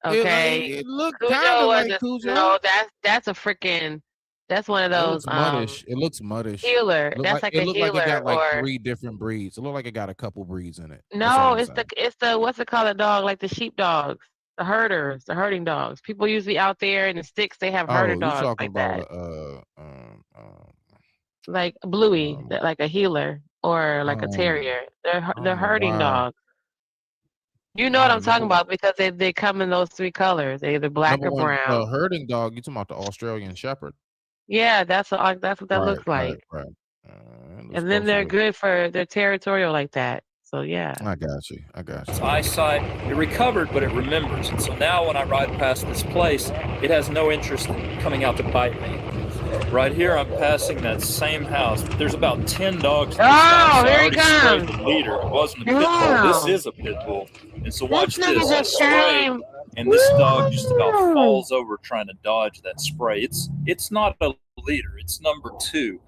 Okay. It looked Cujo kind of like wasn't- Cujo. No, that's a freaking. That's one of It those looks muddish. It looks muddish. healer. Look That's like it a looked like it healer got like or 3 different breeds. It looked like it got a couple breeds in it. no, it's the what's it called, a dog, like the sheep dogs, the herders, the herding dogs. People usually out there in the sticks, they have herder you dogs talking like about that, like Bluey, like a healer or like a terrier. They're herding wow. dogs. You know what I'm talking about because they come in those 3 colors. They're either black number or one, brown. herding dog. You talking about the Australian Shepherd? Yeah, that's what that looks like. Right. And then they're good they're territorial like that. So yeah. I got you. Its eyesight, it recovered, but it remembers. And so now when I ride past this place, it has no interest in coming out to bite me. Right here, I'm passing that same house. There's about 10 dogs in this Oh, house. So I here he already sprayed comes. the leader. It wasn't a pit bull. Damn. This is a pit bull. And so watch This this. nigga I just spray, came. and this dog just about falls over trying to dodge that spray. It's not a leader. It's number 2.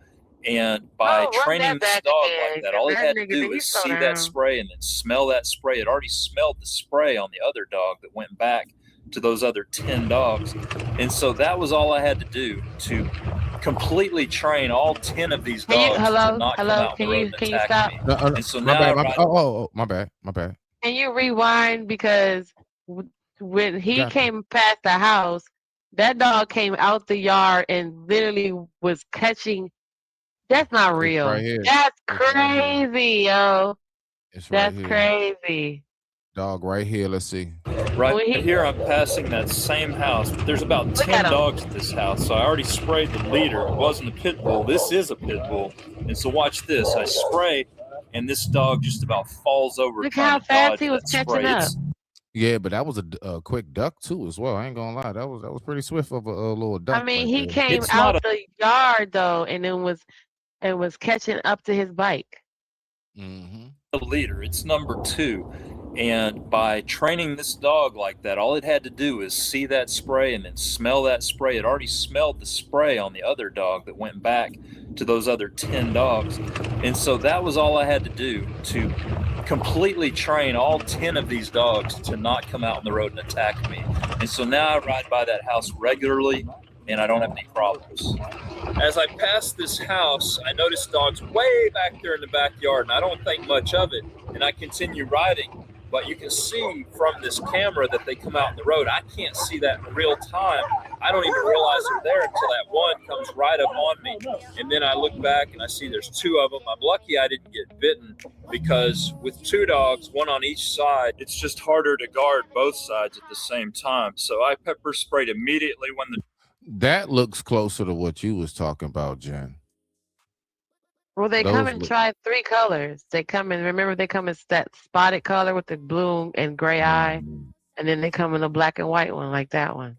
And by run training that this back dog again, like that, 'cause all it that had to nigga, do did he is slow see down? that spray and then smell that spray. It already smelled the spray on the other dog that went back to those other 10 dogs. And so that was all I had to do to completely train all 10 of these Can you, dogs to hello, not come hello, out on the can road you, and can you attack stop? me. No, And so my now bad. I My, ride my bad. My bad. Can you rewind? Because when he Gotcha. came past the house, that dog came out the yard and literally was catching. That's not It's real. right here. That's It's right here. crazy, yo. It's right That's here. crazy. Dog right here. Let's see. Right When he- here, I'm passing that same house. There's about Look 10 at him. dogs at this house, so I already sprayed the leader. It wasn't a pit bull. This is a pit bull. And so watch this. I spray, and this dog just about falls over Look trying how to fast dodge he was that catching spray. up. Yeah, but that was a quick duck too, as well. I ain't gonna lie. That was pretty swift of a little duck. I mean, right he there. came It's not out the yard though, and then was catching up to his bike. Mm-hmm. A leader. It's number 2. And by training this dog like that, all it had to do is see that spray and then smell that spray. It already smelled the spray on the other dog that went back to those other 10 dogs. And so that was all I had to do to completely train all 10 of these dogs to not come out on the road and attack me. And so now I ride by that house regularly, and I don't have any problems. As I pass this house, I notice dogs way back there in the backyard, and I don't think much of it, and I continue riding. But you can see from this camera that they come out on the road. I can't see that in real time. I don't even realize they're there until that one comes right up on me. And then I look back and I see there's 2 of them. I'm lucky I didn't get bitten, because with 2 dogs, one on each side, it's just harder to guard both sides at the same time. So I pepper sprayed immediately when the That looks closer to what you was talking about, Jen. Well, they come Those and look- try 3 colors. They come in. Remember, they come in that spotted color with the blue and gray eye, and then they come in a black and white one like that one.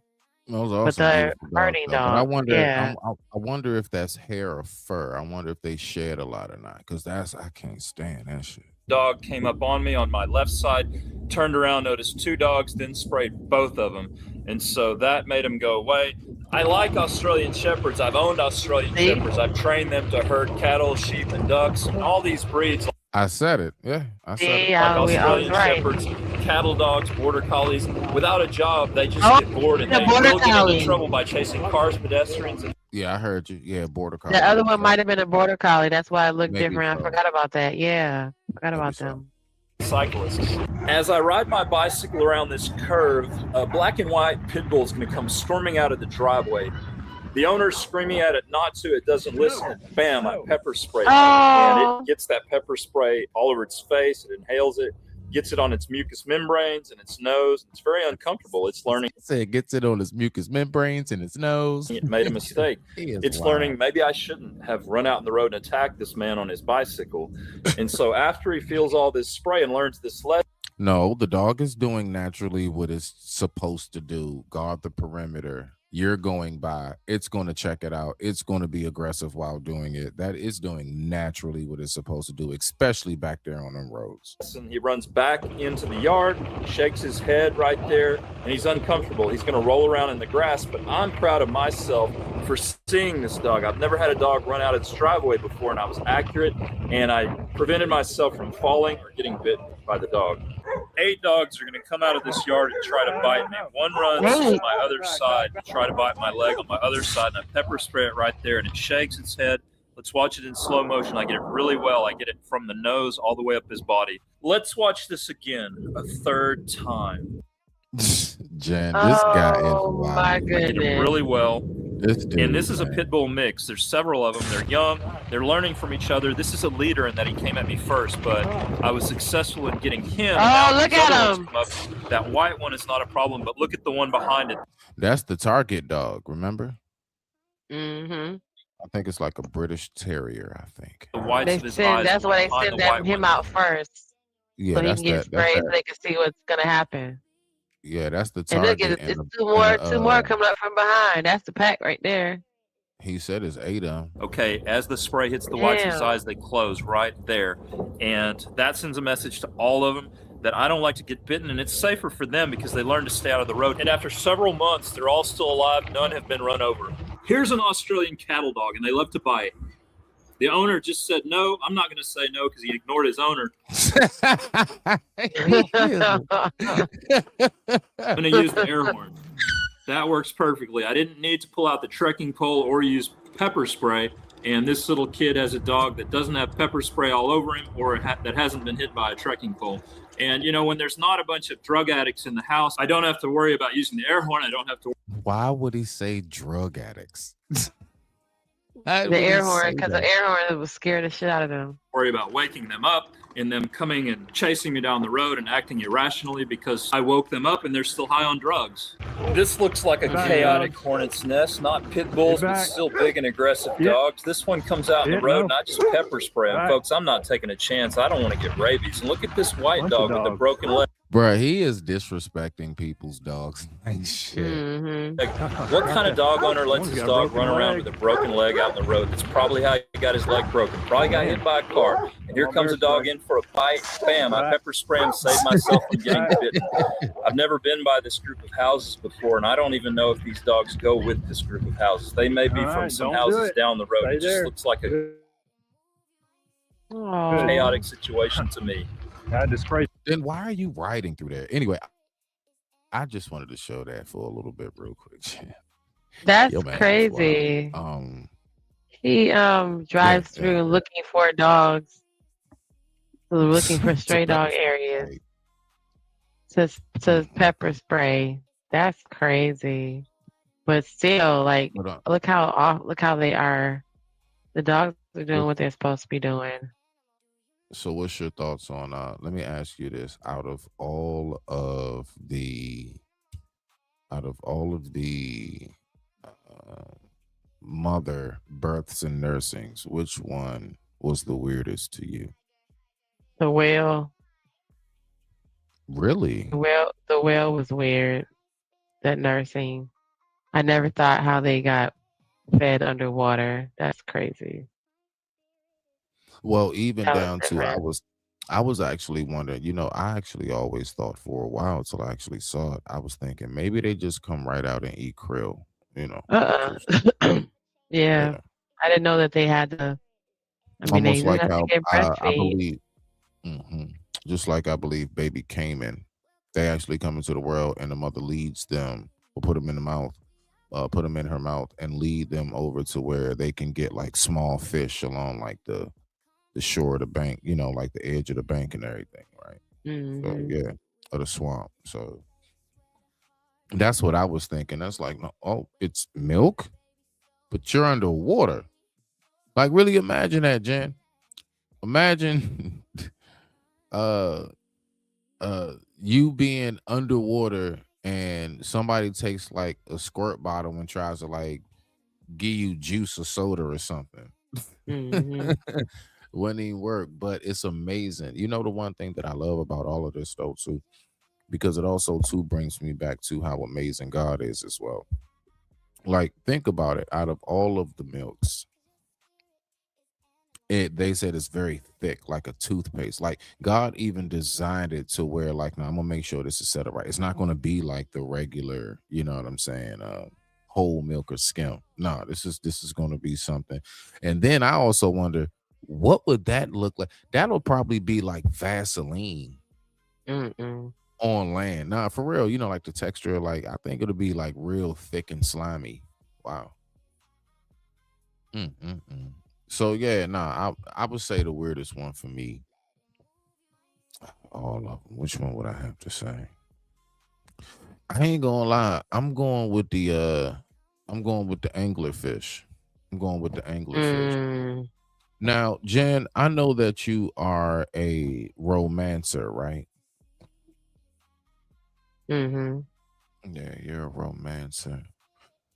Those are But some they're beautiful dogs, herding though. But I dogs. wonder. Yeah. I wonder if that's hair or fur. I wonder if they shed a lot or not. Because I can't stand that shit. dog came up on me on my left side, turned around, noticed 2 dogs, then sprayed both of them. And so that made them go away. I like Australian Shepherds. I've owned Australian Shepherds. I've trained them to herd cattle, sheep, and ducks, and all these breeds. I said it. Yeah, I said it. Yeah, Like we Australian right. Shepherds, cattle dogs, border collies. Without a job, they just Oh, get bored and the they border will get collie. into trouble by chasing cars, pedestrians, and Yeah, I heard you. Yeah, border collie. The other one might have been a border collie. That's why it looked Maybe different. so. I forgot about that. Yeah, forgot about so. them. cyclists. As I ride my bicycle around this curve, a black and white pit bull is going to come storming out of the driveway. The owner's screaming at it not to. It doesn't listen. And bam, I pepper spray it. And Oh. it gets that pepper spray all over its face. It inhales it, gets it on its mucous membranes and its nose. It's very uncomfortable. It's learning. Say it gets it on his mucous membranes and his nose. It made a mistake. He is It's wild. learning maybe I shouldn't have run out in the road and attacked this man on his bicycle. And so after he feels all this spray and learns this lesson, No, the dog is doing naturally what it's supposed to do. Guard the perimeter. You're going by. It's going to check it out. It's going to be aggressive while doing it. That is doing naturally what it's supposed to do, especially back there on them roads. and he runs back into the yard, shakes his head right there, and he's uncomfortable. He's going to roll around in the grass, but I'm proud of myself for seeing this dog. I've never had a dog run out of its driveway before, and I was accurate, and I prevented myself from falling or getting bitten by the dog. 8 dogs are going to come out of this yard and try to bite me. One runs to my other side to try to bite my leg on my other side, and I pepper spray it right there, and it shakes its head. Let's watch it in slow motion. I get it really well. I get it from the nose all the way up his body. Let's watch this again a 3rd time. Jen, this guy is Oh wild. my I get it goodness. really well. This dude, And this is a man. pit bull mix. There's several of them. They're young. They're learning from each other. This is a leader in that he came at me first, but I was successful in getting him. Oh, Now look these at other him. ones come up. That white one is not a problem, but look at the one behind it. That's the target dog, remember? Mm-hmm. I think it's like a British Terrier, I think. The whites They of his send, eyes. that's why they behind send the white him one. out first, Yeah, so he that's can get that. That's sprayed so that. they can see what's gonna happen. Yeah, that's the And look target. at it, it's and two more coming up from behind. That's the pack right there. He said it's 8 of them. Okay, as the spray hits the whites of his eyes, they close right there. And that sends a message to all of them that I don't like to get bitten, and it's safer for them because they learn to stay out of the road. And after several months, they're all still alive. None have been run over. Here's an Australian cattle dog, and they love to bite. The owner just said no. I'm not going to say no because he ignored his owner. I'm going to use the air horn. That works perfectly. I didn't need to pull out the trekking pole or use pepper spray. And this little kid has a dog that doesn't have pepper spray all over him or that hasn't been hit by a trekking pole. And, you know, when there's not a bunch of drug addicts in the house, I don't have to worry about using the air horn. I don't have to. Why would he say drug addicts? The air horn, because the air horn was scared the shit out of them. Worry about waking them up and them coming and chasing me down the road and acting irrationally because I woke them up and they're still high on drugs. This looks like a chaotic hornet's nest, not pit bulls, but still big and aggressive dogs. This one comes out in the road, not just pepper spray. And folks, I'm not taking a chance. I don't want to get rabies. And look at this white dog with the broken leg. Bruh, he is disrespecting people's dogs. Like shit. Like, what kind of dog owner lets his dog run around with a broken leg out in the road? That's probably how he got his leg broken. Probably got hit by a car. And here comes a dog in for a bite. Bam, I pepper spray him, save myself from getting bitten. I've never been by this group of houses before, and I don't even know if these dogs go with this group of houses. They may be from some houses down the road. It just looks like a chaotic situation to me. Then why are you riding through there? Anyway, I just wanted to show that for a little bit real quick. That's Yo, man, crazy. wow. He drives through looking for dogs, looking for stray dog areas. To pepper spray. That's crazy. But still, like, look how they are. The dogs are doing what they're supposed to be doing. So what's your thoughts on let me ask you this, out of all of the mother births and nursings, which one was the weirdest to you? The whale. Really? The whale was weird. That nursing. I never thought how they got fed underwater. That's crazy. Well, even That was down to different. I was actually wondering, you know, I actually always thought for a while till I actually saw it. I was thinking maybe they just come right out and eat krill, you know. Yeah. I didn't know that they had to. I mean, Almost they like have to how get I breastfeed. believe, just like I believe baby Cayman, they actually come into the world and the mother leads them or put them in the mouth, put them in her mouth and lead them over to where they can get like small fish along like the shore of the bank, you know, like the edge of the bank and everything, right? So yeah, or the swamp. So that's what I was thinking. That's like, no, oh, it's milk, but you're underwater. Like, really imagine that, Jen. Imagine you being underwater and somebody takes like a squirt bottle and tries to like give you juice or soda or something. Wouldn't even work, but it's amazing. You know, the one thing that I love about all of this though too, because it also too brings me back to how amazing God is as well. Like, think about it. Out of all of the milks, they said it's very thick, like a toothpaste. Like, God even designed it to where, like, now I'm gonna make sure this is set up right. It's not gonna be like the regular, you know what I'm saying, whole milk or skim. No, this is gonna be something. And then I also wonder, what would that look like? That'll probably be like Vaseline on land. Nah, for real, you know, like the texture, like I think it'll be like real thick and slimy. Wow. So yeah, nah, I would say the weirdest one for me. All of them. Which one would I have to say? I ain't gonna lie. I'm going with the anglerfish. I'm going with the anglerfish. Now, Jen, I know that you are a romancer, right? Yeah, you're a romancer.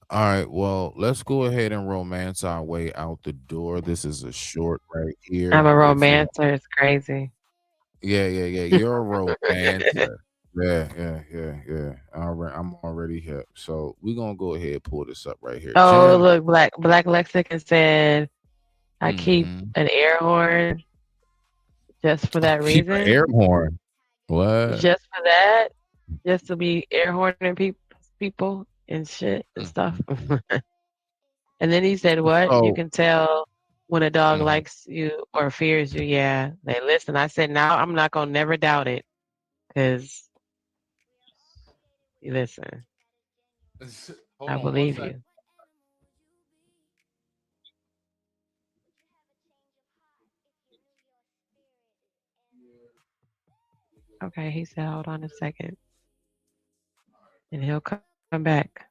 All right, well, let's go ahead and romance our way out the door. This is a short right here. I'm a romancer. It's crazy. Yeah. You're a romancer. Yeah. All right, I'm already hip. So we're gonna go ahead and pull this up right here. Oh, Jim, look, Black Lexicon said, I keep an air horn just for that keep an reason. air horn. What? Just for that. Just to be air horning people and shit and stuff. And then he said, what? You So can tell when a dog likes you or fears you. Yeah, they listen. I said, now I'm not going to never doubt it. Because, listen, I believe you. Okay, he said, hold on a second. And he'll come back.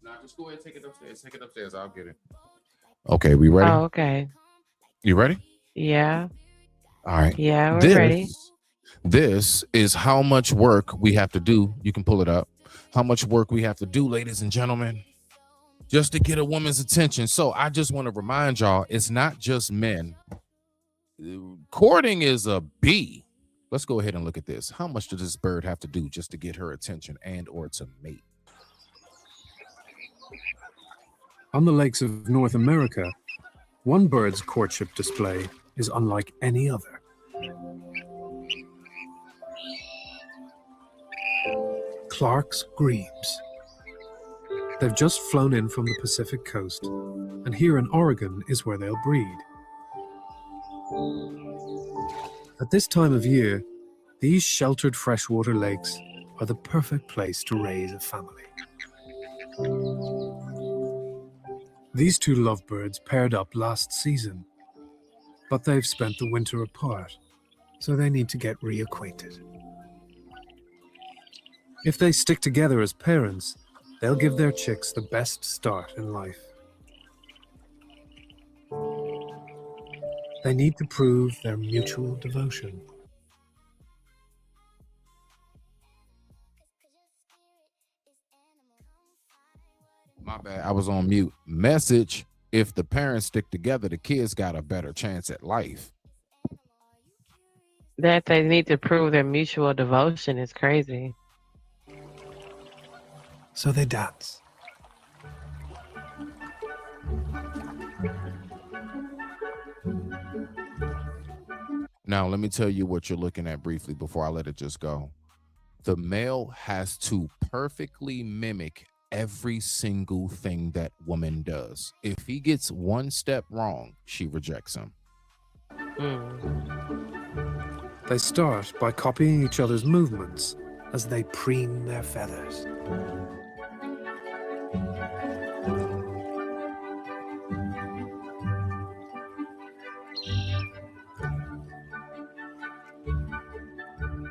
Nah, just go ahead and take it upstairs. Take it upstairs. I'll get it. Okay, we ready? Oh, okay. You ready? Yeah. All right. Yeah, we're ready. This is how much work we have to do. You can pull it up. How much work we have to do, ladies and gentlemen, just to get a woman's attention. So I just want to remind y'all, it's not just men. Courting is a B. Let's go ahead and look at this. How much does this bird have to do just to get her attention and or to mate? On the lakes of North America, one bird's courtship display is unlike any other. Clark's grebes. They've just flown in from the Pacific coast, and here in Oregon is where they'll breed. At this time of year, these sheltered freshwater lakes are the perfect place to raise a family. These two lovebirds paired up last season, but they've spent the winter apart, so they need to get reacquainted. If they stick together as parents, they'll give their chicks the best start in life. They need to prove their mutual devotion. My bad. I was on mute. Message: if the parents stick together, the kids got a better chance at life. That they need to prove their mutual devotion is crazy. So they dance. Now, let me tell you what you're looking at briefly before I let it just go. The male has to perfectly mimic every single thing that woman does. If he gets one step wrong, she rejects him. They start by copying each other's movements as they preen their feathers.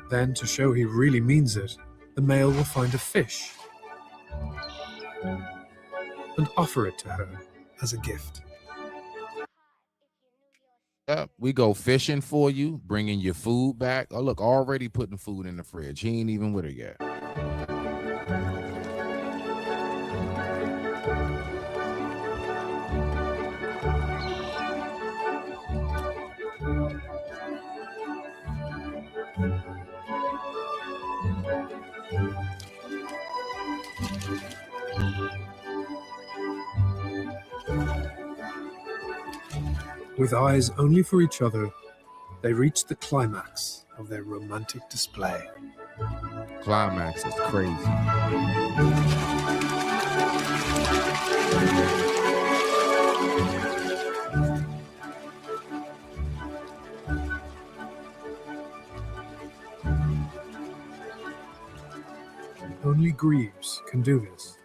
Then, to show he really means it, the male will find a fish and offer it to her as a gift. Yeah, we go fishing for you, bringing your food back. Oh, look, already putting food in the fridge. He ain't even with her yet. With eyes only for each other, they reach the climax of their romantic display. Climax is crazy. Only grebes can do this.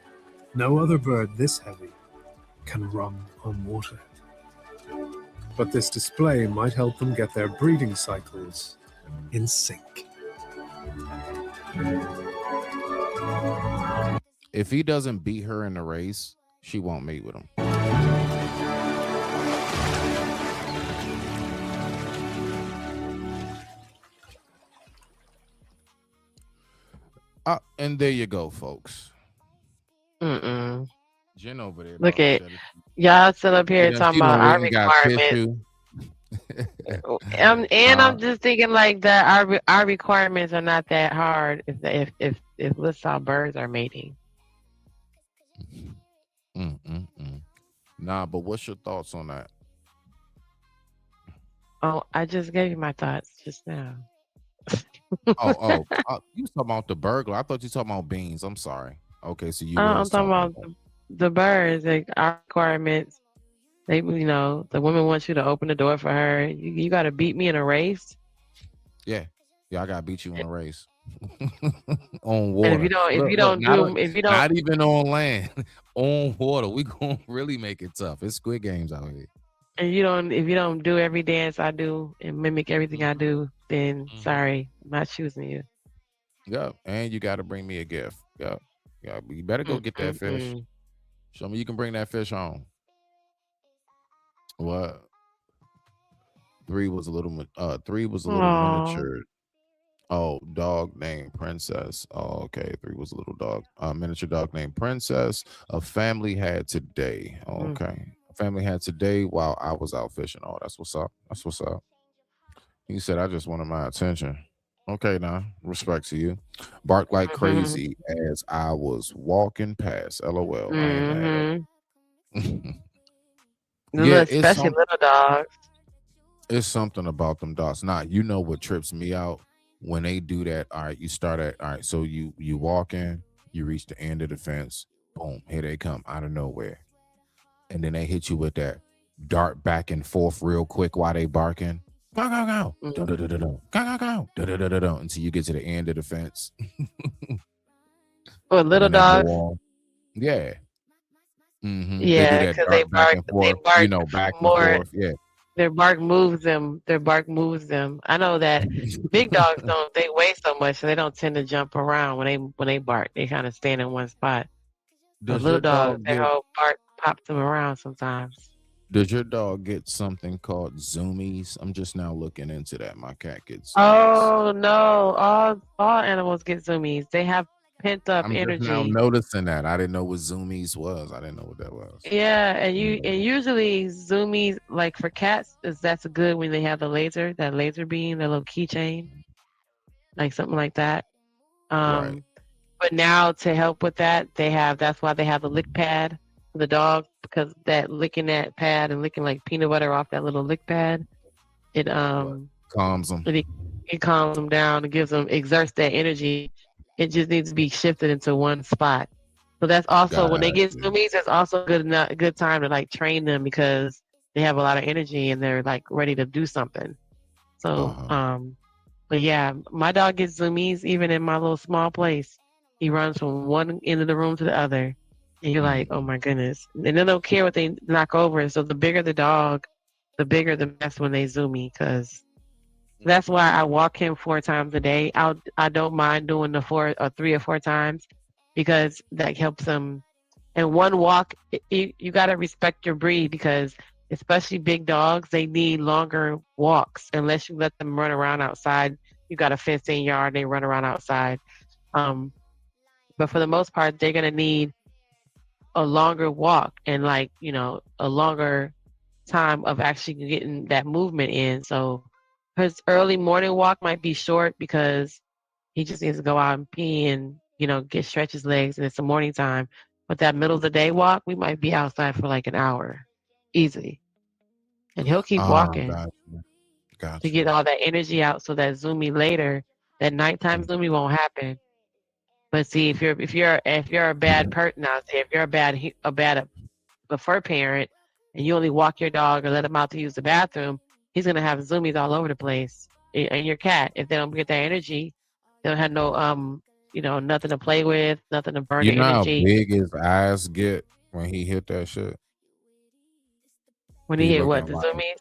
No other bird this heavy can run on water. But this display might help them get their breeding cycles in sync. If he doesn't beat her in the race, she won't mate with him. And there you go, folks. Jen over there. Look at y'all still up here talking about our requirements. I'm just thinking like that our requirements are not that hard if let's say birds are mating. Nah, but what's your thoughts on that? Oh, I just gave you my thoughts just now. You was talking about the burglar. I thought you were talking about beans. I'm sorry. Okay, so you I'm was talking about the birds, like our requirements. They, the woman wants you to open the door for her. You got to beat me in a race. Yeah, I gotta beat you in a race on water. And if you don't, not even on land, on water, we gonna really make it tough. It's Squid Games out here. And if you don't do every dance I do and mimic everything I do, then sorry, I'm not choosing you. Yeah, and you got to bring me a gift. Yeah, you better go get that fish. Show me you can bring that fish home. What? 3 was a little miniature. Oh, dog named Princess. Oh, okay. 3 was a little dog. Miniature dog named Princess. A family had today. Oh, okay. A family had today while I was out fishing. Oh, that's what's up. That's what's up. He said, I just wanted my attention. Okay, now, respect to you. Bark like crazy as I was walking past. LOL. Especially little dogs. It's something about them dogs. Nah, you know what trips me out? When they do that, all right, you start at, all right, so you walk in, you reach the end of the fence, boom, here they come out of nowhere. And then they hit you with that dart back and forth real quick while they barking. Go, go, go. Go, go, go. Until you get to the end of the fence. For little dogs? Yeah. Yeah, because they bark back more. And forth. Yeah. Their bark moves them. I know that big dogs don't. They weigh so much, so they don't tend to jump around when they bark. They kind of stand in one spot. But little dogs, their whole bark pops them around sometimes. Does your dog get something called zoomies? I'm just now looking into that. My cat gets. Oh no! All animals get zoomies. They have pent up energy. I'm now noticing that. I didn't know what zoomies was. I didn't know what that was. Yeah, and usually zoomies, like for cats, that's good when they have that laser beam, that little keychain, like something like that. Right. But now to help with that, that's why they have the lick pad for the dog, because that licking that pad and licking like peanut butter off that little lick pad, it calms them. It calms them down. It exerts that energy. It just needs to be shifted into one spot. So that's also when they get zoomies, it's also a good time to like train them, because they have a lot of energy and they're like ready to do something. So, but yeah, my dog gets zoomies even in my little small place. He runs from one end of the room to the other. And you're like, oh my goodness. And they don't care what they knock over. So the bigger the dog, the bigger the mess when they zoomie, because that's why I walk him 4 times a day. I don't mind doing the 4 or 3 or 4 times, because that helps them. And one walk, you got to respect your breed, because especially big dogs, they need longer walks. Unless you let them run around outside, you got a fenced-in yard, they run around outside. But for the most part, they're gonna need a longer walk and a longer time of actually getting that movement in. So his early morning walk might be short because he just needs to go out and pee and, stretch his legs, and it's the morning time. But that middle of the day walk, we might be outside for like an hour, easy. And he'll keep walking to get all that energy out, so that zoomie later, that nighttime zoomie won't happen. But see, if you're a bad person, I'll say, if you're a fur parent, and you only walk your dog or let him out to use the bathroom, he's gonna have zoomies all over the place. And your cat, if they don't get that energy, they don't have no nothing to play with, nothing to burn your energy. You know how big his eyes get when he hit that shit? When he hit what, the zoomies?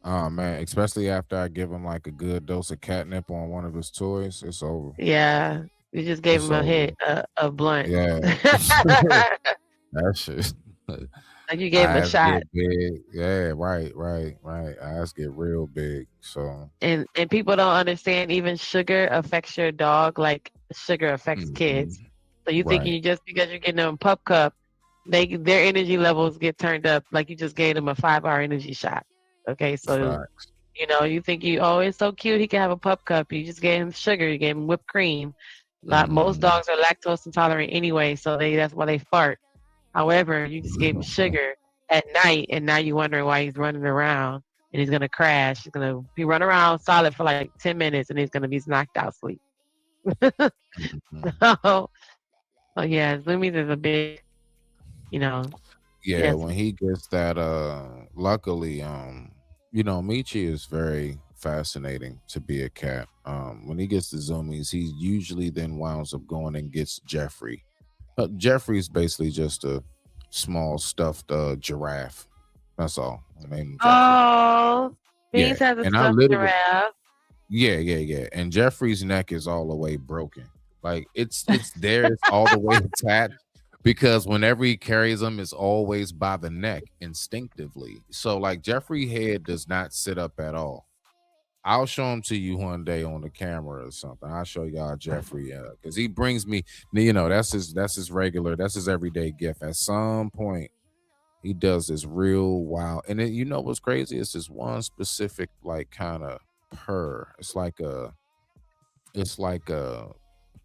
Oh man, especially after I give him like a good dose of catnip on one of his toys, it's over. Yeah, you just gave him a hit, a blunt. Yeah. That shit. Like you gave him a shot. Big. Yeah, right. Eyes get real big. So and people don't understand, even sugar affects your dog like sugar affects kids. So you thinking just because you're getting them a pup cup, their energy levels get turned up like you just gave them a 5-hour energy shot. Okay, so You know, you think you always so cute. He can have a pup cup. You just gave him sugar. You gave him whipped cream. Most dogs are lactose intolerant anyway, so that's why they fart. However, you just gave him sugar at night, and now you're wondering why he's running around and he's gonna crash. He's gonna be running around solid for like 10 minutes, and he's gonna be knocked out asleep. So yeah, Zoomies is a big, you know. Yeah, Yes. when he gets that, luckily, you know, Michi is very fascinating to be a cat. When he gets the Zoomies, he usually then winds up going and gets Jeffrey. Jeffrey's basically just a small stuffed giraffe. That's all. I mean, Oh, Beans yeah, has a and I stuffed literally, giraffe. yeah. And Jeffrey's neck is all the way broken. Like it's there, it's all the way attached. Because whenever he carries them, it's always by the neck instinctively. So like Jeffrey head does not sit up at all. I'll show him to you one day on the camera or something. I'll show y'all Jeffrey because he brings me, you know, that's his regular, that's his everyday gift. At some point, he does this real wild, and then you know what's crazy? It's this one specific like kind of purr. It's like a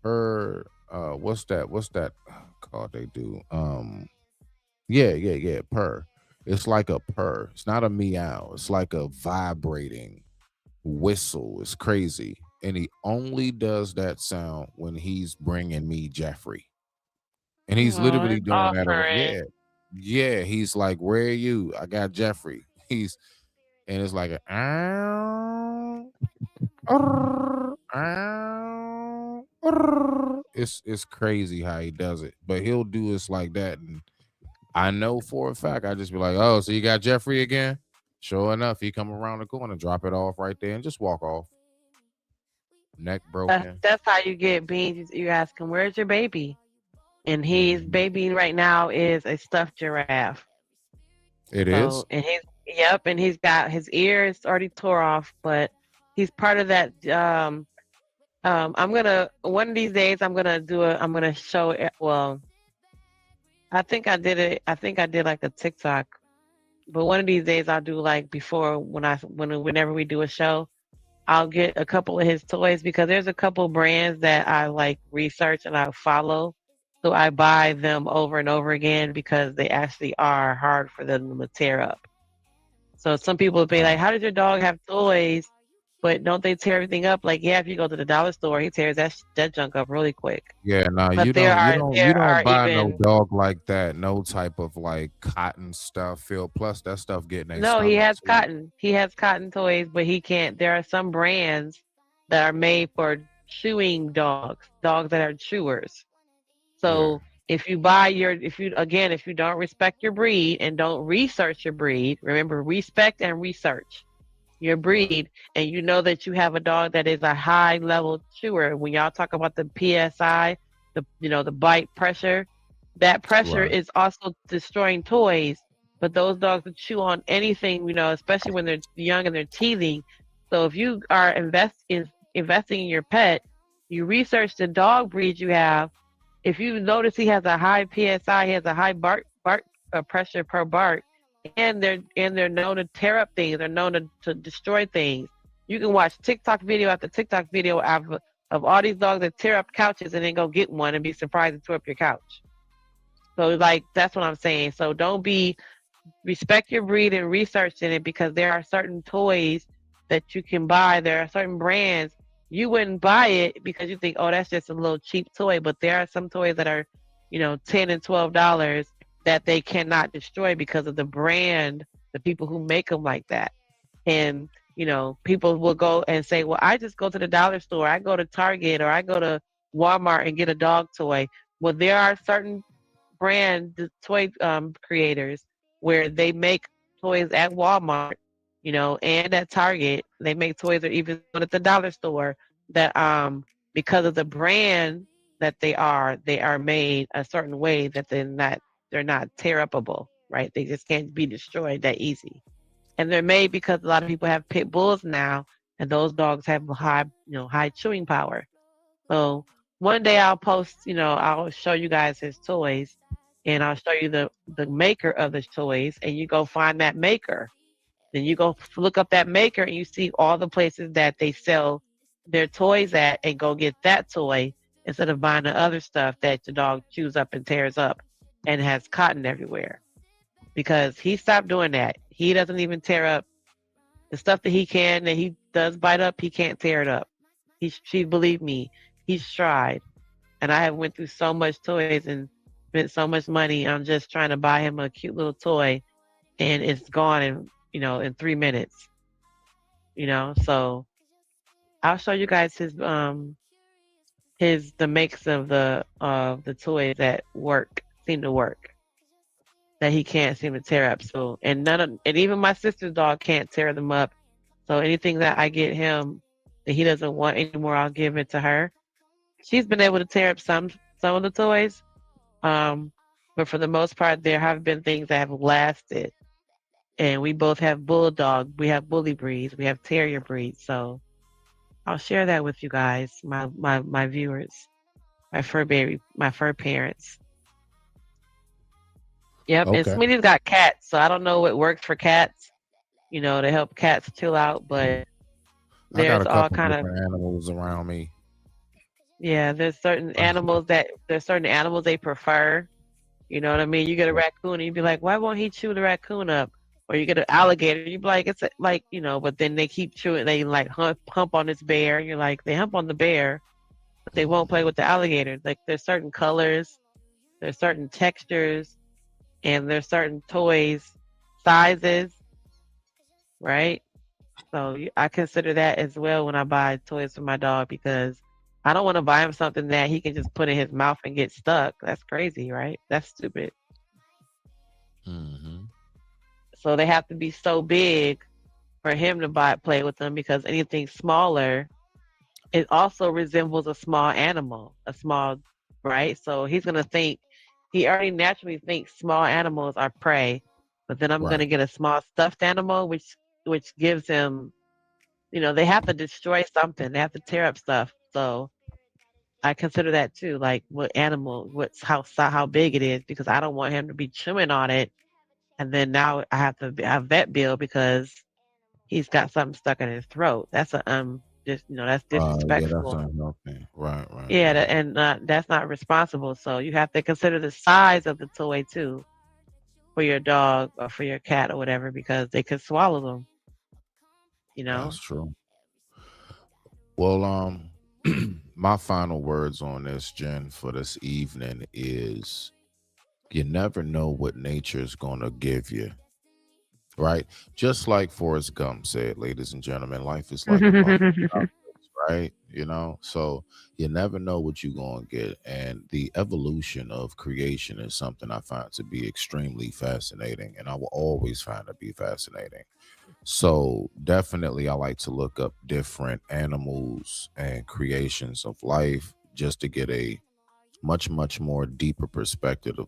purr. What's that called? They do. Yeah. Purr. It's like a purr. It's not a meow. It's like a vibrating whistle. It's crazy, and he only does that sound when he's bringing me Jeffrey, and he's literally it's doing that. offering. Yeah. He's like, "Where are you? I got Jeffrey." And it's like a. It's crazy how he does it, but he'll do us like that, and I know for a fact I just be like, "Oh, so you got Jeffrey again?" Sure enough, he come around the corner, drop it off right there, and just walk off. Neck broken. That's how you get Beans. You ask him, "Where's your baby?" And his baby right now is a stuffed giraffe. It is. So, and he's got his ears already tore off, but he's part of that. I'm gonna one of these days I'm gonna show it. Well, I think I did it. I think I did like a TikTok, but one of these days I'll do like before whenever we do a show, I'll get a couple of his toys because there's a couple brands that I like research and I follow. So I buy them over and over again because they actually are hard for them to tear up. So some people will be like, "How does your dog have toys, but don't they tear everything up?" Like, yeah, if you go to the dollar store, he tears that junk up really quick. Yeah, no, But you there don't are buy no even dog like that. No type of like cotton stuff. Phil, plus that stuff getting their no, he stomach has too. cotton. He has cotton toys, but he can't. There are some brands that are made for chewing dogs that are chewers. So if you don't respect your breed and don't research your breed, remember respect and research your breed, and you know that you have a dog that is a high level chewer. When y'all talk about the PSI, the bite pressure, that pressure Right. is also destroying toys. But those dogs will chew on anything, especially when they're young and they're teething. So if you are investing in your pet, you research the dog breed you have. If you notice he has a high PSI, he has a high bark pressure per bark, and they're known to tear up things. They're known to destroy things. You can watch TikTok video after TikTok video of all these dogs that tear up couches and then go get one and be surprised it tore up your couch. So like that's what I'm saying. So respect your breed and research in it, because there are certain toys that you can buy. There are certain brands you wouldn't buy it because you think, oh, that's just a little cheap toy. But there are some toys that are, $10 and $12 that they cannot destroy because of the brand, the people who make them like that. And, people will go and say, well, I just go to the dollar store. I go to Target or I go to Walmart and get a dog toy. Well, there are certain brand toy creators where they make toys at Walmart, and at Target. They make toys or even at the dollar store that because of the brand that they are made a certain way that they're not tear upable, right? They just can't be destroyed that easy. And they're made because a lot of people have pit bulls now, and those dogs have high chewing power. So one day I'll post, I'll show you guys his toys, and I'll show you the maker of the toys, and you go find that maker. Then you go look up that maker and you see all the places that they sell their toys at and go get that toy instead of buying the other stuff that the dog chews up and tears up and has cotton everywhere. Because he stopped doing that. He doesn't even tear up the stuff that he does bite up, he can't tear it up. She believe me, he's tried. And I have went through so much toys and spent so much money on just trying to buy him a cute little toy, and it's gone in 3 minutes. So I'll show you guys the makes of the toys that seem to work. That he can't seem to tear up. So and even my sister's dog can't tear them up. So anything that I get him that he doesn't want anymore, I'll give it to her. She's been able to tear up some of the toys. But for the most part, there have been things that have lasted. And we both have bulldog, we have bully breeds, we have terrier breeds. So I'll share that with you guys, my viewers, my fur parents. Yep, Okay. and Smitty's got cats, so I don't know what works for cats, to help cats chill out, but I got there's a all couple kind of different animals around me. there's certain animals they prefer. You know what I mean? You get a raccoon and you'd be like, why won't he chew the raccoon up? Or you get an alligator, you'd be like, but then they keep chewing, they like hump on this bear. You're like, they hump on the bear, but they won't play with the alligator. Like there's certain colors, there's certain textures, and there's certain toys, sizes, right? So I consider that as well when I buy toys for my dog, because I don't want to buy him something that he can just put in his mouth and get stuck. That's crazy, right? That's stupid. Mm-hmm. So they have to be so big for him to play with them, because anything smaller, it also resembles a small animal, right? So he's going to think, he already naturally thinks small animals are prey, but then I'm going to get a small stuffed animal, which gives him, they have to destroy something. They have to tear up stuff. So I consider that too, like what animal, how big it is, because I don't want him to be chewing on it. And then now I have to have vet bill because he's got something stuck in his throat. That's that's disrespectful. Yeah, that's unhealthy. Right. Yeah, that's not responsible. So you have to consider the size of the toy too, for your dog or for your cat or whatever, because they could swallow them. That's true. Well, my final words on this, Jen, for this evening is, you never know what nature's gonna give you. Right? Just like Forrest Gump said, ladies and gentlemen, life is like a bucket of chocolates, right? So you never know what you're going to get. And the evolution of creation is something I find to be extremely fascinating, and I will always find to be fascinating. So definitely I like to look up different animals and creations of life just to get a much more deeper perspective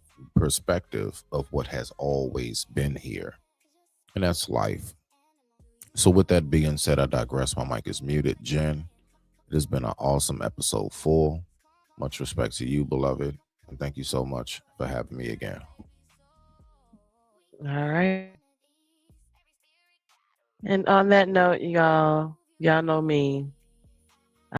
of what has always been here. And that's life. So with that being said, I digress. My mic is muted. Jen, it has been an awesome episode 4. Much respect to you, beloved. And thank you so much for having me again. All right. And on that note, y'all know me.